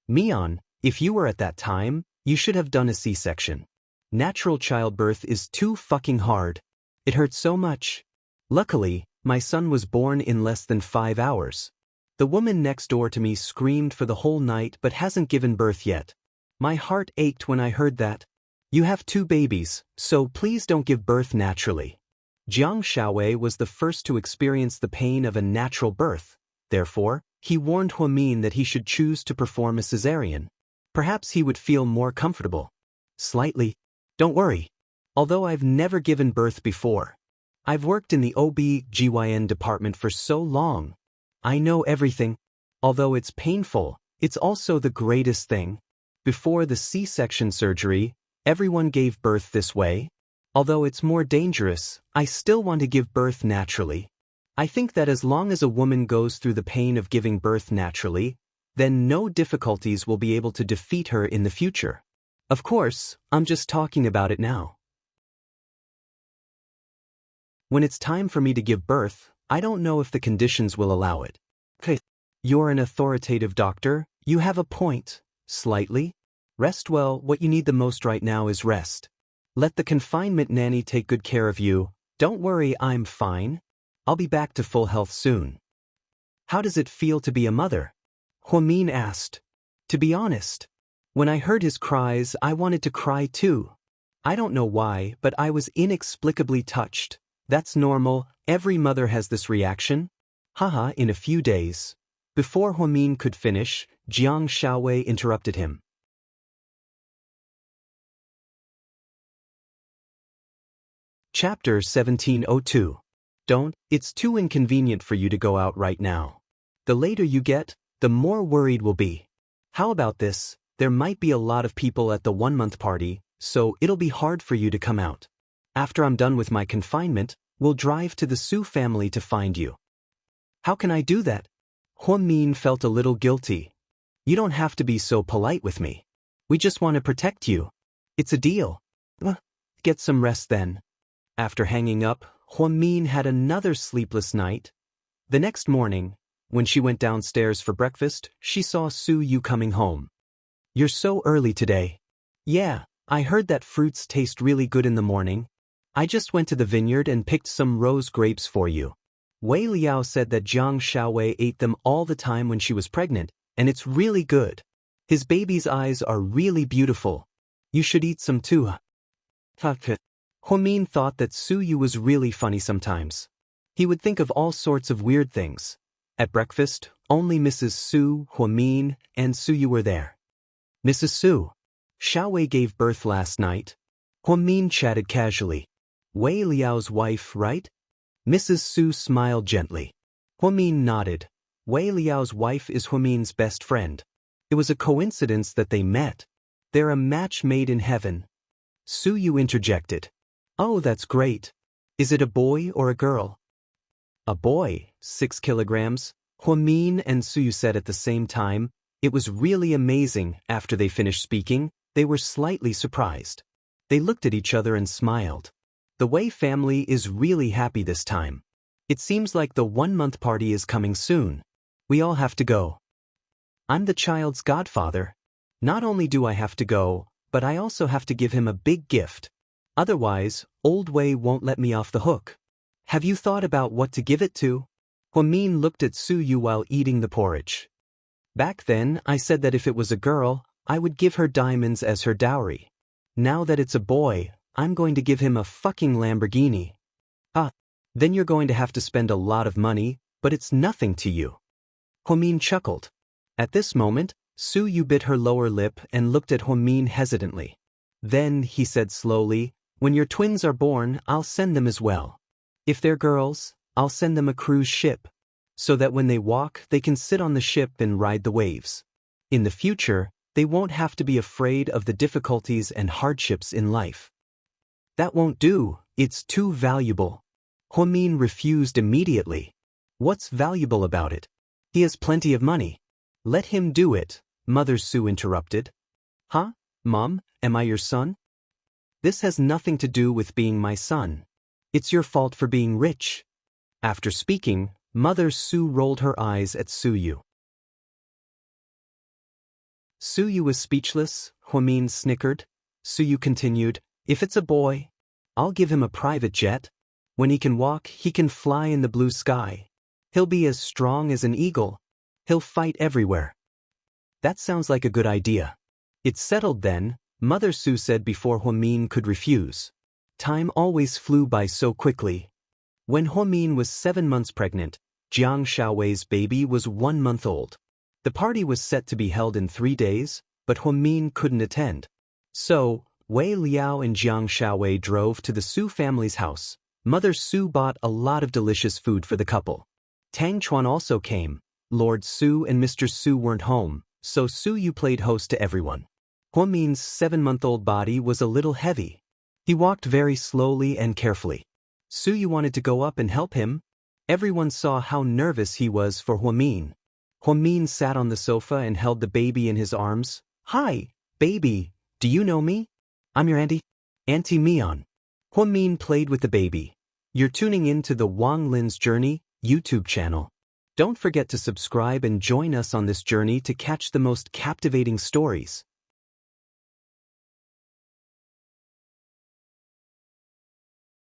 Mian, if you were at that time, you should have done a C-section. Natural childbirth is too fucking hard. It hurts so much. Luckily, my son was born in less than 5 hours. The woman next door to me screamed for the whole night but hasn't given birth yet. My heart ached when I heard that. You have 2 babies, so please don't give birth naturally. Jiang Xiaowei was the first to experience the pain of a natural birth. Therefore, he warned Huamin that he should choose to perform a cesarean. Perhaps he would feel more comfortable. Slightly. Don't worry. Although I've never given birth before, I've worked in the OB/GYN department for so long. I know everything. Although it's painful, it's also the greatest thing. Before the C-section surgery, everyone gave birth this way. Although it's more dangerous, I still want to give birth naturally. I think that as long as a woman goes through the pain of giving birth naturally, then no difficulties will be able to defeat her in the future. Of course, I'm just talking about it now. When it's time for me to give birth, I don't know if the conditions will allow it. Okay. You're an authoritative doctor, you have a point. Slightly. Rest well, what you need the most right now is rest. Let the confinement nanny take good care of you. Don't worry, I'm fine. I'll be back to full health soon. How does it feel to be a mother? Huamin asked. To be honest, when I heard his cries, I wanted to cry too. I don't know why, but I was inexplicably touched. That's normal, every mother has this reaction. Haha, in a few days. Before Huamin could finish, Jiang Xiaowei interrupted him. Chapter 1702. Don't, it's too inconvenient for you to go out right now. The later you get, the more worried we'll be. How about this? There might be a lot of people at the 1-month party, so it'll be hard for you to come out. After I'm done with my confinement, we'll drive to the Su family to find you. How can I do that? Huamin felt a little guilty. You don't have to be so polite with me. We just want to protect you. It's a deal. Get some rest then. After hanging up, Huamin had another sleepless night. The next morning, when she went downstairs for breakfast, she saw Su Yu coming home. You're so early today. Yeah, I heard that fruits taste really good in the morning. I just went to the vineyard and picked some rose grapes for you. Wei Liao said that Jiang Xiaowei ate them all the time when she was pregnant, and it's really good. His baby's eyes are really beautiful. You should eat some too. Huamin thought that Su Yu was really funny sometimes. He would think of all sorts of weird things. At breakfast, only Mrs. Su, Huamin, and Su Yu were there. Mrs. Su, Xiaowei gave birth last night. Huamin chatted casually. Wei Liao's wife, right? Mrs. Su smiled gently. Huamin nodded. Wei Liao's wife is Huamin's best friend. It was a coincidence that they met. They're a match made in heaven. Suyu interjected. Oh, that's great. Is it a boy or a girl? A boy, 6 kilograms, Huamin and Suyu said at the same time. It was really amazing. After they finished speaking, they were slightly surprised. They looked at each other and smiled. The Wei family is really happy this time. It seems like the 1-month party is coming soon. We all have to go. I'm the child's godfather. Not only do I have to go, but I also have to give him a big gift. Otherwise, Old Wei won't let me off the hook. Have you thought about what to give it to? Huamin looked at Suyu while eating the porridge. Back then, I said that if it was a girl, I would give her diamonds as her dowry. Now that it's a boy, I'm going to give him a fucking Lamborghini. Then you're going to have to spend a lot of money, but it's nothing to you. Huamin chuckled. At this moment, Suyu bit her lower lip and looked at Huamin hesitantly. Then, he said slowly, when your twins are born, I'll send them as well. If they're girls, I'll send them a cruise ship, so that when they walk, they can sit on the ship and ride the waves. In the future, they won't have to be afraid of the difficulties and hardships in life. That won't do, it's too valuable. Huamin refused immediately. What's valuable about it? He has plenty of money. Let him do it, Mother Su interrupted. Huh? Mom, am I your son? This has nothing to do with being my son. It's your fault for being rich. After speaking, Mother Su rolled her eyes at Suyu. Suyu was speechless. Huamin snickered. Suyu continued, if it's a boy, I'll give him a private jet. When he can walk, he can fly in the blue sky. He'll be as strong as an eagle. He'll fight everywhere. That sounds like a good idea. It's settled then, Mother Su said before Huamin could refuse. Time always flew by so quickly. When Huamin was 7 months pregnant, Jiang Xiaowei's baby was 1 month old. The party was set to be held in 3 days, but Huamin couldn't attend. So, Wei Liao and Jiang Xiaowei drove to the Su family's house. Mother Su bought a lot of delicious food for the couple. Tang Chuan also came. Lord Su and Mr. Su weren't home, so Suyu played host to everyone. Huamin's 7-month-old body was a little heavy. He walked very slowly and carefully. Suyu wanted to go up and help him. Everyone saw how nervous he was for Huamin. Huamin sat on the sofa and held the baby in his arms. Hi, baby, do you know me? I'm your auntie. Auntie Mian. Huamin played with the baby. You're tuning in to the Wang Lin's Journey YouTube channel. Don't forget to subscribe and join us on this journey to catch the most captivating stories.